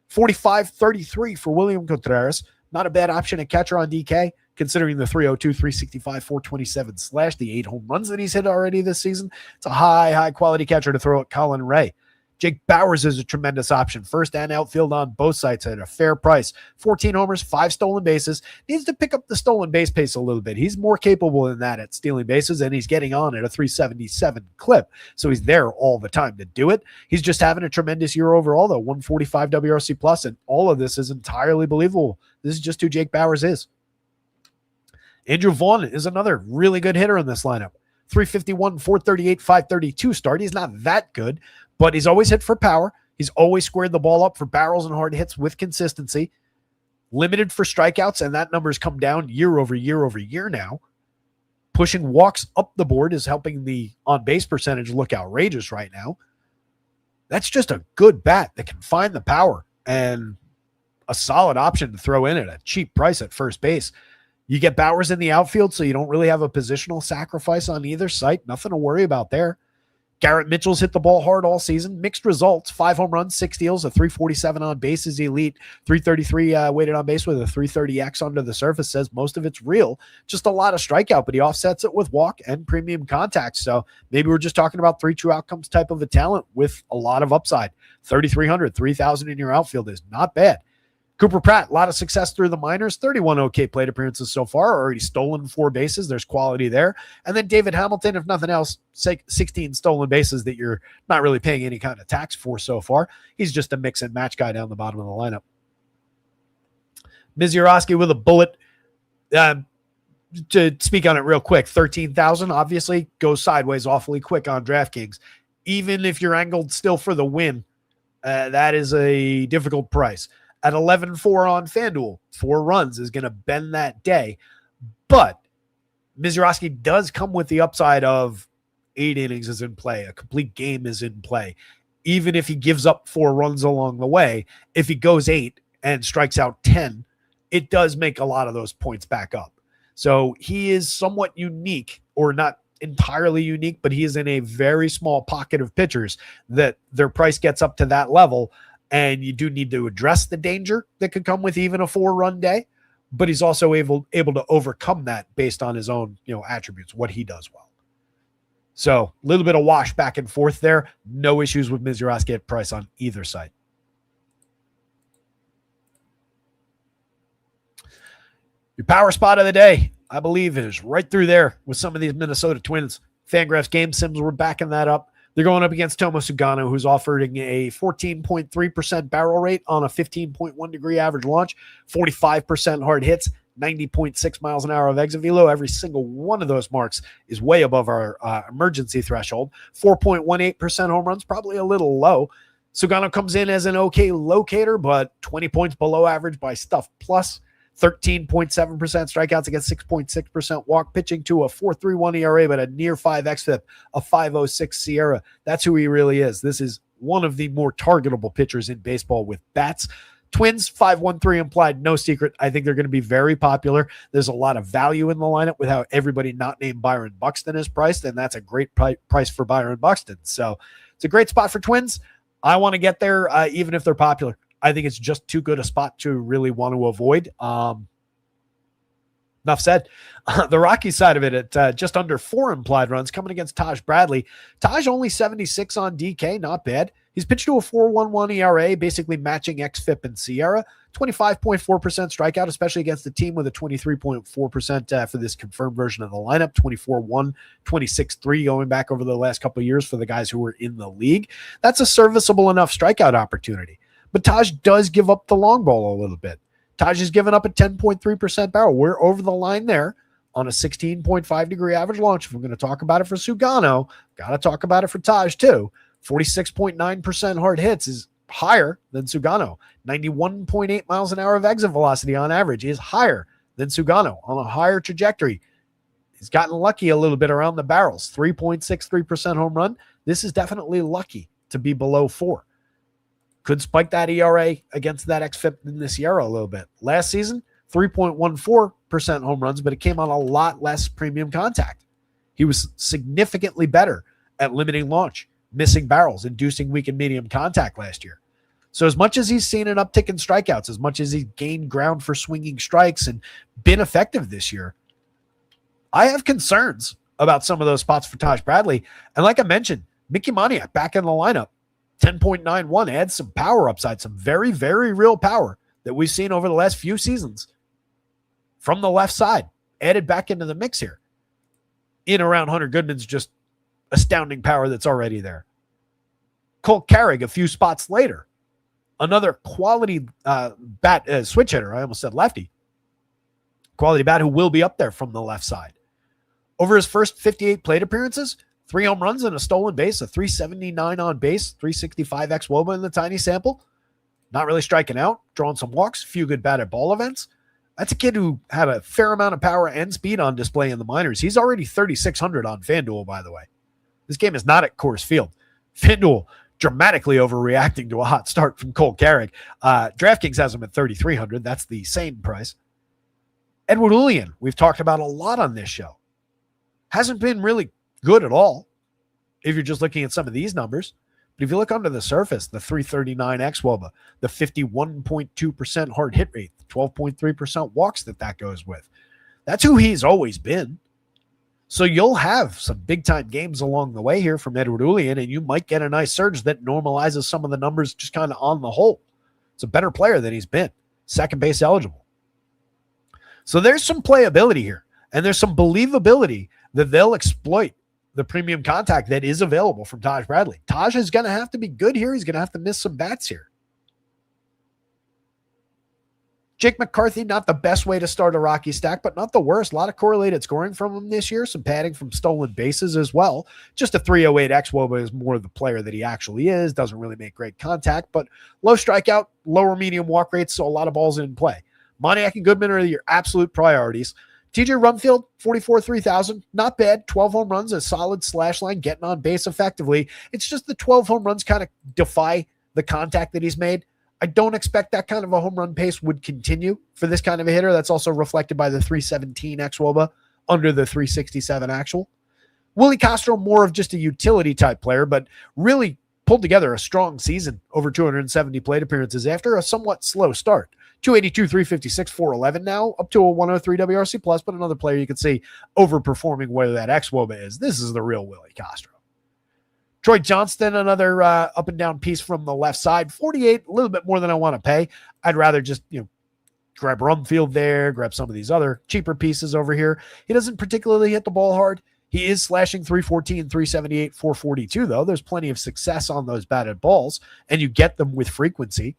45.33 for William Contreras. Not a bad option at catcher on DK. considering the 302, 365, 427 slash, the 8 home runs that he's hit already this season. It's a high quality catcher to throw at Colin Ray. Jake Bauers is a tremendous option. First and outfield on both sides at a fair price. 14 homers, 5 stolen bases. Needs to pick up the stolen base pace a little bit. He's more capable than that at stealing bases, and he's getting on at a 377 clip. So he's there all the time to do it. He's just having a tremendous year overall, though. 145 WRC plus, and all of this is entirely believable. This is just who Jake Bauers is. Andrew Vaughn is another really good hitter in this lineup. 351, 438, 532 start. He's not that good, but he's always hit for power. He's always squared the ball up for barrels and hard hits with consistency. Limited for strikeouts, and that number's come down year over year now. Pushing walks up the board is helping the on-base percentage look outrageous right now. That's just a good bat that can find the power and a solid option to throw in at a cheap price at first base. You get Bauers in the outfield, so you don't really have a positional sacrifice on either site. Nothing to worry about there. Garrett Mitchell's hit the ball hard all season. Mixed results, 5 home runs, 6 steals, a 347 on base is elite, 333 weighted on base with a 330X under the surface. Says most of it's real. Just a lot of strikeout, but he offsets it with walk and premium contact. So maybe we're just talking about 3 true outcomes type of a talent with a lot of upside. 3,300, 3,000 in your outfield is not bad. Cooper Pratt, a lot of success through the minors, 31 okay plate appearances so far, already stolen 4 bases. There's quality there. And then David Hamilton, if nothing else, 16 stolen bases that you're not really paying any kind of tax for so far. He's just a mix and match guy down the bottom of the lineup. Mizurowski with a bullet. To speak on it real quick, 13,000 obviously goes sideways awfully quick on DraftKings. Even if you're angled still for the win, that is a difficult price. At 11-4 on FanDuel, 4 runs is going to bend that day. But Mizurowski does come with the upside of 8 innings is in play. A complete game is in play. Even if he gives up 4 runs along the way, if he goes 8 and strikes out 10, it does make a lot of those points back up. So he is somewhat unique, or not entirely unique, but he is in a very small pocket of pitchers that their price gets up to that level. And you do need to address the danger that could come with even a 4-run day, but he's also able to overcome that based on his own, attributes, what he does well. So a little bit of wash back and forth there. No issues with Mizurowski at price on either side. Your power spot of the day, I believe, is right through there with some of these Minnesota Twins. Fangraphs game sims were backing that up. They're going up against Tomo Sugano, who's offering a 14.3% barrel rate on a 15.1 degree average launch, 45% hard hits, 90.6 miles an hour of exit velo. Every single one of those marks is way above our emergency threshold. 4.18% home runs, probably a little low. Sugano comes in as an okay locator, but 20 points below average by Stuff Plus. 13.7% strikeouts against 6.6% walk, pitching to a 4.31 ERA, but a near 5 xFIP, a 5.06 Sierra. That's who he really is. This is one of the more targetable pitchers in baseball with bats. Twins, 5.13 implied, no secret. I think they're going to be very popular. There's a lot of value in the lineup with how everybody not named Byron Buxton is priced, and that's a great price for Byron Buxton. So it's a great spot for Twins. I want to get there, even if they're popular. I think it's just too good a spot to really want to avoid. Enough said. The Rockies side of it at just under 4 implied runs coming against Taj Bradley. Taj only 76 on DK, not bad. He's pitched to a 4.11 ERA, basically matching xFIP and Sierra. 25.4% strikeout, especially against the team with a 23.4% for this confirmed version of the lineup. 24-1, 26-3 going back over the last couple of years for the guys who were in the league. That's a serviceable enough strikeout opportunity. But Taj does give up the long ball a little bit. Taj has given up a 10.3% barrel. We're over the line there on a 16.5 degree average launch. If we're going to talk about it for Sugano, got to talk about it for Taj too. 46.9% hard hits is higher than Sugano. 91.8 miles an hour of exit velocity on average is higher than Sugano on a higher trajectory. He's gotten lucky a little bit around the barrels. 3.63% home run. This is definitely lucky to be below 4. Could spike that ERA against that xFIP in this year a little bit. Last season, 3.14% home runs, but it came on a lot less premium contact. He was significantly better at limiting launch, missing barrels, inducing weak and medium contact last year. So as much as he's seen an uptick in strikeouts, as much as he's gained ground for swinging strikes and been effective this year, I have concerns about some of those spots for Taj Bradley. And like I mentioned, Mickey Moniak back in the lineup, 10.91 adds some power upside, some very, very real power that we've seen over the last few seasons from the left side, added back into the mix here. In around Hunter Goodman's just astounding power that's already there. Cole Carrig a few spots later, another quality bat switch hitter. I almost said lefty. Quality bat who will be up there from the left side. Over his first 58 plate appearances, 3 home runs and a stolen base, a 379 on base, 365 ex-WOBA in the tiny sample. Not really striking out, drawing some walks, a few good batted ball events. That's a kid who had a fair amount of power and speed on display in the minors. He's already 3,600 on FanDuel, by the way. This game is not at Coors Field. FanDuel dramatically overreacting to a hot start from Cole Carrig. DraftKings has him at 3,300. That's the same price. Edward Julian, we've talked about a lot on this show. Hasn't been really good at all if you're just looking at some of these numbers. But if you look under the surface, the 339 ex-WOBA, the 51.2% hard hit rate, the 12.3% walks that goes with, that's who he's always been. So you'll have some big-time games along the way here from Edward Julian, and you might get a nice surge that normalizes some of the numbers just kind of on the whole. It's a better player than he's been. Second base eligible. So there's some playability here, and there's some believability that they'll exploit the premium contact that is available from Taj Bradley. Taj is going to have to be good here. He's going to have to miss some bats here. Jake McCarthy, not the best way to start a Rocky stack, but not the worst. A lot of correlated scoring from him this year. Some padding from stolen bases as well. Just a 308 ex-WOBA is more the player that he actually is. Doesn't really make great contact, but low strikeout, lower medium walk rates, so a lot of balls in play. Moniak and Goodman are your absolute priorities. TJ Rumfield, 3,000. Not bad. 12 home runs, a solid slash line, getting on base effectively. It's just the 12 home runs kind of defy the contact that he's made. I don't expect that kind of a home run pace would continue for this kind of a hitter. That's also reflected by the 317 ex-WOBA under the 367 actual. Willie Castro, more of just a utility type player, but really pulled together a strong season over 270 plate appearances after a somewhat slow start. 282, 356, 411 now, up to a 103 WRC plus, but another player you can see overperforming where that ex-WOBA is. This is the real Willie Castro. Troy Johnston, another up and down piece from the left side. 48, a little bit more than I want to pay. I'd rather just, grab Rumfield there, grab some of these other cheaper pieces over here. He doesn't particularly hit the ball hard. He is slashing 314, 378, 442, though. There's plenty of success on those batted balls, and you get them with frequency.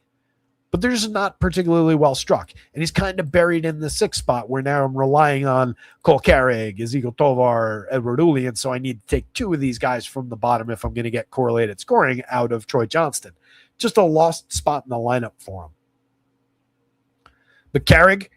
But they're just not particularly well struck. And he's kind of buried in the 6th spot where now I'm relying on Cole Carrig, Ezequiel Tovar, Edward Julian. So I need to take 2 of these guys from the bottom if I'm going to get correlated scoring out of Troy Johnston. Just a lost spot in the lineup for him. But Carrig,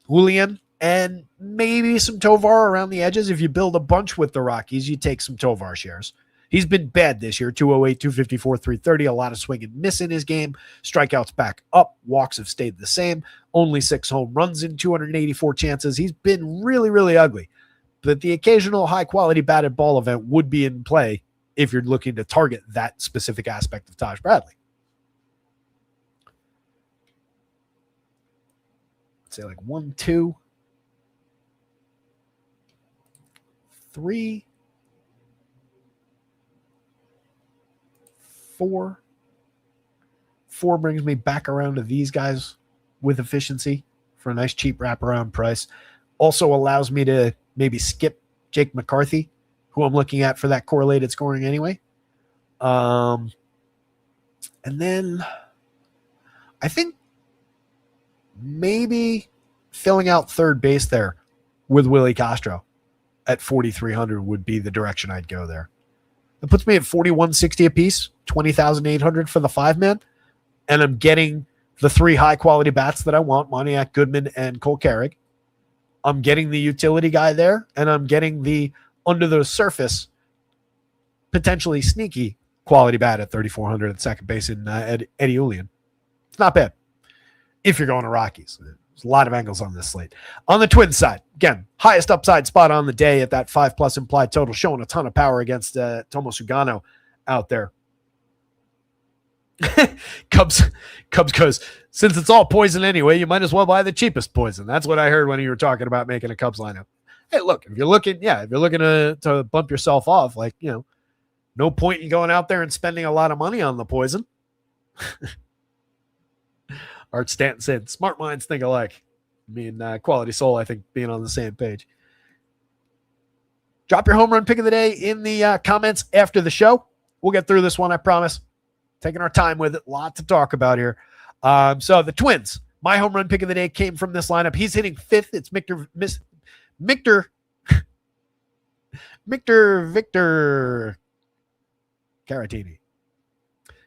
Julian, and maybe some Tovar around the edges. If you build a bunch with the Rockies, you take some Tovar shares. He's been bad this year, 208, 254, 330, a lot of swing and miss in his game. Strikeouts back up. Walks have stayed the same. Only 6 home runs in 284 chances. He's been really, really ugly. But the occasional high-quality batted ball event would be in play if you're looking to target that specific aspect of Taj Bradley. Let's say like 1, 2, 3, 4. 4 brings me back around to these guys with efficiency for a nice cheap wraparound price. Also allows me to maybe skip Jake McCarthy, who I'm looking at for that correlated scoring anyway. And then I think maybe filling out third base there with Willie Castro at 4,300 would be the direction I'd go there. It puts me at 4,160 apiece, 20,800 for the 5-man, and I'm getting the 3 high-quality bats that I want, Moniak, Goodman, and Cole Carrig. I'm getting the utility guy there, and I'm getting the under-the-surface, potentially sneaky quality bat at 3,400 at second base in Eddie Julian. It's not bad if you're going to Rockies. There's a lot of angles on this slate. On the Twins side, again, highest upside spot on the day at that 5+ implied total, showing a ton of power against Tomo Sugano out there. Cubs goes, since it's all poison anyway, you might as well buy the cheapest poison. That's what I heard when you were talking about making a Cubs lineup. Hey, look, if you're looking to bump yourself off, like, no point in going out there and spending a lot of money on the poison. Art Stanton said, smart minds think alike. I mean, Quality Soul, I think, being on the same page. Drop your home run pick of the day in the comments after the show. We'll get through this one, I promise. Taking our time with it. A lot to talk about here. So the Twins, my home run pick of the day came from this lineup. He's hitting fifth. It's Victor Caratini.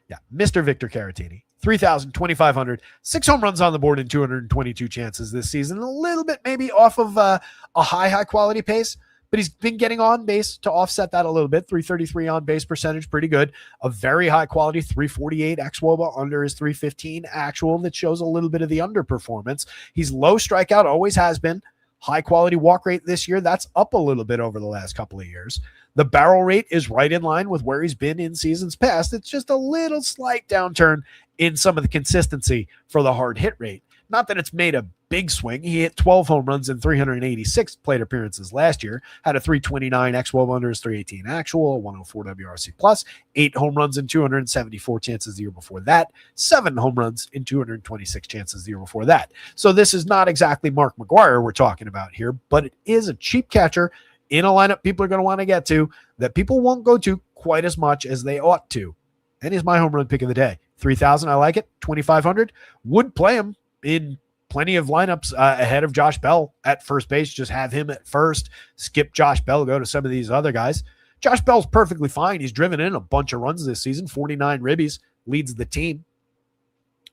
Yeah, Mr. Victor Caratini. 3,000, 2,500, 6 home runs on the board in 222 chances this season. A little bit maybe off of a high quality pace, but he's been getting on base to offset that a little bit. 333 on base percentage, pretty good. A very high quality 348 xWOBA under his 315 actual that shows a little bit of the underperformance. He's low strikeout, always has been. High quality walk rate this year. That's up a little bit over the last couple of years. The barrel rate is right in line with where he's been in seasons past. It's just a little slight downturn in some of the consistency for the hard hit rate. Not that it's made a big swing. He hit 12 home runs in 386 plate appearances last year, had a 329 xWOBA under his 318 actual, 104 WRC plus, 8 home runs in 274 chances the year before that, 7 home runs in 226 chances the year before that. So this is not exactly Mark McGwire we're talking about here, but it is a cheap catcher in a lineup people are going to want to get to that people won't go to quite as much as they ought to. And he's my home run pick of the day. 3,000, I like it. 2,500, would play him in plenty of lineups ahead of Josh Bell at first base. Just have him at first, skip Josh Bell, go to some of these other guys. Josh Bell's perfectly fine. He's driven in a bunch of runs this season, 49 ribbies, leads the team.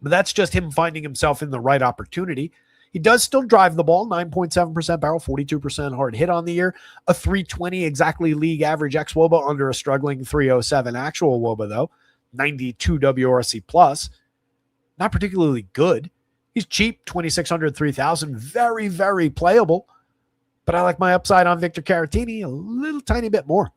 But that's just him finding himself in the right opportunity. He does still drive the ball, 9.7% barrel, 42% hard hit on the year, a 320 exactly league average xWOBA under a struggling 307 actual WOBA, though, 92 WRC plus. Not particularly good. He's cheap, 2,600, 3,000, very, very playable. But I like my upside on Victor Caratini a little tiny bit more.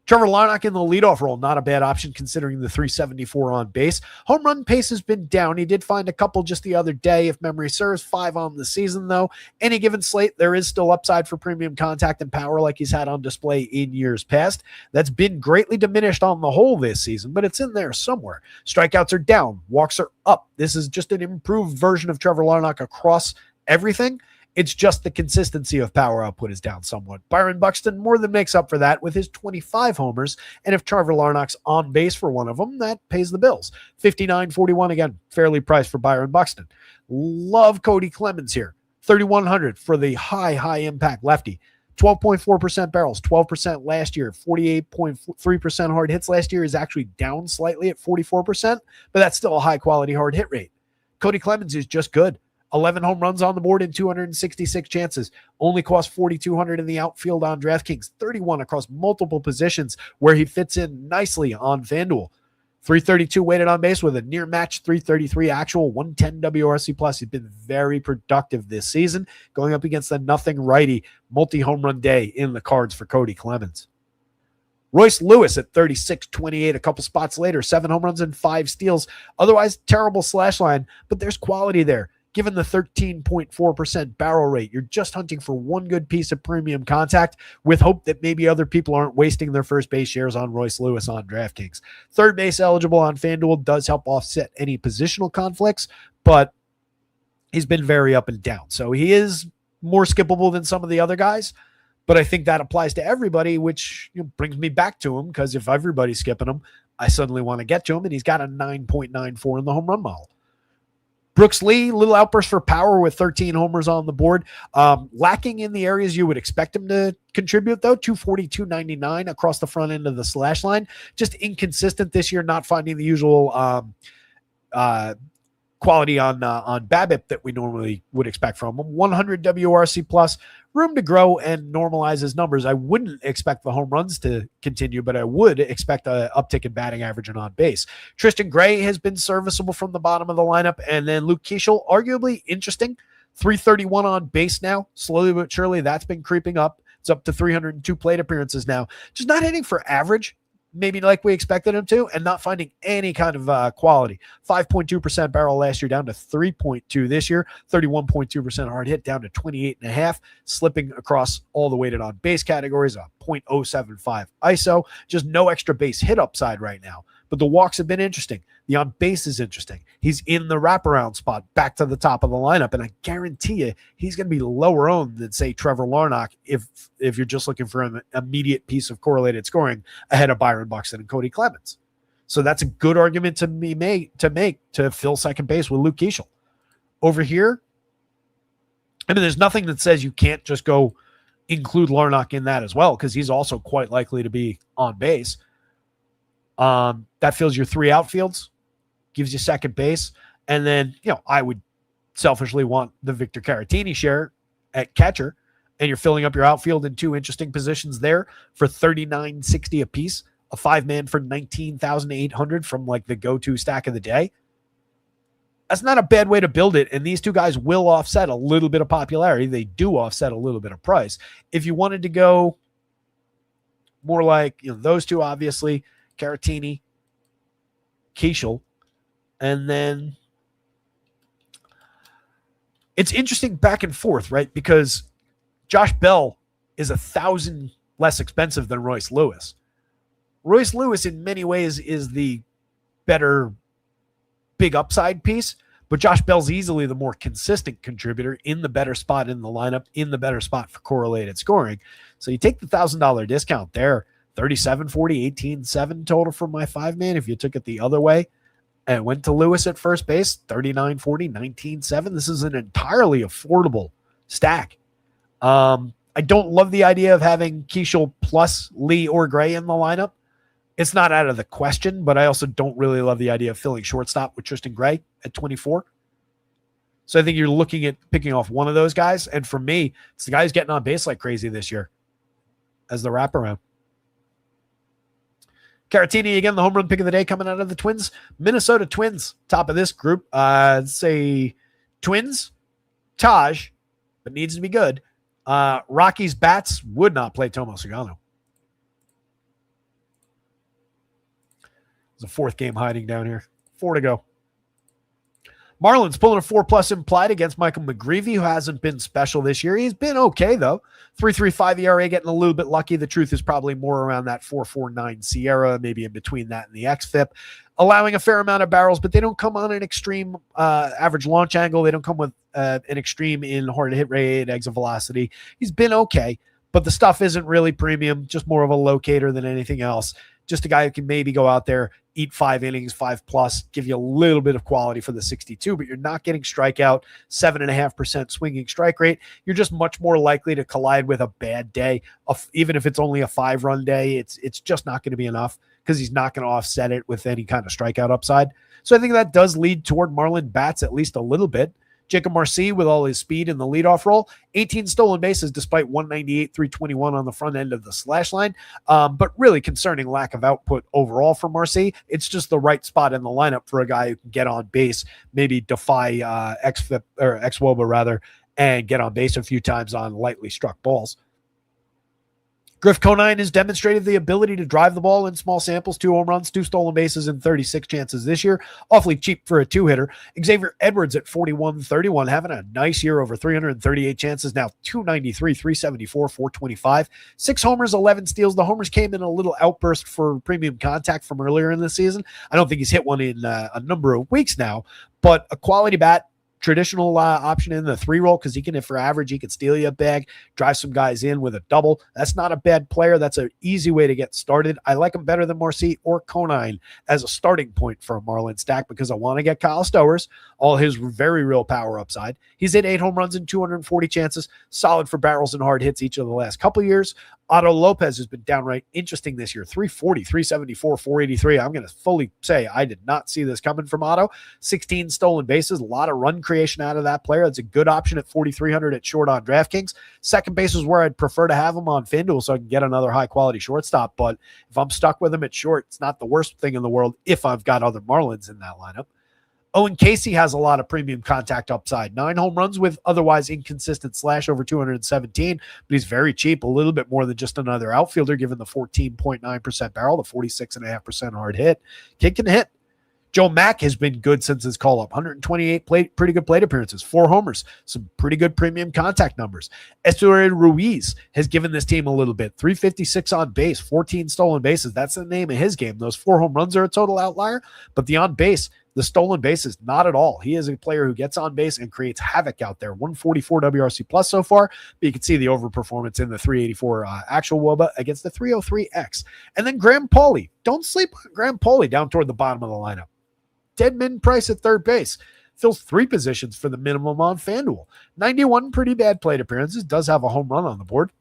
Trevor Larnach in the leadoff role, not a bad option considering the 374 on base. Home run pace has been down. He did find a couple just the other day, if memory serves, 5 on the season though. Any given slate, there is still upside for premium contact and power like he's had on display in years past. That's been greatly diminished on the whole this season, but it's in there somewhere. Strikeouts are down, walks are up. This is just an improved version of Trevor Larnach across everything. It's just the consistency of power output is down somewhat. Byron Buxton more than makes up for that with his 25 homers. And if Trevor Larnach's on base for one of them, that pays the bills. 59.41 again, fairly priced for Byron Buxton. Love Cody Clemens here. 3,100 for the high impact lefty. 12.4% barrels, 12% last year, 48.3% hard hits last year is actually down slightly at 44%, but that's still a high quality hard hit rate. Cody Clemens is just good. 11 home runs on the board in 266 chances. Only cost 4,200 in the outfield on DraftKings. 31 across multiple positions where he fits in nicely on FanDuel. 332 weighted on base with a near match 333 actual, 110 WRC plus. He's been very productive this season, going up against a nothing righty multi-home run day in the cards for Cody Clemens. Royce Lewis at 36.28, a couple spots later, 7 home runs and 5 steals. Otherwise, terrible slash line, but there's quality there. Given the 13.4% barrel rate, you're just hunting for one good piece of premium contact with hope that maybe other people aren't wasting their first base shares on Royce Lewis on DraftKings. Third base eligible on FanDuel does help offset any positional conflicts, but he's been very up and down. So he is more skippable than some of the other guys, but I think that applies to everybody, which brings me back to him because if everybody's skipping him, I suddenly want to get to him, and he's got a 9.94 in the home run model. Brooks Lee, little outburst for power with 13 homers on the board. Lacking in the areas you would expect him to contribute, though. 240, 299 across the front end of the slash line. Just inconsistent this year, not finding the usual quality on BABIP that we normally would expect from him. 100 WRC plus, room to grow and normalize his numbers. I wouldn't expect the home runs to continue, but I would expect an uptick in batting average and on base. Tristan Gray has been serviceable from the bottom of the lineup, and then Luke Keeschel, arguably interesting. 331 on base now. Slowly but surely, that's been creeping up. It's up to 302 plate appearances now. Just not hitting for average. maybe like we expected him to, and not finding any kind of quality. 5.2% barrel last year down to 3.2 this year, 31.2% hard hit down to 28.5, slipping across all the weighted on base categories, a 0.075 ISO, just no extra base hit upside right now. But the walks have been interesting. The on base is interesting. He's in the wraparound spot back to the top of the lineup, and I guarantee you he's going to be lower owned than, say, Trevor Larnach if you're just looking for an immediate piece of correlated scoring ahead of Byron Buxton and Cody Clemens. So that's a good argument to make to fill second base with Luke Keeschel. Over here, I mean, there's nothing that says you can't just go include Larnach in that as well, because he's also quite likely to be on base. That fills your 3 outfields, gives you second base. And then, I would selfishly want the Victor Caratini share at catcher, and you're filling up your outfield in 2 interesting positions there for $39.60 a piece, a 5-man for $19,800 from like the go-to stack of the day. That's not a bad way to build it. And these 2 guys will offset a little bit of popularity. They do offset a little bit of price. If you wanted to go more like, those 2, obviously, Caratini, Keeschel, and then it's interesting back and forth, right? Because Josh Bell is $1,000 less expensive than Royce Lewis. Royce Lewis in many ways is the better big upside piece, but Josh Bell's easily the more consistent contributor in the better spot in the lineup, in the better spot for correlated scoring. So you take the $1,000 discount there, 37.40, 18.7 total for my 5-man. If you took it the other way and went to Lewis at first base, 39.40, 19.7. This is an entirely affordable stack. I don't love the idea of having Keeschel plus Lee or Gray in the lineup. It's not out of the question, but I also don't really love the idea of filling shortstop with Tristan Gray at 24. So I think you're looking at picking off one of those guys. And for me, it's the guy who's getting on base like crazy this year as the wraparound. Caratini, again, the home run pick of the day coming out of the Twins. Minnesota Twins, top of this group. Say Twins, Taj, but needs to be good. Rockies bats would not play Tomo Sugano. There's a 4th game hiding down here. 4 to go. Marlins pulling a 4+ implied against Michael McGreevy, who hasn't been special this year. He's been okay, though. 3.35 ERA, getting a little bit lucky. The truth is probably more around that 4.49 Sierra, maybe in between that and the XFIP. Allowing a fair amount of barrels, but they don't come on an extreme average launch angle. They don't come with an extreme in hard hit rate, exit velocity. He's been okay, but the stuff isn't really premium, just more of a locator than anything else. Just a guy who can maybe go out there, eat 5 innings, 5+, give you a little bit of quality for the 62, but you're not getting strikeout, 7.5% swinging strike rate. You're just much more likely to collide with a bad day. Even if it's only a 5-run day, it's just not going to be enough because he's not going to offset it with any kind of strikeout upside. So I think that does lead toward Marlin bats at least a little bit. Jacob Marcy with all his speed in the leadoff role, 18 stolen bases despite 198, 321 on the front end of the slash line. But really concerning lack of output overall for Marcy. It's just the right spot in the lineup for a guy who can get on base, maybe defy XFIP or XWOBA rather, and get on base a few times on lightly struck balls. Griff Conine has demonstrated the ability to drive the ball in small samples, 2 home runs, 2 stolen bases, and 36 chances this year. Awfully cheap for a 2-hitter. Xavier Edwards at 41-31, having a nice year over 338 chances, now 293, 374, 425. 6 homers, 11 steals. The homers came in a little outburst for premium contact from earlier in the season. I don't think he's hit one in a number of weeks now, but a quality bat. Traditional option in the 3 role because he can hit for average. He can steal you a bag, drive some guys in with a double. That's not a bad player. That's an easy way to get started. I like him better than Marcy or Conine as a starting point for a Marlin stack because I want to get Kyle Stowers, all his very real power upside. He's hit 8 home runs and 240 chances, solid for barrels and hard hits each of the last couple of years. Otto Lopez has been downright interesting this year. 340, 374, 483. I'm going to fully say I did not see this coming from Otto. 16 stolen bases, a lot of run creation out of that player. That's a good option at 4,300 at short on DraftKings. Second base is where I'd prefer to have him on FanDuel so I can get another high-quality shortstop. But if I'm stuck with him at short, it's not the worst thing in the world if I've got other Marlins in that lineup. Owen Casey has a lot of premium contact upside. 9 home runs with otherwise inconsistent slash over 217, but he's very cheap, a little bit more than just another outfielder given the 14.9% barrel, the 46.5% hard hit. Kid can hit. Joe Mack has been good since his call-up. 128 pretty good plate appearances, 4 homers, some pretty good premium contact numbers. Esteury Ruiz has given this team a little bit. 356 on base, 14 stolen bases. That's the name of his game. Those 4 home runs are a total outlier, but the on base, the stolen bases, not at all. He is a player who gets on base and creates havoc out there. 144 WRC plus so far, but you can see the overperformance in the 384 actual WOBA against the 303X. And then Graham Pauley. Don't sleep on Graham Pauley down toward the bottom of the lineup. Dead min price at third base. Fills 3 positions for the minimum on FanDuel. 91 pretty bad plate appearances. Does have a home run on the board.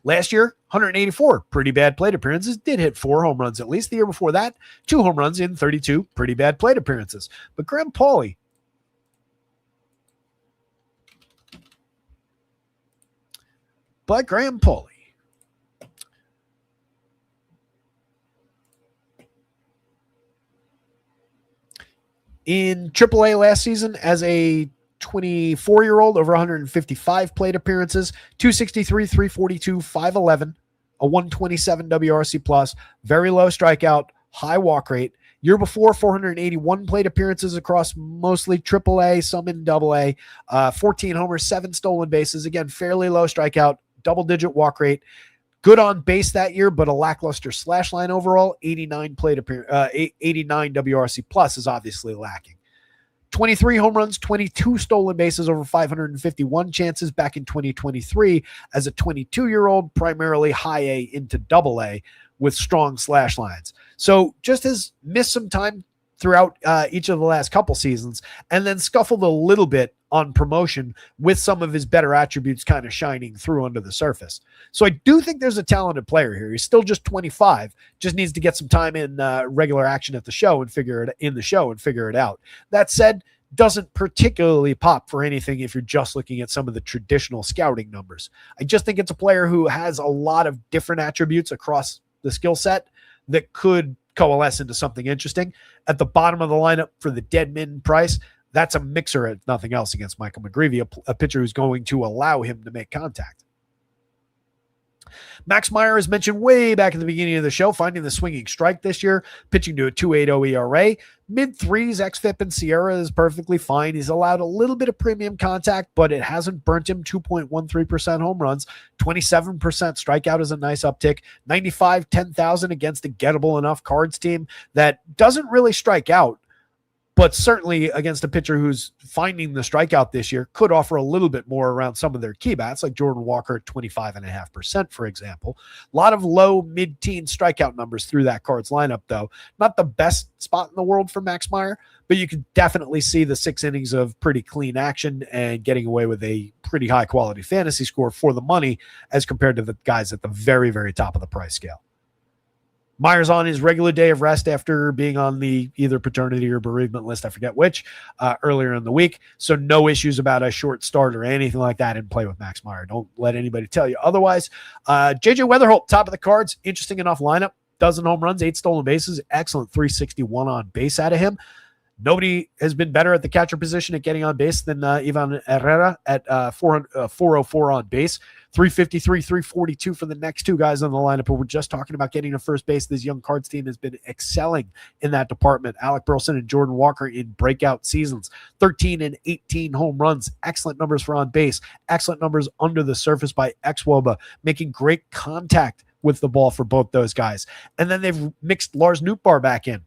Last year, 184 pretty bad plate appearances. Did hit 4 home runs at least. The year before that, 2 home runs in 32 pretty bad plate appearances. But Graham Pauley, in AAA last season as a 24-year-old, over 155 plate appearances, 263, 342, 511, a 127 WRC plus, very low strikeout, high walk rate. Year before, 481 plate appearances across mostly AAA, some in AA, 14 homers, 7 stolen bases. Again, fairly low strikeout, double-digit walk rate. Good on base that year, but a lackluster slash line overall. 89 WRC plus is obviously lacking. 23 home runs, 22 stolen bases over 551 chances back in 2023 as a 22-year-old, primarily high A into double A with strong slash lines. So just has missed some time throughout each of the last couple seasons and then scuffled a little bit on promotion with some of his better attributes kind of shining through under the surface. So I do think there's a talented player here. He's still just 25, just needs to get some time in regular action at the show and figure it out. That said, doesn't particularly pop for anything if you're just looking at some of the traditional scouting numbers. I just think it's a player who has a lot of different attributes across the skill set that could coalesce into something interesting. At the bottom of the lineup for the dead min price, that's a mixer if nothing else against Michael McGreevy, a pitcher who's going to allow him to make contact. Max Meyer is mentioned way back at the beginning of the show, finding the swinging strike this year, pitching to a 2.80 ERA. Mid-threes, xFIP and Sierra is perfectly fine. He's allowed a little bit of premium contact, but it hasn't burnt him. 2.13% home runs, 27% strikeout is a nice uptick. 95, 10,000 against a gettable enough Cards team that doesn't really strike out, but certainly against a pitcher who's finding the strikeout this year could offer a little bit more around some of their key bats, like Jordan Walker at 25.5%, for example. A lot of low, mid-teen strikeout numbers through that Cards lineup, though. Not the best spot in the world for Max Meyer, but you can definitely see the 6 innings of pretty clean action and getting away with a pretty high-quality fantasy score for the money as compared to the guys at the very, very top of the price scale. Meyer's on his regular day of rest after being on the either paternity or bereavement list, I forget which, earlier in the week. So no issues about a short start or anything like that in play with Max Meyer. Don't let anybody tell you otherwise. JJ Weatherholt, top of the Cards, interesting enough lineup. Dozen home runs, 8 stolen bases, excellent 361 on base out of him. Nobody has been better at the catcher position at getting on base than Ivan Herrera at 404 on base. 353, 342 for the next 2 guys on the lineup. But we're just talking about getting to first base. This young Cards team has been excelling in that department. Alec Burleson and Jordan Walker in breakout seasons. 13 and 18 home runs. Excellent numbers for on base. Excellent numbers under the surface by xWOBA. Making great contact with the ball for both those guys. And then they've mixed Lars Nootbaar back in.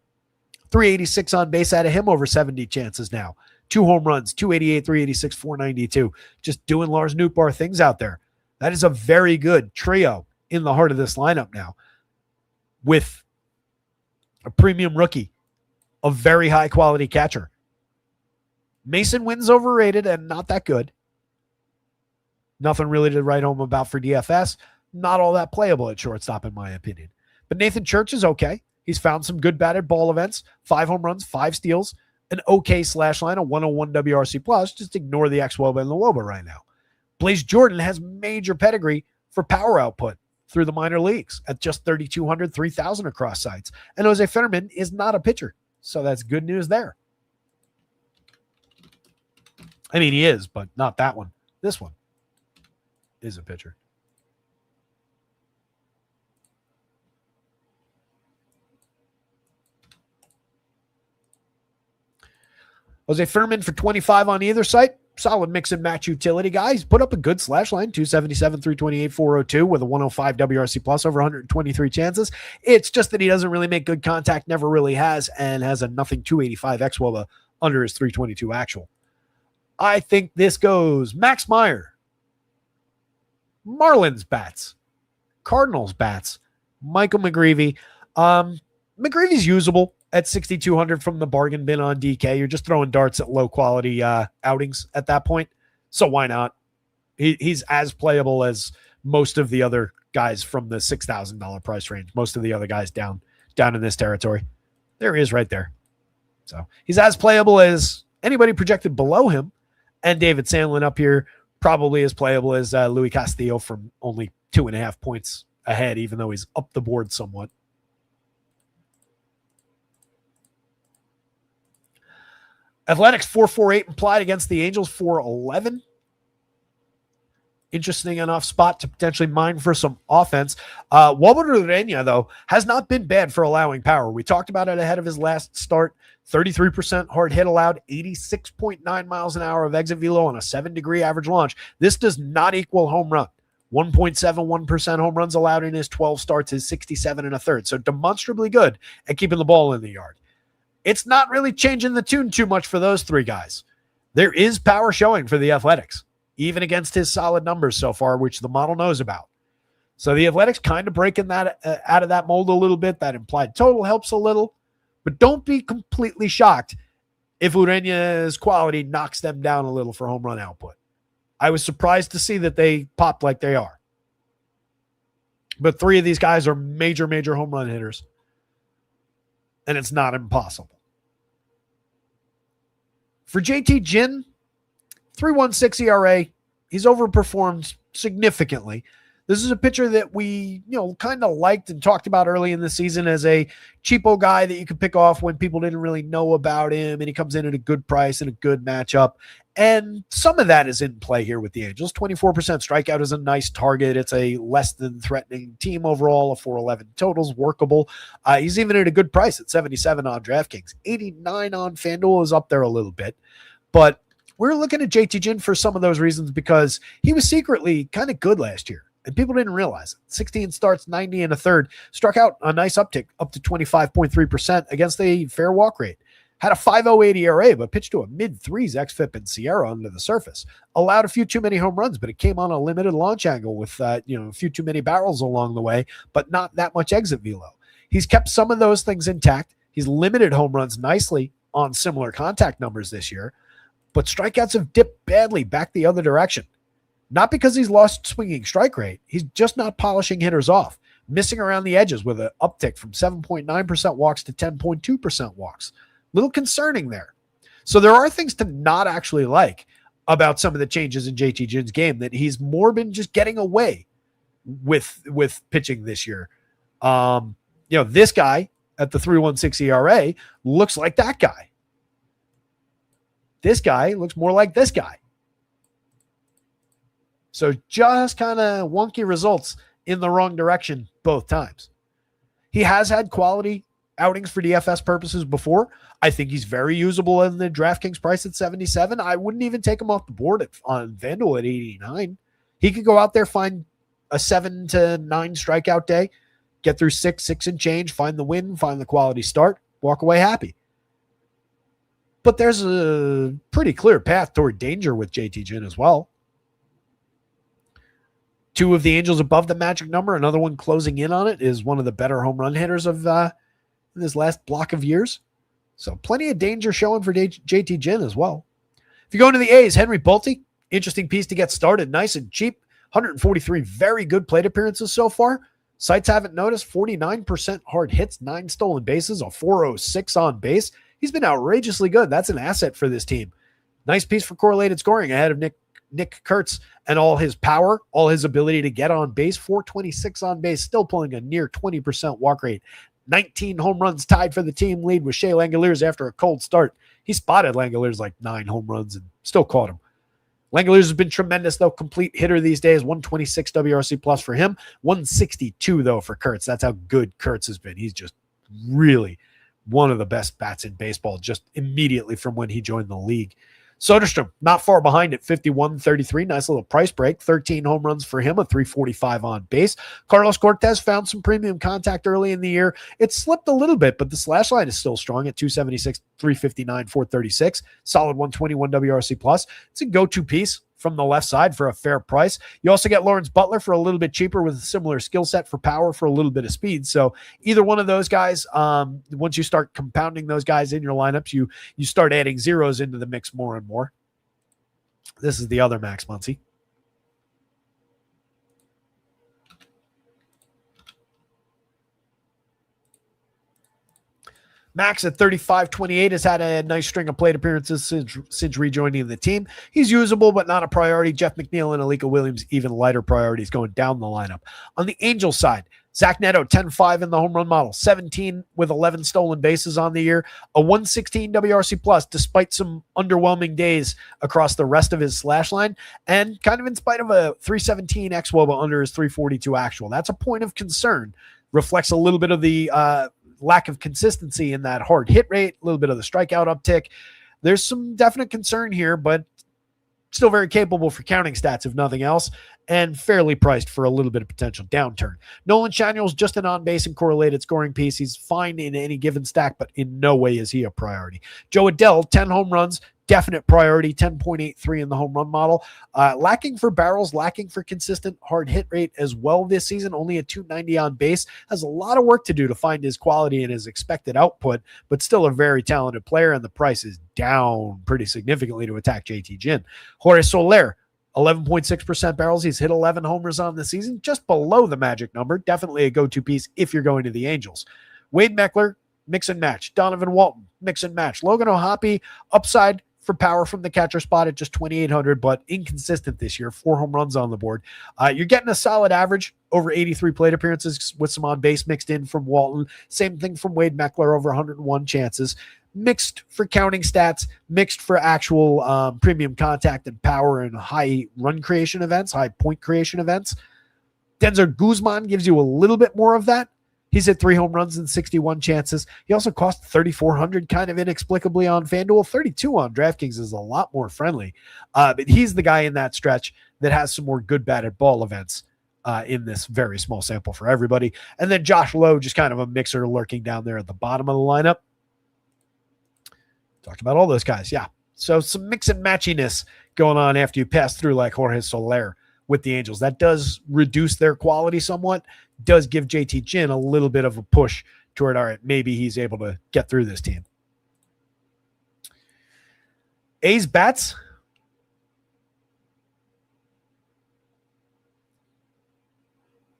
386 on base out of him over 70 chances now. 2 home runs, 288, 386, 492. Just doing Lars Nootbaar things out there. That is a very good trio in the heart of this lineup now with a premium rookie, a very high quality catcher. Mason Wynn's overrated and not that good. Nothing really to write home about for DFS. Not all that playable at shortstop, in my opinion. But Nathan Church is okay. He's found some good batted ball events, 5 home runs, 5 steals, an okay slash line, a 101 WRC plus. Just ignore the xWOBA and the WOBA right now. Blaze Jordan has major pedigree for power output through the minor leagues at just 3,200, 3,000 across sites. And Jose Fennerman is not a pitcher. So that's good news there. I mean, he is, but not that one. This one is a pitcher. Jose Furman for 25 on either site. Solid mix and match utility guy. He's put up a good slash line, 277, 328, 402 with a 105 WRC plus over 123 chances. It's just that he doesn't really make good contact, never really has, and has a nothing 285 xWOBA under his 322 actual. I think this goes Max Meyer, Marlins bats, Cardinals bats, Michael McGreevy. McGreevy's usable at 6,200 from the bargain bin on DK. You're just throwing darts at low quality outings at that point. So why not? He's as playable as most of the other guys from the $6,000 price range. Most of the other guys down in this territory. There he is right there. So he's as playable as anybody projected below him. And David Sandlin up here probably as playable as Louis Castillo from only 2.5 points ahead, even though he's up the board somewhat. Athletics 448 implied against the Angels 411. Interesting enough spot to potentially mine for some offense. Wilber Urena, though, has not been bad for allowing power. We talked about it ahead of his last start. 33% hard hit allowed, 86.9 miles an hour of exit velo on a 7-degree average launch. This does not equal home run. 1.71% home runs allowed in his 12 starts is 67 1/3. So demonstrably good at keeping the ball in the yard. It's not really changing the tune too much for those three guys. There is power showing for the Athletics, even against his solid numbers so far, which the model knows about. So the Athletics kind of breaking that out of that mold a little bit. That implied total helps a little, but don't be completely shocked if Urena's quality knocks them down a little for home run output. I was surprised to see that they popped like they are. But three of these guys are major, major home run hitters. And it's not impossible. For JT Ginn, 3.16 ERA, he's overperformed significantly. This is a pitcher that we, kind of liked and talked about early in the season as a cheapo guy that you could pick off when people didn't really know about him, and he comes in at a good price and a good matchup. And some of that is in play here with the Angels. 24% strikeout is a nice target. It's a less than threatening team overall. A 411 total's workable. He's even at a good price at 77 on DraftKings. 89 on FanDuel is up there a little bit. But we're looking at JT Ginn for some of those reasons because he was secretly kind of good last year. And people didn't realize it. 16 starts, 90 1/3. Struck out a nice uptick up to 25.3% against a fair walk rate. Had a 5.08 ERA, but pitched to a mid-threes xFIP and Sierra under the surface. Allowed a few too many home runs, but it came on a limited launch angle with a few too many barrels along the way, but not that much exit velo. He's kept some of those things intact. He's limited home runs nicely on similar contact numbers this year, but strikeouts have dipped badly back the other direction. Not because he's lost swinging strike rate. He's just not polishing hitters off, missing around the edges with an uptick from 7.9% walks to 10.2% walks. Little concerning there. So there are things to not actually like about some of the changes in JT Ginn's game, that he's more been just getting away with pitching this year. This guy at the 3.16 ERA looks like that guy. This guy looks more like this guy. So just kind of wonky results in the wrong direction both times. He has had quality outings for DFS purposes before. I think he's very usable in the DraftKings price at 77. I wouldn't even take him off the board on FanDuel at 89. He could go out there, find a 7 to 9 strikeout day, get through 6 and change, find the win, find the quality start, walk away happy. But there's a pretty clear path toward danger with JT Ginn as well. 2 of the Angels above the magic number. Another one closing in on it is one of the better home run hitters of this last block of years. So plenty of danger showing for JT Ginn as well. If you go into the A's, Henry Bolte, interesting piece to get started. Nice and cheap. 143 very good plate appearances so far. Sites haven't noticed. 49% hard hits, 9 stolen bases, a 406 on base. He's been outrageously good. That's an asset for this team. Nice piece for correlated scoring ahead of Nick Kurtz and all his power, all his ability to get on base. 426 on base, still pulling a near 20% walk rate. 19 home runs tied for the team lead with Shea Langoliers after a cold start. He spotted Langeliers like 9 home runs and still caught him. Langeliers has been tremendous, though. Complete hitter these days. 126 WRC plus for him. 162, though, for Kurtz. That's how good Kurtz has been. He's just really one of the best bats in baseball just immediately from when he joined the league. Soderstrom, not far behind at 51-33. Nice little price break. 13 home runs for him, a 345 on base. Carlos Cortez found some premium contact early in the year. It slipped a little bit, but the slash line is still strong at 276, 359, 436. Solid 121 WRC plus. It's a go-to piece from the left side for a fair price. You also get Lawrence Butler for a little bit cheaper with a similar skill set for power for a little bit of speed. So either one of those guys, once you start compounding those guys in your lineups, you start adding zeros into the mix more and more. This is the other Max Muncy. Max at 35-28 has had a nice string of plate appearances since rejoining the team. He's usable, but not a priority. Jeff McNeil and Alika Williams, even lighter priorities going down the lineup. On the Angels side, Zach Neto, 10-5 in the home run model, 17 with 11 stolen bases on the year, a 116 WRC plus, despite some underwhelming days across the rest of his slash line, and kind of in spite of a 317 xWOBA under his 342 actual. That's a point of concern. Reflects a little bit of the lack of consistency in that hard hit rate, a little bit of the strikeout uptick. There's some definite concern here, but still very capable for counting stats, if nothing else, and fairly priced for a little bit of potential downturn. Nolan Schanuel's just an on-base and correlated scoring piece. He's fine in any given stack, but in no way is he a priority. Joe Adell, 10 home runs, definite priority, 10.83 in the home run model. Lacking for barrels, lacking for consistent hard hit rate as well this season, only a 290 on base. Has a lot of work to do to find his quality and his expected output, but still a very talented player, and the price is down pretty significantly to attack JT Ginn. Jorge Soler, 11.6% barrels. He's hit 11 homers on the season, just below the magic number. Definitely a go-to piece if you're going to the Angels. Wade Meckler, mix and match. Donovan Walton, mix and match. Logan O'Hoppe, upside for power from the catcher spot at just 2,800, but inconsistent this year. 4 home runs on the board. You're getting a solid average, over 83 plate appearances with some on base mixed in from Walton. Same thing from Wade Meckler, over 101 chances. Mixed for counting stats, mixed for actual premium contact and power and high run creation events, high point creation events. Denzer Guzman gives you a little bit more of that. He's hit 3 home runs and 61 chances. He also cost 3,400 kind of inexplicably on FanDuel. 32 on DraftKings is a lot more friendly. But he's the guy in that stretch that has some more good batted ball events in this very small sample for everybody. And then Josh Lowe, just kind of a mixer lurking down there at the bottom of the lineup. Talked about all those guys, yeah. So some mix and matchiness going on after you pass through like Jorge Soler with the Angels. That does reduce their quality somewhat, does give JT Ginn a little bit of a push toward, all right, maybe he's able to get through this team. A's bats.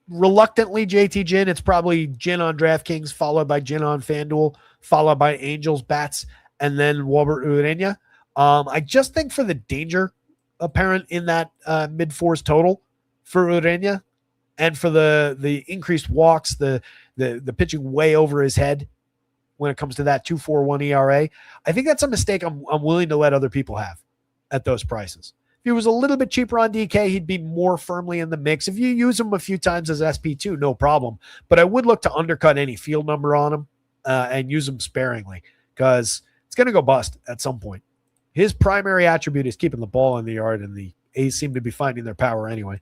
Reluctantly, JT Ginn. It's probably Ginn on DraftKings, followed by Ginn on FanDuel, followed by Angels bats, and then Walbert Urena. I just think for the danger apparent in that mid-fours total for Urena, and for the increased walks, the pitching way over his head when it comes to that 2.41 ERA, I think that's a mistake I'm willing to let other people have at those prices. If he was a little bit cheaper on DK, he'd be more firmly in the mix. If you use him a few times as SP2, no problem. But I would look to undercut any field number on him and use him sparingly, because it's going to go bust at some point. His primary attribute is keeping the ball in the yard, and the A's seem to be finding their power anyway.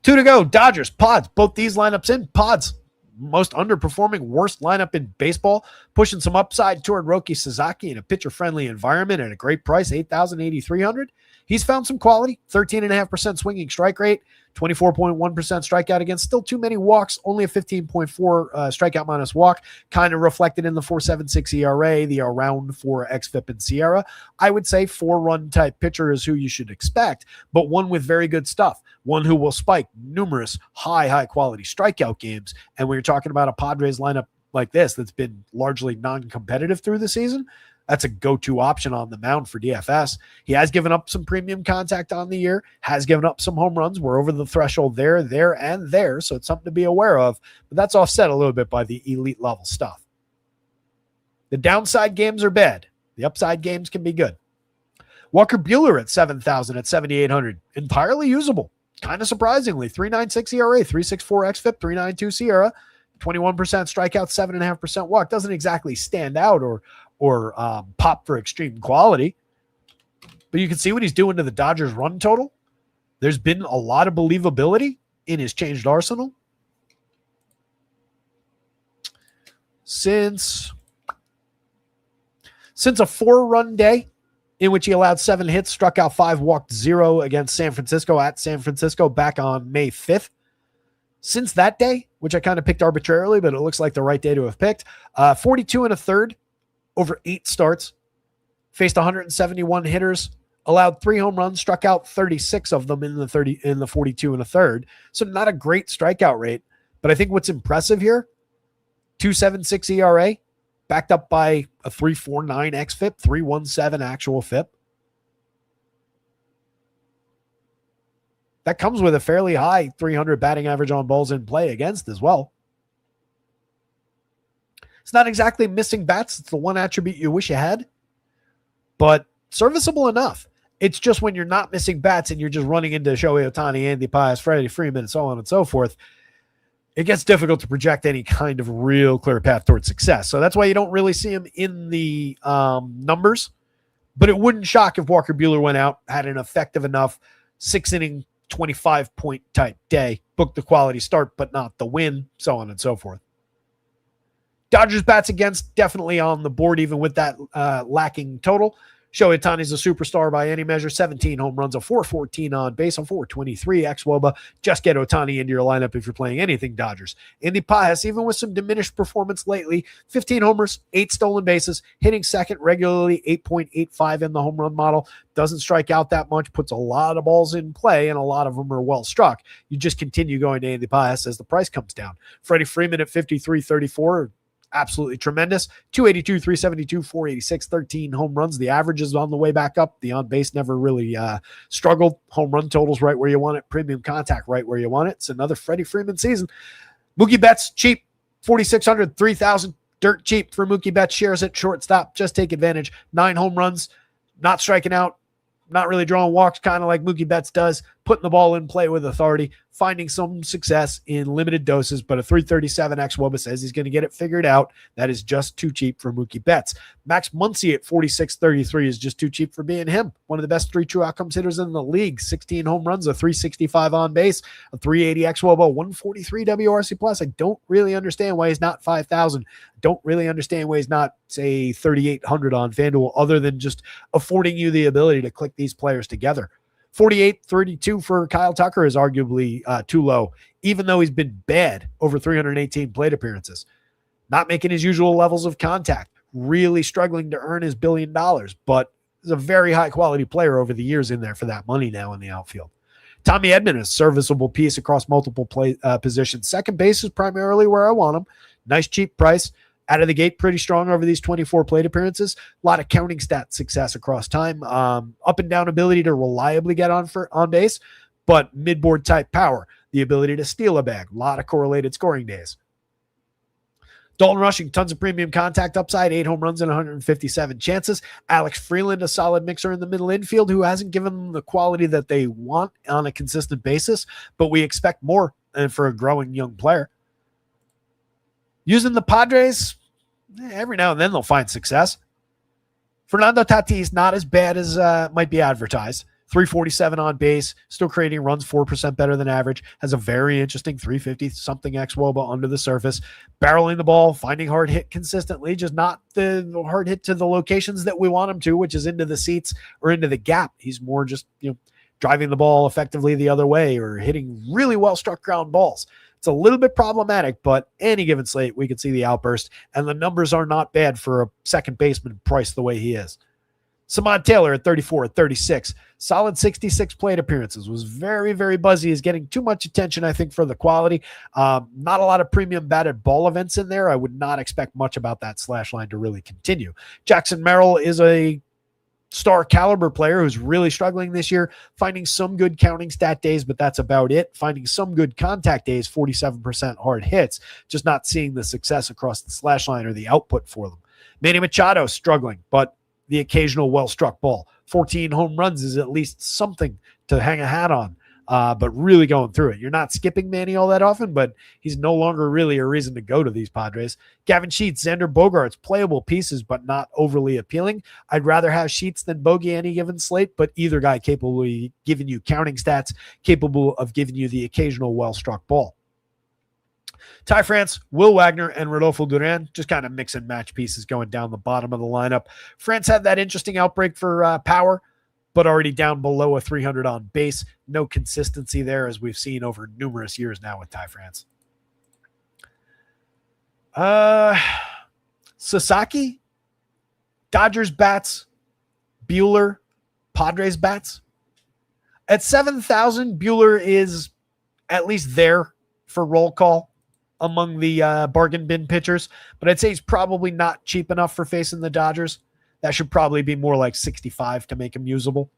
2 to go. Dodgers, Pods. Both these lineups in. Pods, most underperforming, worst lineup in baseball. Pushing some upside toward Roki Sasaki in a pitcher-friendly environment at a great price, $8,000, $8,300. He's found some quality, 13.5% swinging strike rate, 24.1% strikeout against. Still too many walks, only a 15.4 strikeout minus walk, kind of reflected in the 4.76 ERA, the around 4 xFIP in Sierra. I would say 4-run type pitcher is who you should expect, but one with very good stuff, one who will spike numerous high quality strikeout games. And when you're talking about a Padres lineup like this that's been largely non-competitive through the season, that's a go-to option on the mound for DFS. He has given up some premium contact on the year, has given up some home runs. We're over the threshold there, and there, so it's something to be aware of. But that's offset a little bit by the elite level stuff. The downside games are bad. The upside games can be good. Walker Buehler at 7,000 at 7,800. Entirely usable. Kind of surprisingly. 3.96 ERA, 3.64 xFIP, 3.92 SIERA, 21% strikeout, 7.5% walk. Doesn't exactly stand out or pop for extreme quality. But you can see what he's doing to the Dodgers run total. There's been a lot of believability in his changed arsenal. Since a 4-run day in which he allowed 7 hits, struck out 5, walked 0 against San Francisco at San Francisco back on May 5th. Since that day, which I kind of picked arbitrarily, but it looks like the right day to have picked, 42 and a third over 8 starts, faced 171 hitters, allowed 3 home runs, struck out 36 of them in the 42 and a third. So not a great strikeout rate, but I think what's impressive here, 2.76 ERA, backed up by a 3.49 xFIP, 3.17 actual FIP. That comes with a fairly high 300 batting average on balls in play against as well. It's not exactly missing bats. It's the one attribute you wish you had, but serviceable enough. It's just when you're not missing bats and you're just running into Shohei Ohtani, Andy Pias, Freddie Freeman, and so on and so forth, it gets difficult to project any kind of real clear path towards success. So that's why you don't really see him in the numbers. But it wouldn't shock if Walker Buehler went out, had an effective enough 6-inning, 25-point type day, booked the quality start, but not the win, so on and so forth. Dodgers bats against, definitely on the board, even with that lacking total. Shohei Ohtani's a superstar by any measure. 17 home runs, a 4.14 on base, on 4.23 xWOBA. Just get Ohtani into your lineup if you're playing anything Dodgers. Andy Pias, even with some diminished performance lately, 15 homers, 8 stolen bases, hitting second regularly, 8.85 in the home run model. Doesn't strike out that much, puts a lot of balls in play, and a lot of them are well struck. You just continue going to Andy Pias as the price comes down. Freddie Freeman at 53.34. Absolutely tremendous. 282, 372, 486, 13 home runs. The average is on the way back up. The on base never really struggled. Home run totals right where you want it. Premium contact right where you want it. It's another Freddie Freeman season. Mookie Betts, cheap. 4,600, 3,000. Dirt cheap for Mookie Betts. Shares at shortstop. Just take advantage. 9 home runs. Not striking out. Not really drawing walks, kind of like Mookie Betts does, putting the ball in play with authority, finding some success in limited doses, but a 3.37 xWOBA says he's going to get it figured out. That is just too cheap for Mookie Betts. Max Muncy at 46.33 is just too cheap for being him. One of the best 3 true outcomes hitters in the league. 16 home runs, a 365 on base, a 380 xWOBA, 143 WRC plus. I don't really understand why he's not 5,000. Don't really understand why he's not, say, 3,800 on FanDuel, other than just affording you the ability to click these players together. 48.32 for Kyle Tucker is arguably too low, even though he's been bad over 318 plate appearances. Not making his usual levels of contact, really struggling to earn his $1 billion, but is a very high-quality player over the years in there for that money now in the outfield. Tommy Edman is a serviceable piece across multiple positions. Second base is primarily where I want him. Nice, cheap price. Out of the gate, pretty strong over these 24 plate appearances. A lot of counting stat success across time. Up and down ability to reliably get on base, but mid-board type power. The ability to steal a bag. A lot of correlated scoring days. Dalton Rushing, tons of premium contact upside, 8 home runs and 157 chances. Alex Freeland, a solid mixer in the middle infield who hasn't given them the quality that they want on a consistent basis, but we expect more for a growing young player. Using the Padres, every now and then they'll find success. Fernando Tatis, not as bad as might be advertised. 347 on base, still creating runs 4% better than average. Has a very interesting 350-something xWOBA under the surface. Barreling the ball, finding hard hit consistently, just not the hard hit to the locations that we want him to, which is into the seats or into the gap. He's more just driving the ball effectively the other way or hitting really well-struck ground balls. It's a little bit problematic, but any given slate, we can see the outburst, and the numbers are not bad for a second baseman priced the way he is. Samad Taylor at 34, at 36, solid 66 plate appearances, was very, very buzzy, is getting too much attention, I think, for the quality. Not a lot of premium batted ball events in there. I would not expect much about that slash line to really continue. Jackson Merrill is a star caliber player who's really struggling this year, finding some good counting stat days, but that's about it. Finding some good contact days, 47% hard hits, just not seeing the success across the slash line or the output for them. Manny Machado struggling, but the occasional well-struck ball. 14 home runs is at least something to hang a hat on, but really going through it. You're not skipping Manny all that often, but he's no longer really a reason to go to these Padres. Gavin Sheets, Xander Bogaerts, playable pieces, but not overly appealing. I'd rather have Sheets than Bogey any given slate, but either guy capable of giving you counting stats, capable of giving you the occasional well-struck ball. Ty France, Will Wagner, and Rodolfo Duran, just kind of mix and match pieces going down the bottom of the lineup. France had that interesting outbreak for power, but already down below a 300 on base. No consistency there, as we've seen over numerous years now with Ty France. Sasaki, Dodgers bats, Buehler, Padres bats. At 7,000, Buehler is at least there for roll call among the bargain bin pitchers, but I'd say he's probably not cheap enough for facing the Dodgers. That should probably be more like 65 to make him usable.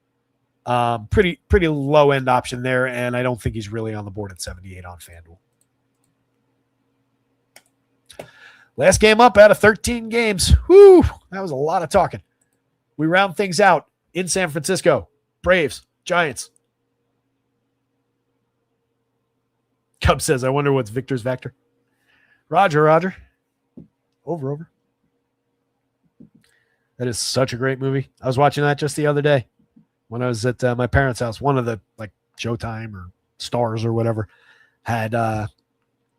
Pretty low end option there, and I don't think he's really on the board at 78 on FanDuel. Last game up out of 13 games. Whew, that was a lot of talking. We round things out in San Francisco. Braves, Giants. Cub says, I wonder what's Victor's Vector. Roger. Over. That is such a great movie. I was watching that just the other day when I was at my parents' house. One of the like Showtime or Stars or whatever had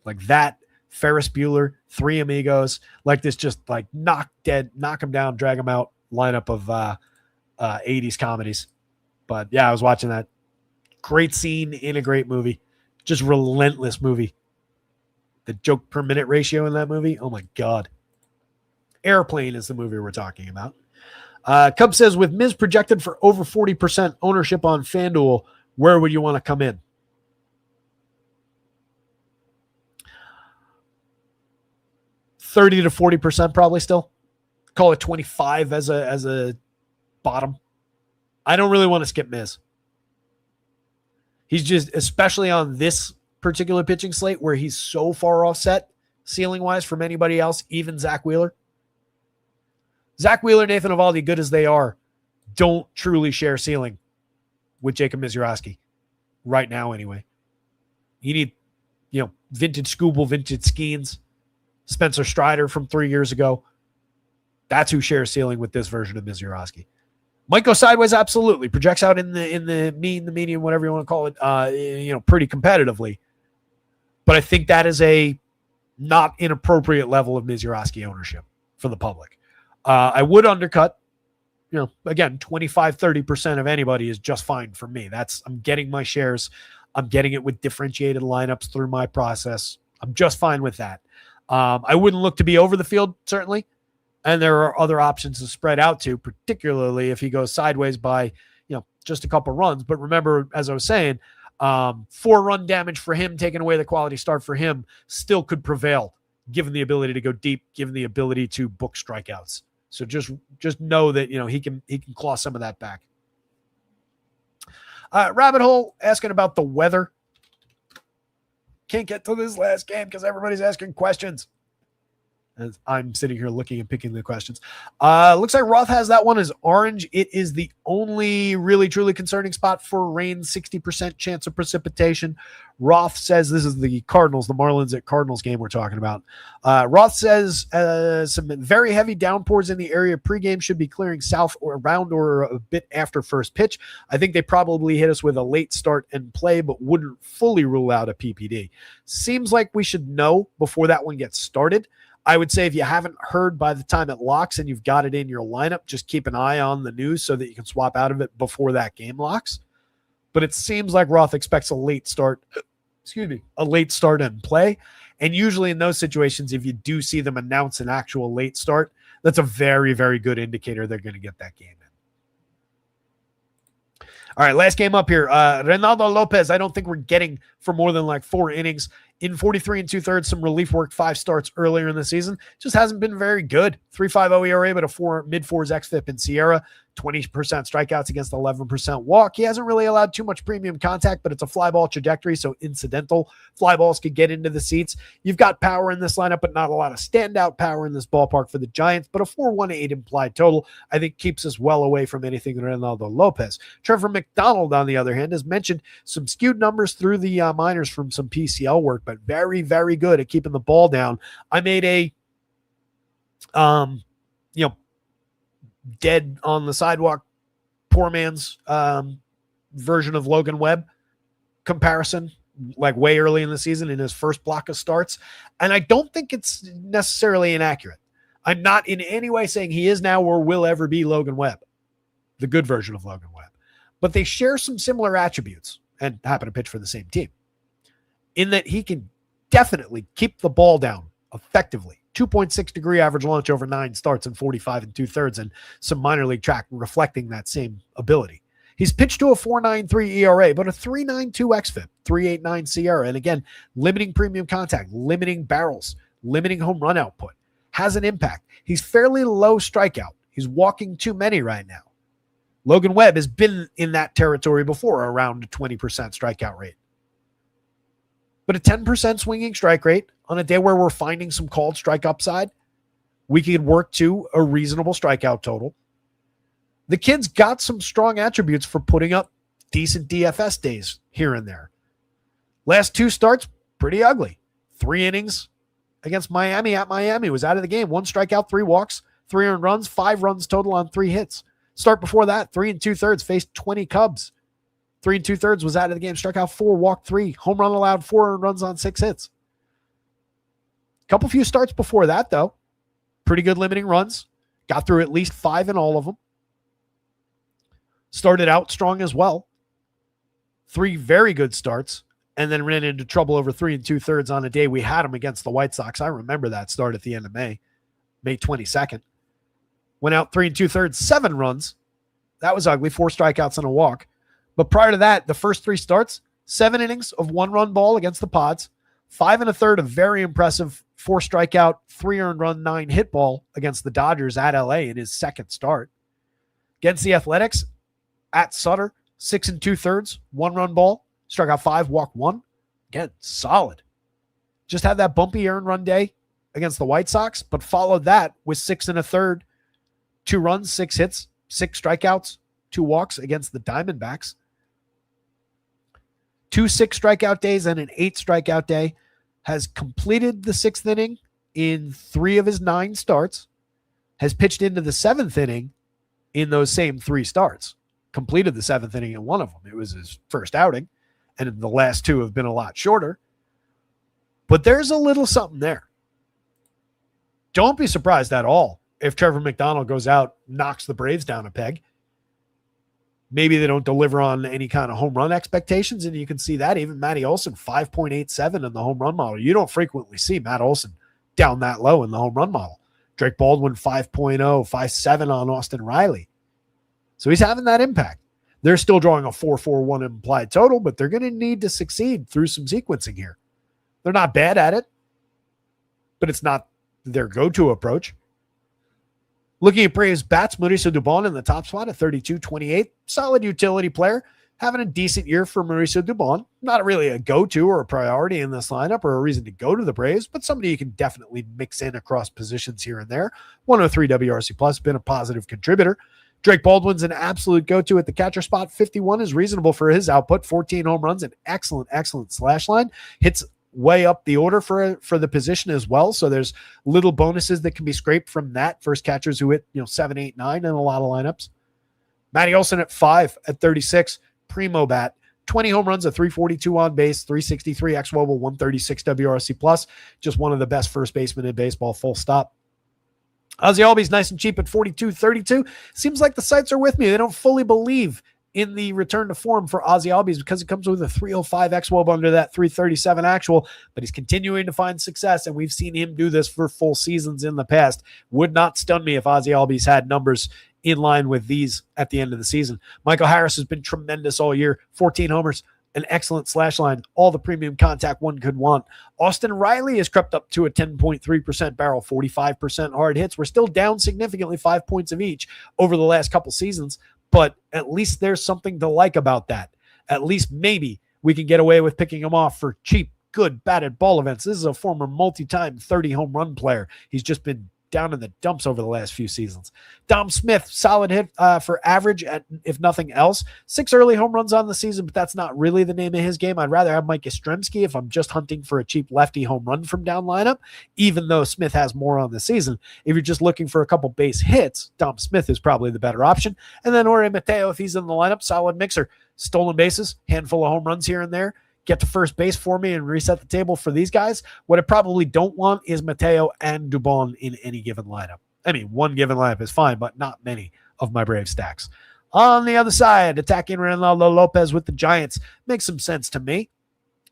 like that, Ferris Bueller, Three Amigos, like this just like knock them down, drag them out lineup of 80s comedies. But yeah, I was watching that. Great scene in a great movie. Just relentless movie. The joke per minute ratio in that movie, oh my God. Airplane is the movie we're talking about. Cub says, with Miz projected for over 40% ownership on FanDuel, where would you want to come in? $30 to 40% probably still. Call it 25 as a bottom. I don't really want to skip Miz. He's just, especially on this particular pitching slate where he's so far offset ceiling-wise from anybody else, even Zach Wheeler. Zach Wheeler, Nathan Eovaldi, good as they are, don't truly share ceiling with Jacob Misiorowski right now anyway. You need, vintage Scooble, vintage Skeens, Spencer Strider from 3 years ago. That's who shares ceiling with this version of Misiorowski. Might go sideways, absolutely. Projects out in the mean, the medium, whatever you want to call it, pretty competitively. But I think that is a not inappropriate level of Misiorowski ownership for the public. I would undercut, again, 25, 30% of anybody is just fine for me. I'm getting my shares. I'm getting it with differentiated lineups through my process. I'm just fine with that. I wouldn't look to be over the field, certainly. And there are other options to spread out to, particularly if he goes sideways by, just a couple runs. But remember, as I was saying, 4-run damage for him, taking away the quality start for him, still could prevail, given the ability to go deep, given the ability to book strikeouts. So just know that, he can claw some of that back. Rabbit Hole asking about the weather. Can't get to this last game because everybody's asking questions. As I'm sitting here looking and picking the questions. Looks like Roth has that one as orange. It is the only really, truly concerning spot for rain, 60% chance of precipitation. Roth says this is the Cardinals, the Marlins at Cardinals game we're talking about. Roth says some very heavy downpours in the area. Pregame should be clearing south or around or a bit after first pitch. I think they probably hit us with a late start and play, but wouldn't fully rule out a PPD. Seems like we should know before that one gets started. I would say if you haven't heard by the time it locks and you've got it in your lineup, just keep an eye on the news so that you can swap out of it before that game locks. But it seems like Roth expects a late start and play. And usually in those situations, if you do see them announce an actual late start, that's a very, very good indicator they're going to get that game in. All right, last game up here. Reynaldo Lopez, I don't think we're getting for more than like 4 innings. In 43 and 2/3, some relief work, 5 starts earlier in the season. Just hasn't been very good. 3.50 ERA, but a mid-4s xFIP in Sierra. 20% strikeouts against 11% walk. He hasn't really allowed too much premium contact, but it's a fly ball trajectory, so incidental fly balls could get into the seats. You've got power in this lineup, but not a lot of standout power in this ballpark for the Giants, but a 4.18 implied total, I think, keeps us well away from anything Ronaldo Lopez. Trevor McDonald, on the other hand, has mentioned some skewed numbers through the minors from some PCL work, but very, very good at keeping the ball down. I made a dead on the sidewalk, poor man's version of Logan Webb comparison, like way early in the season in his first block of starts. And I don't think it's necessarily inaccurate. I'm not in any way saying he is now or will ever be Logan Webb, the good version of Logan Webb. But they share some similar attributes and happen to pitch for the same team in that he can definitely keep the ball down effectively. 2.6 degree average launch over 9 starts and 45 2/3, and some minor league track reflecting that same ability. He's pitched to a 4.93 ERA, but a 3.92 xFIP, 3.89 SIERA. And again, limiting premium contact, limiting barrels, limiting home run output has an impact. He's fairly low strikeout. He's walking too many right now. Logan Webb has been in that territory before, around a 20% strikeout rate. But a 10% swinging strike rate on a day where we're finding some called strike upside, we could work to a reasonable strikeout total. The kid's got some strong attributes for putting up decent DFS days here and there. Last 2 starts, pretty ugly. 3 innings against Miami at Miami, was out of the game. 1 strikeout, 3 walks, 3 earned runs, 5 runs total on 3 hits. Start before that, 3 2/3, faced 20 Cubs. 3 2/3 was out of the game, struck out 4, walked 3, home run allowed 4 earned runs on 6 hits. Couple few starts before that, though. Pretty good limiting runs. Got through at least 5 in all of them. Started out strong as well. 3 very good starts, and then ran into trouble over 3 2/3 on a day we had him against the White Sox. I remember that start at the end of May 22nd. Went out 3 2/3, 7 runs. That was ugly, 4 strikeouts and a walk. But prior to that, the first 3 starts, 7 innings of 1-run ball against the Pods, 5 1/3 of very impressive 4 strikeout, 3 earned run, 9 hit ball against the Dodgers at LA in his second start. Against the Athletics at Sutter, 6 2/3, 1-run ball, struck out 5, walked 1. Again, solid. Just had that bumpy earned run day against the White Sox, but followed that with 6 1/3, 2 runs, 6 hits, 6 strikeouts, 2 walks against the Diamondbacks. 2 6 strikeout days and an 8 strikeout day. Has completed the 6th inning in 3 of his 9 starts. Has pitched into the 7th inning in those same 3 starts. Completed the 7th inning in 1 of them. It was his first outing, and the last 2 have been a lot shorter. But there's a little something there. Don't be surprised at all if Trevor McDonald goes out, knocks the Braves down a peg. Maybe they don't deliver on any kind of home run expectations, and you can see that. Even Matty Olson, 5.87 in the home run model. You don't frequently see Matt Olson down that low in the home run model. Drake Baldwin, 5.0, 5.7 on Austin Riley. So he's having that impact. They're still drawing a 4.41 implied total, but they're going to need to succeed through some sequencing here. They're not bad at it, but it's not their go-to approach. Looking at Braves bats, Mauricio Dubon in the top spot at 32-28. Solid utility player. Having a decent year for Mauricio Dubon. Not really a go-to or a priority in this lineup or a reason to go to the Braves, but somebody you can definitely mix in across positions here and there. 103 WRC plus, been a positive contributor. Drake Baldwin's an absolute go-to at the catcher spot. 51 is reasonable for his output. 14 home runs, an excellent slash line. Hits way up the order for the position as well. So there's little bonuses that can be scraped from that. First catchers who hit 7, 8, 9 in a lot of lineups. Matty Olson at 5 at 36. Primo bat. 20 home runs, a 342 on base, 363 xWOBA, 136 WRC plus. Just one of the best first basemen in baseball, full stop. Ozzie Albies nice and cheap at 42.32. Seems like the sites are with me. They don't fully believe in the return to form for Ozzie Albies because it comes with a 305 xWOB under that 337 actual, but he's continuing to find success, and we've seen him do this for full seasons in the past. Would not stun me if Ozzie Albies had numbers in line with these at the end of the season. Michael Harris has been tremendous all year. 14 homers an excellent slash line, all the premium contact one could want. Austin Riley has crept up to a 10.3% barrel, 45% hard hits. We're still down significantly, 5 points of each over the last couple seasons, but at least there's something to like about that. At least maybe we can get away with picking him off for cheap, good batted ball events. This is a former multi-time 30 home run player. He's just been down in the dumps over the last few seasons. Dom Smith, solid hit for average, if nothing else. 6 early home runs on the season, but that's not really the name of his game. I'd rather have Mike Yastrzemski if I'm just hunting for a cheap lefty home run from down lineup, even though Smith has more on the season. If you're just looking for a couple base hits, Dom Smith is probably the better option. And then Jorge Mateo, if he's in the lineup, solid mixer. Stolen bases, handful of home runs here and there. Get to first base for me and reset the table for these guys. What I probably don't want is Mateo and Dubon in any given lineup. I mean, one given lineup is fine, but not many of my Brave stacks. On the other side, attacking Ronaldo Lopez with the Giants makes some sense to me.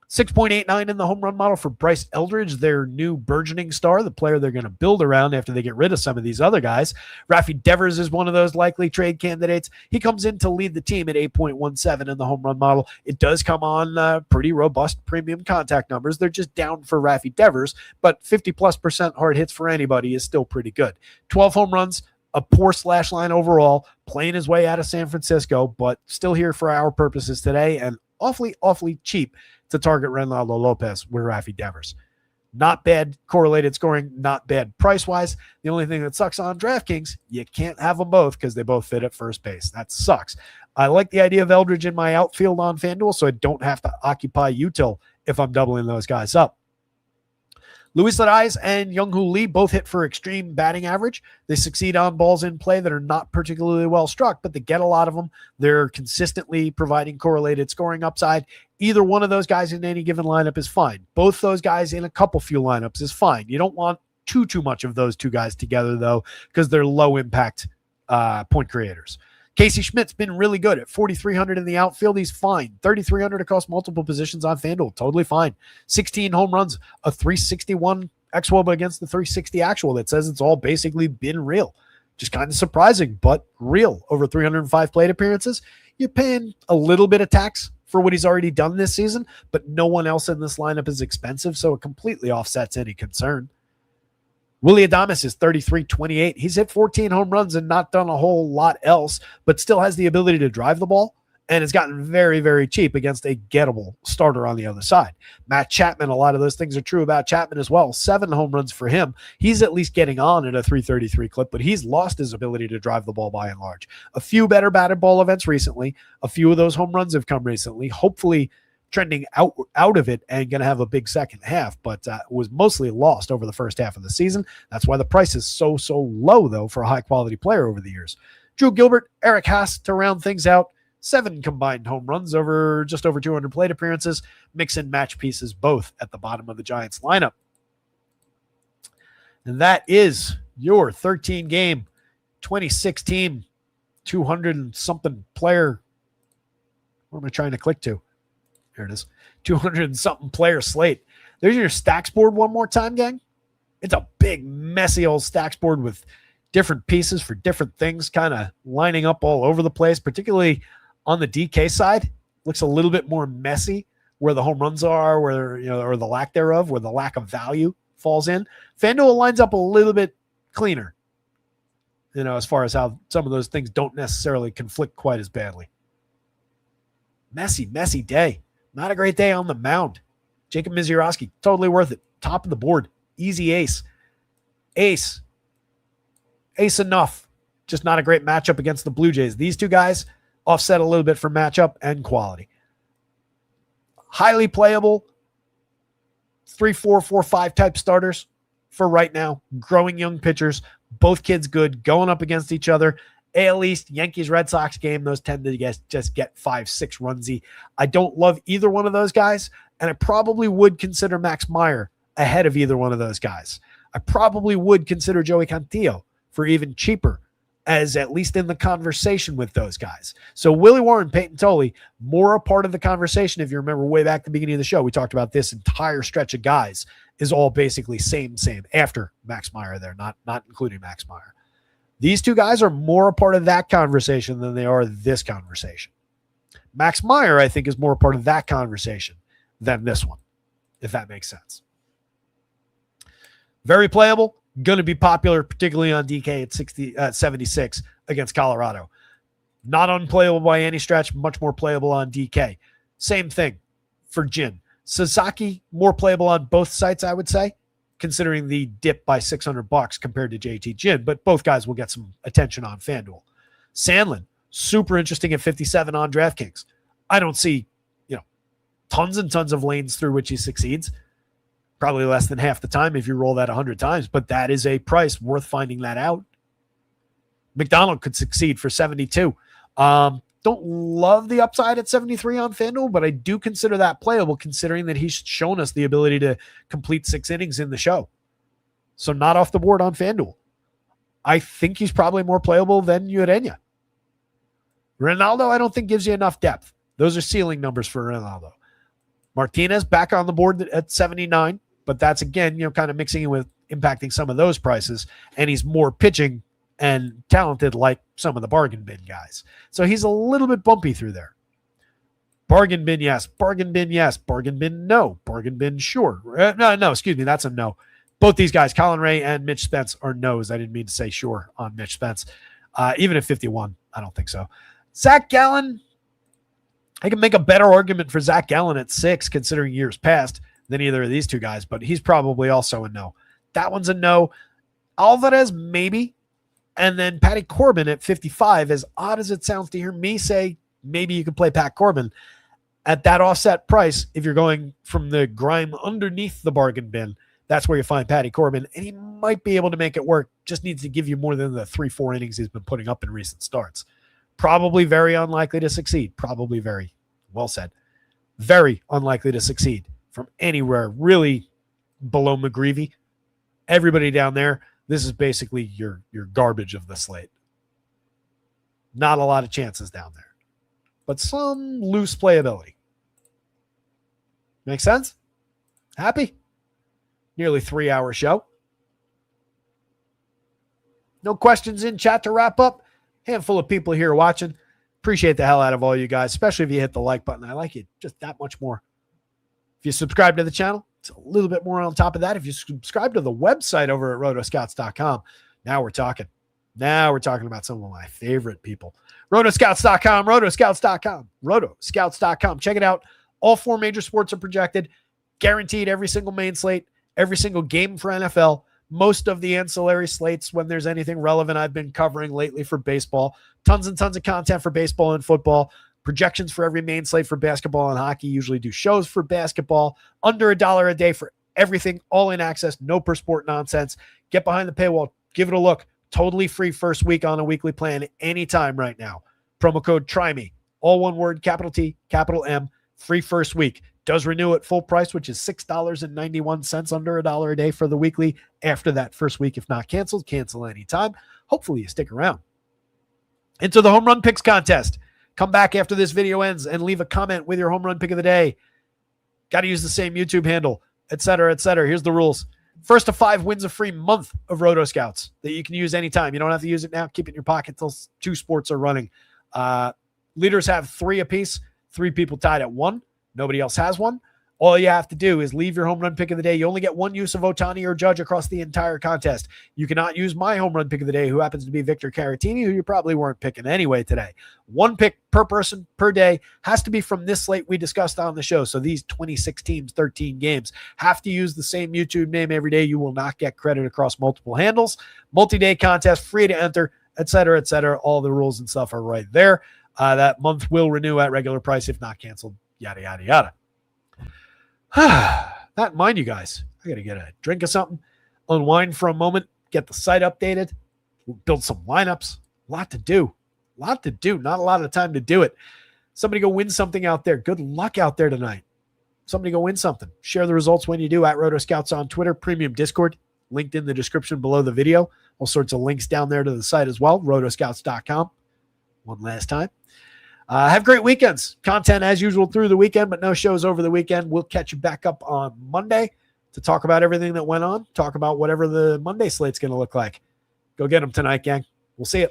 6.89 in the home run model for Bryce Eldridge, their new burgeoning star, the player they're going to build around after they get rid of some of these other guys. Rafi Devers is one of those likely trade candidates. He comes in to lead the team at 8.17 in the home run model. It does come on pretty robust premium contact numbers. They're just down for Rafi Devers, but 50+% hard hits for anybody is still pretty good. 12 home runs, a poor slash line overall, playing his way out of San Francisco, but still here for our purposes today and awfully cheap to target Ronaldo Lopez with Rafi Devers. Not bad correlated scoring, not bad price-wise. The only thing that sucks on DraftKings, you can't have them both because they both fit at first base. That sucks. I like the idea of Eldridge in my outfield on FanDuel, so I don't have to occupy util if I'm doubling those guys up. Luis Ariz and Young-Hoo Lee both hit for extreme batting average. They succeed on balls in play that are not particularly well struck, but they get a lot of them. They're consistently providing correlated scoring upside. Either one of those guys in any given lineup is fine. Both those guys in a couple few lineups is fine. You don't want too much of those two guys together, though, because they're low-impact point creators. Casey Schmidt's been really good at 4,300 in the outfield. He's fine. 3,300 across multiple positions on FanDuel. Totally fine. 16 home runs, a 361 xWOBA against the 360 actual. That says it's all basically been real. Just kind of surprising, but real. Over 305 plate appearances. You're paying a little bit of tax for what he's already done this season, but no one else in this lineup is expensive, so it completely offsets any concern. Willy Adames is 33-28. He's hit 14 home runs and not done a whole lot else, but still has the ability to drive the ball and has gotten very, very cheap against a gettable starter on the other side. Matt Chapman, a lot of those things are true about Chapman as well. 7 home runs for him. He's at least getting on at a 333 clip, but he's lost his ability to drive the ball by and large. A few better batted ball events recently. A few of those home runs have come recently. Hopefully trending out of it and going to have a big second half, but was mostly lost over the first half of the season. That's why the price is so low, though, for a high-quality player over the years. Drew Gilbert, Eric Haas to round things out. 7 combined home runs over just over 200 plate appearances. Mix and match pieces both at the bottom of the Giants lineup. And that is your 13-game, 26-team, 200-and-something player. What am I trying to click to? Here it is. 200-and-something player slate. There's your stacks board one more time, gang. It's a big, messy old stacks board with different pieces for different things kind of lining up all over the place, particularly on the DK side. Looks a little bit more messy where the home runs are, where or the lack thereof, where the lack of value falls in. FanDuel lines up a little bit cleaner, as far as how some of those things don't necessarily conflict quite as badly. Messy day. Not a great day on the mound. Jacob Misiorowski, totally worth it. Top of the board. Easy ace. Ace enough. Just not a great matchup against the Blue Jays. These two guys offset a little bit for matchup and quality. Highly playable 3-4, 4-5 type starters for right now. Growing young pitchers. Both kids good. Going up against each other. AL East, Yankees, Red Sox game, those tend to just get 5-6 runsy. I don't love either one of those guys, and I probably would consider Max Meyer ahead of either one of those guys. I probably would consider Joey Cantillo for even cheaper, as at least in the conversation with those guys. So Willie Warren, Peyton Tolley, more a part of the conversation. If you remember way back at the beginning of the show, we talked about this entire stretch of guys is all basically same after Max Meyer there, not including Max Meyer. These two guys are more a part of that conversation than they are this conversation. Max Meyer, I think, is more part of that conversation than this one, if that makes sense. Very playable, going to be popular, particularly on DK at 76 against Colorado. Not unplayable by any stretch, much more playable on DK. Same thing for Jin. Sasaki, more playable on both sites, I would say, considering the dip by $600 compared to JT Jin, but both guys will get some attention on FanDuel. Sandlin, super interesting at 57 on DraftKings. I don't see, tons and tons of lanes through which he succeeds. Probably less than half the time if you roll that 100 times, but that is a price worth finding that out. McDonald could succeed for 72. Don't love the upside at 73 on FanDuel, but I do consider that playable considering that he's shown us the ability to complete 6 innings in the show. So not off the board on FanDuel. I think he's probably more playable than Urena. Ronaldo, I don't think gives you enough depth. Those are ceiling numbers for Ronaldo. Martinez back on the board at 79, but that's again, kind of mixing it with impacting some of those prices, and he's more pitching and talented like some of the bargain bin guys. So he's a little bit bumpy through there. Bargain bin, yes. Bargain bin, yes. Bargain bin, no. Bargain bin, sure. No, excuse me. That's a no. Both these guys, Colin Ray and Mitch Spence, are no's. I didn't mean to say sure on Mitch Spence. Even at 51, I don't think so. Zach Gallen, I can make a better argument for Zach Gallen at 6, considering years past, than either of these two guys, but he's probably also a no. That one's a no. Alvarez, maybe. And then Patty Corbin at 55, as odd as it sounds to hear me say, maybe you could play Pat Corbin at that offset price. If you're going from the grime underneath the bargain bin, that's where you find Patty Corbin, and he might be able to make it work. Just needs to give you more than the 3-4 innings he's been putting up in recent starts. Probably very unlikely to succeed. Probably very well said. Very unlikely to succeed from anywhere really below McGreevy. Everybody down there, this is basically your garbage of the slate. Not a lot of chances down there, but some loose playability. Make sense? Happy? Nearly 3-hour show. No questions in chat to wrap up. Handful of people here watching. Appreciate the hell out of all you guys, especially if you hit the like button. I like it just that much more. If you subscribe to the channel, it's a little bit more on top of that. If you subscribe to the website over at rotoscouts.com, now we're talking. Now we're talking about some of my favorite people. Rotoscouts.com, rotoscouts.com, rotoscouts.com. Check it out. All 4 major sports are projected. Guaranteed every single main slate, every single game for NFL. Most of the ancillary slates when there's anything relevant I've been covering lately for baseball. Tons and tons of content for baseball and football. Projections for every main slate for basketball and hockey. Usually do shows for basketball. Under $1 a day for everything. All in access. No per sport nonsense. Get behind the paywall. Give it a look. Totally free first week on a weekly plan anytime right now. Promo code TRYME. All one word, capital T, capital M. Free first week. Does renew at full price, which is $6.91, under $1 a day for the weekly. After that first week, if not canceled, cancel anytime. Hopefully you stick around. Into the home run picks contest. Come back after this video ends and leave a comment with your home run pick of the day. Got to use the same YouTube handle, etc., etc. Here's the rules. First to 5 wins a free month of Roto Scouts that you can use anytime. You don't have to use it now. Keep it in your pocket until 2 sports are running. Leaders have 3 apiece. 3 people tied at 1. Nobody else has one. All you have to do is leave your home run pick of the day. You only get 1 use of Ohtani or Judge across the entire contest. You cannot use my home run pick of the day, who happens to be Victor Caratini, who you probably weren't picking anyway today. 1 pick per person per day has to be from this slate we discussed on the show. So these 26 teams, 13 games, have to use the same YouTube name every day. You will not get credit across multiple handles. Multi-day contest, free to enter, etc., etc. All the rules and stuff are right there. That month will renew at regular price if not canceled. Yada, yada, yada. That in mind, you guys, I got to get a drink of something, unwind for a moment, get the site updated, build some lineups. A lot to do. Not a lot of time to do it. Somebody go win something out there. Good luck out there tonight. Somebody go win something. Share the results when you do at RotoScouts on Twitter, Premium Discord, linked in the description below the video. All sorts of links down there to the site as well, rotoscouts.com. One last time. Have great weekends. Content as usual through the weekend, but no shows over the weekend. We'll catch you back up on Monday to talk about everything that went on, talk about whatever the Monday slate's going to look like. Go get them tonight, gang. We'll see you.